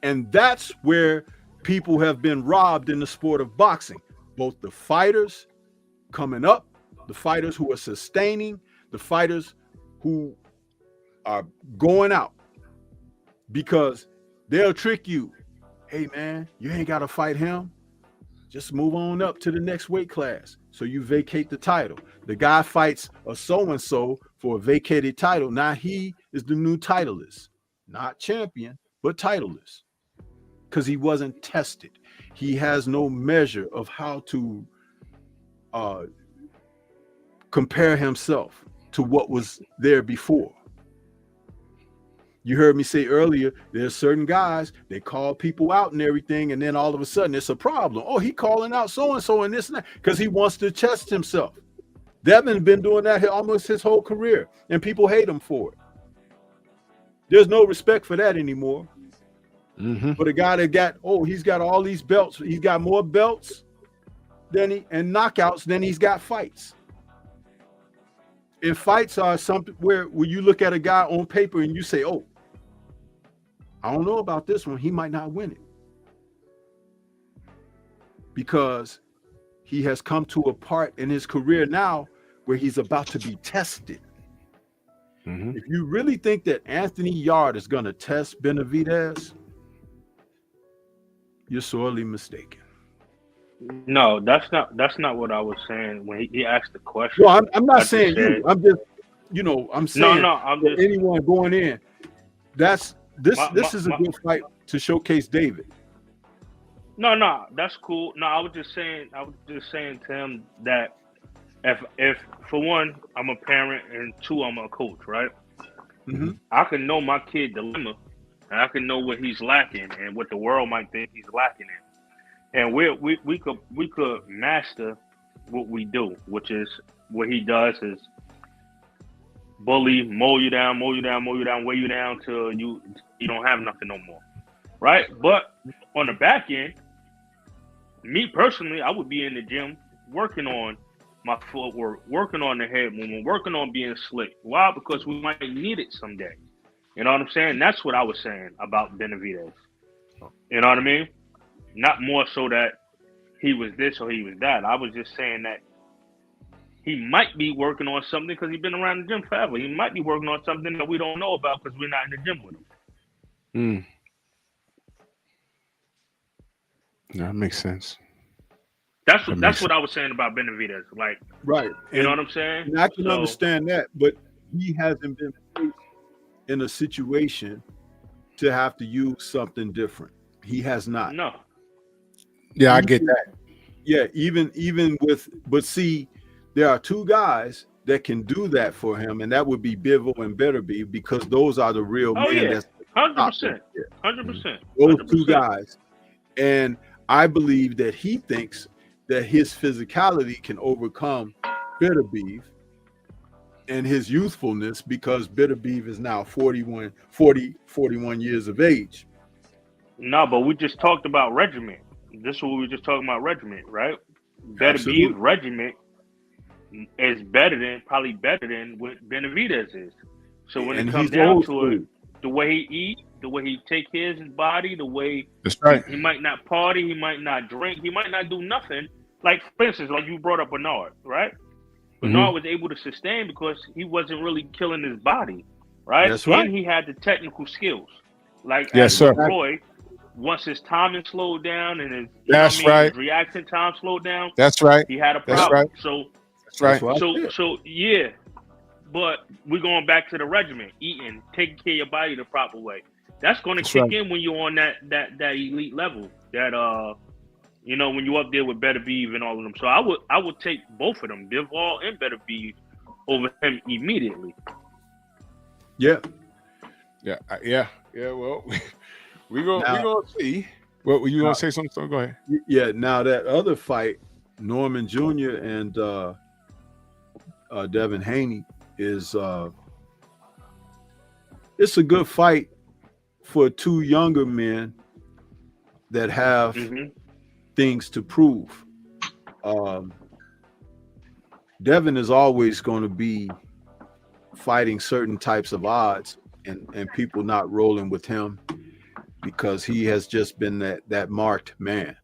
And that's where people have been robbed in the sport of boxing. Both the fighters coming up, the fighters who are sustaining, the fighters who are going out, because they'll trick you. Hey man, you ain't got to fight him. Just move on up to the next weight class. So you vacate the title. The guy fights a so-and-so for a vacated title. Now he is the new titleist, not champion, but titleist, because he wasn't tested. He has no measure of how to compare himself to what was there before. You heard me say earlier, there's certain guys, they call people out and everything, and then all of a sudden it's a problem. Oh, he calling out so-and-so and this and that, because he wants to test himself. Devin's been doing that almost his whole career, and people hate him for it. There's no respect for that anymore. But a guy that he's got all these belts. He's got more belts and knockouts than he's got fights. And fights are something where you look at a guy on paper and you say, oh, I don't know about this one. He might not win it. Because he has come to a part in his career now where he's about to be tested. If you really think that Anthony Yard is going to test Benavidez, you're sorely mistaken. No, that's not what I was saying when he asked the question. Well, I'm not I just saying said you. I'm just, I'm saying no. I'm for just anyone going in, this my, is a good fight to showcase David. no. That's cool. No, I was just saying to him that if for one I'm a parent and two I'm a coach, right? Mm-hmm. I can know my kid dilemma and I can know what he's lacking and what the world might think he's lacking in. And we could master what we do, which is what he does is bully, mow you down, weigh you down till you don't have nothing no more. Right? But on the back end, me personally, I would be in the gym working on my footwork, working on the head movement, working on being slick. Why? Because we might need it someday. You know what I'm saying? That's what I was saying about Benavidez. You know what I mean? Not more so that he was this or he was that. I was just saying that he might be working on something because he's been around the gym forever. He might be working on something that we don't know about because we're not in the gym with him. That makes sense. That's what I was saying about Benavidez. Like, right? You know what I'm saying? And I can understand that, but he hasn't been placed in a situation to have to use something different. He has not. No. Yeah, I get that. Yeah, even with, but see, there are two guys that can do that for him, and that would be Bivol and Beterbiev, because those are the real men. Yeah. That's 100%. 100%. Those two guys. And I believe that he thinks that his physicality can overcome Beterbiev and his youthfulness, because Beterbiev is now 41 years of age. No, but we just talked about regiment. This is what we were just talking about, regiment, right? Beterbiev regiment is probably better than what Benavidez is. So when it comes down to it, the way he eat, the way he take care of his body, the way that's right. He might not party, he might not drink, he might not do nothing. Like, for instance, like you brought up Bernard, right? Bernard was able to sustain because he wasn't really killing his body, right? That's right. And he had the technical skills. Like, yes, sir. Roy, once his timing slowed down and his, his reaction time slowed down, that's right. He had a problem. That's right. So that's right. So yeah. But we're going back to the regimen, eating, taking care of your body the proper way. That's going to kick in when you're on that elite level. That when you're up there with Beterbiev and all of them. So I would take both of them, Bivol and Beterbiev, over him immediately. Yeah. Well, we gonna see. Well, were you gonna say something? So go ahead. Yeah. Now that other fight, Norman Jr. and Devin Haney, is it's a good fight for two younger men that have things to prove. Devin is always going to be fighting certain types of odds and people not rolling with him because he has just been that marked man.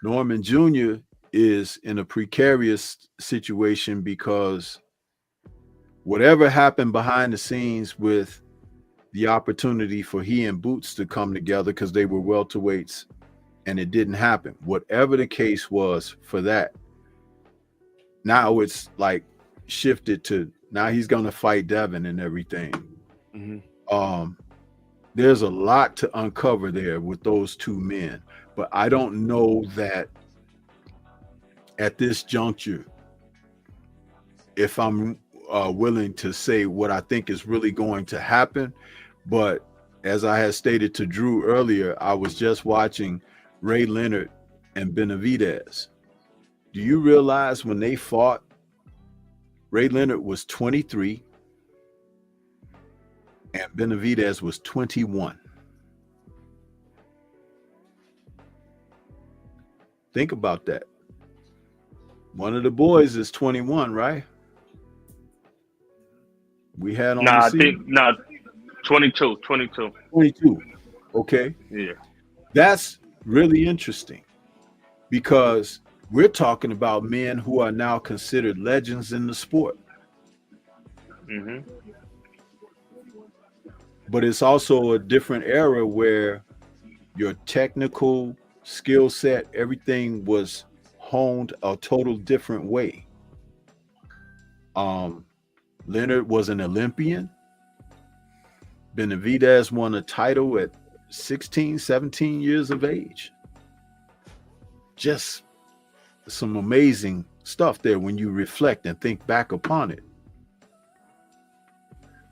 Norman Jr. is in a precarious situation because whatever happened behind the scenes with the opportunity for he and Boots to come together, because they were welterweights and it didn't happen. Whatever the case was for that, now it's like shifted to now he's going to fight Devin and everything. There's a lot to uncover there with those two men, but I don't know that at this juncture, if I'm willing to say what I think is really going to happen. But as I had stated to Drew earlier, I was just watching Ray Leonard and Benavidez. Do you realize when they fought, Ray Leonard was 23 and Benavidez was 21. Think about that. One of the boys is 21, right? We had on I think 22. 22. Okay. Yeah. That's really interesting because we're talking about men who are now considered legends in the sport. But it's also a different era where your technical skill set, everything was honed a total different way. Leonard was an Olympian. Benavidez won a title at 16, 17 years of age. Just some amazing stuff there when you reflect and think back upon it.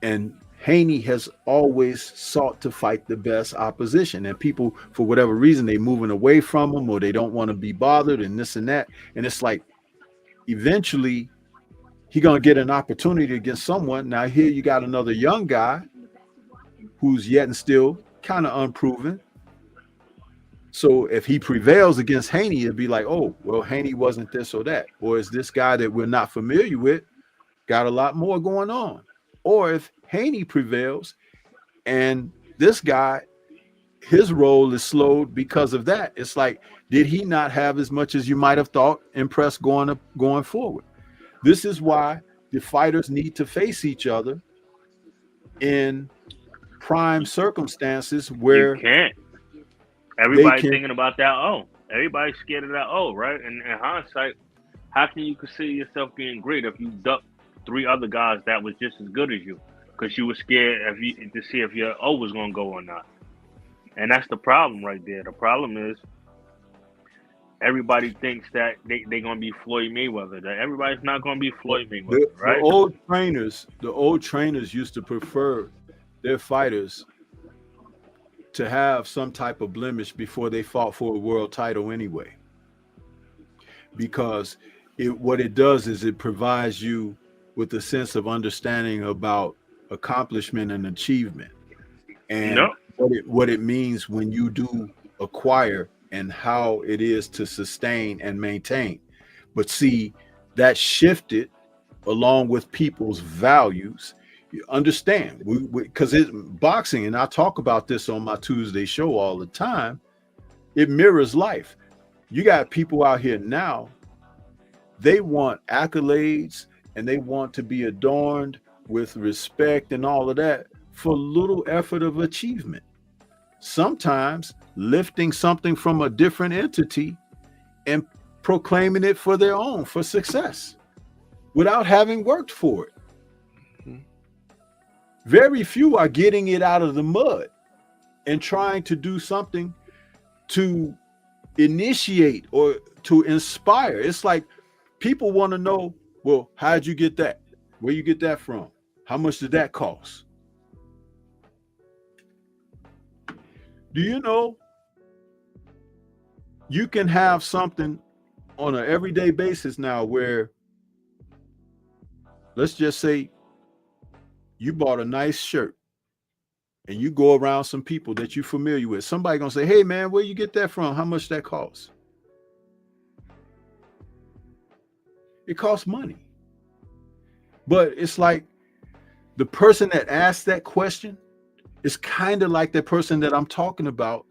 And Haney has always sought to fight the best opposition, and people, for whatever reason, they moving away from him, or they don't want to be bothered, and this and that. And it's like, eventually, he gonna get an opportunity against someone. Now here you got another young guy who's yet and still kind of unproven. So if he prevails against Haney, it'd be like, oh, well, Haney wasn't this or that. Or is this guy that we're not familiar with got a lot more going on? Or if Haney prevails and this guy, his role is slowed because of that, it's like, did he not have as much as you might have thought impressed going forward? This is why the fighters need to face each other in prime circumstances where you can't. Everybody's thinking about that. Oh, everybody's scared of that. Oh, right. And in hindsight, how can you consider yourself being great if you ducked 3 other guys that was just as good as you? Because you were scared to see if your O was going to go or not. And that's the problem right there. The problem is everybody thinks that they're going to be Floyd Mayweather. That everybody's not going to be Floyd Mayweather, right? The old trainers used to prefer their fighters to have some type of blemish before they fought for a world title anyway. Because what it does is it provides you with a sense of understanding about accomplishment and achievement, and what it means when you do acquire and how it is to sustain and maintain. But see, that shifted along with people's values. You understand, because it's boxing, and I talk about this on my Tuesday show all the time. It mirrors life. You got people out here now, they want accolades and they want to be adorned with respect and all of that for little effort of achievement. Sometimes lifting something from a different entity and proclaiming it for their own, for success, without having worked for it. Very few are getting it out of the mud and trying to do something to initiate or to inspire. It's like people want to know, well, how'd you get that? Where you get that from? How much did that cost? Do you know you can have something on an everyday basis now where, let's just say, you bought a nice shirt and you go around some people that you're familiar with. Somebody gonna say, hey man, where you get that from? How much that costs? It costs money. But it's like the person that asked that question is kind of like the person that I'm talking about,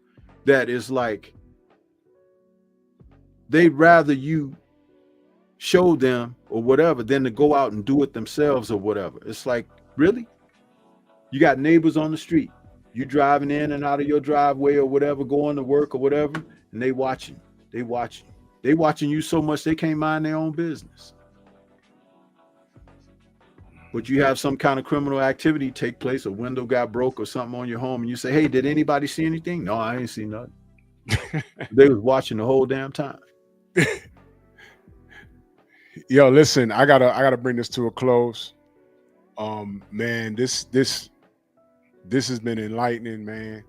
that is like, they'd rather you show them or whatever than to go out and do it themselves or whatever. It's like, really? You got neighbors on the street. You driving in and out of your driveway or whatever, going to work or whatever, and they watching. They watching you so much they can't mind their own business. But you have some kind of criminal activity take place, a window got broke or something on your home, and you say, hey, did anybody see anything? No, I ain't see nothing. They was watching the whole damn time. Yo, listen, I gotta bring this to a close. Man, this has been enlightening, man.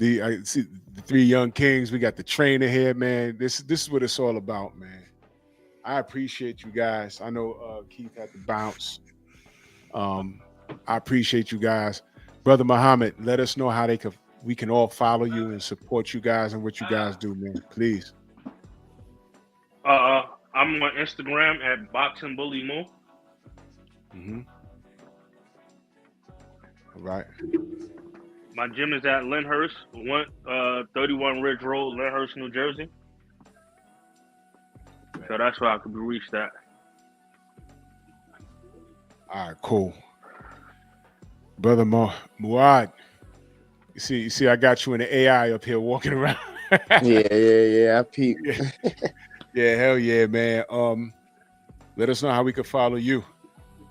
I see the 3 young kings. We got the trainer here, man. This is what it's all about, man. I appreciate you guys. I know Keith had to bounce. I appreciate you guys. Brother Muhammad, let us know how we can all follow you and support you guys and what you guys do, man. Please. I'm on Instagram at Boxing Bully Moo. All right. My gym is at Lyndhurst, 31 Ridge Road, Lyndhurst, New Jersey. So that's where I could be reached at. All right, cool. Brother Muad, you see, I got you in the AI up here walking around. Yeah, I peep. Yeah, hell yeah, man. Let us know how we can follow you.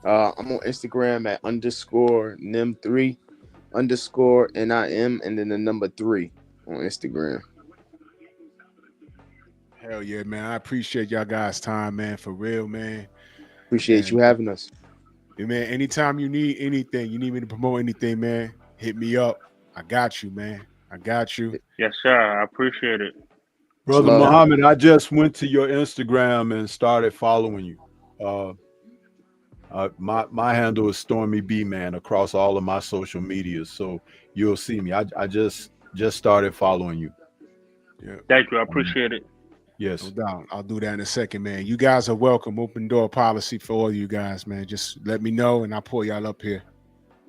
I'm on Instagram at _NIM3 _NIM and then the number 3 on Instagram. Hell yeah, man. I appreciate y'all guys' time, man. For real, man. Appreciate you having us. Yeah, man. Anytime you need anything, you need me to promote anything, man, hit me up. I got you, man. I got you. Yes, sir. I appreciate it. Brother Love. Muhammad, I just went to your Instagram and started following you. My handle is Stormy B Man across all of my social media, so you'll see me. I just started following you. Yeah. Thank you. I appreciate it. Yes. No doubt. I'll do that in a second, man. You guys are welcome. Open door policy for all you guys, man. Just let me know and I'll pull y'all up here.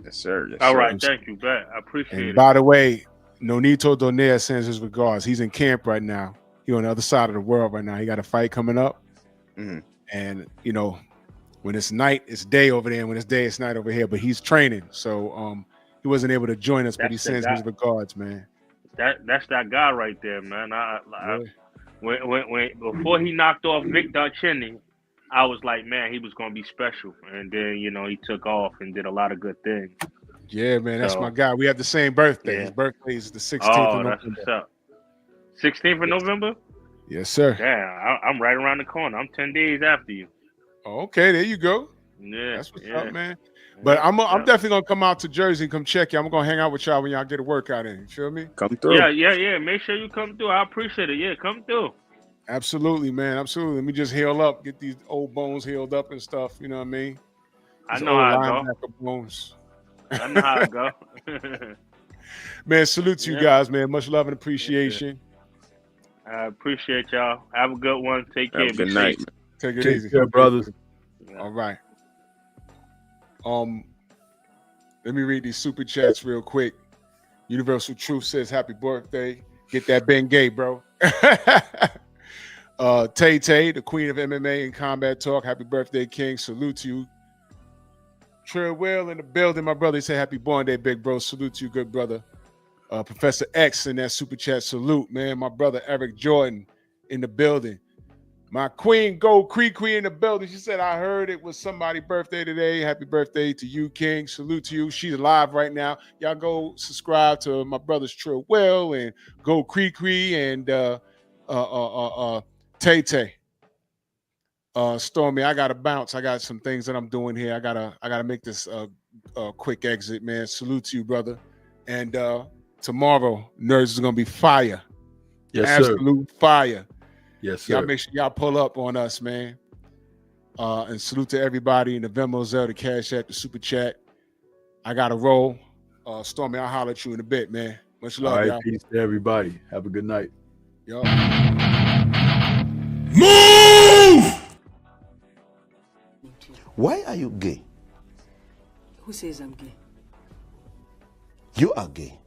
Yes, sir. Yes, All sir. right. Thank you, bet. I appreciate And it. by the way, Nonito Donaire sends his regards. He's in camp right now. He's on the other side of the world right now. He got a fight coming up. Mhm. And, you know, when it's night, it's day over there. And when it's day, it's night over here. But he's training. So he wasn't able to join us, but he sends his regards, man. That's that guy right there, man. When before he knocked off Vic Darcini, I was like, man, he was gonna be special. And then, you know, he took off and did a lot of good things. Yeah, man, that's So, my guy. We have the same birthday. yeah. His birthday is the 16th Oh, of that's November. what's up. 16th of November? Yes, sir. Damn, I'm right around the corner. I'm 10 days after you. Oh, okay, there you go. Yeah, That's what's yeah. up, man. But I'm definitely gonna come out to Jersey and come check you. I'm gonna hang out with y'all when y'all get a workout in. You feel me? Come through. Yeah. Make sure you come through. I appreciate it. Yeah, come through. Absolutely, man. Absolutely. Let me just heal up, get these old bones healed up and stuff. You know what I mean? I These know old how it go. linebacker bones. I know how it go. Man, salute to you Yeah. guys, man. Much love and appreciation. I appreciate y'all. Have a good one. Take care. Have a good Be night. safe. Take it Take easy. care, brothers. All right. Let me read these super chats real quick. Universal Truth says, happy birthday. Get that Bengay, bro. Tay Tay, the queen of MMA and combat talk. Happy birthday, King. Salute to you. Trey Will in the building, my brother. He said, happy born day, big bro. Salute to you, good brother. Professor X in that super chat. Salute, man. My brother Eric Jordan in the building. My queen, Gold Creek in the building. She said, I heard it was somebody's birthday today. Happy birthday to you, King. Salute to you. She's alive right now. Y'all go subscribe to my brothers Trill Will and Gold Creek and Tay Tay. Stormy, I gotta bounce. I got some things that I'm doing here. I gotta make this quick exit, man. Salute to you, brother. And tomorrow, Nerds is gonna be fire. Yes, Absolute fire. Yes, sir. Y'all make sure y'all pull up on us, man. And salute to everybody in the Venmo, Zelle, the Cash App, the Super Chat. I got to roll. Stormy, I'll holler at you in a bit, man. Much love, All right, y'all. peace to everybody. Have a good night. Yo. Move! Why are you gay? Who says I'm gay? You are gay.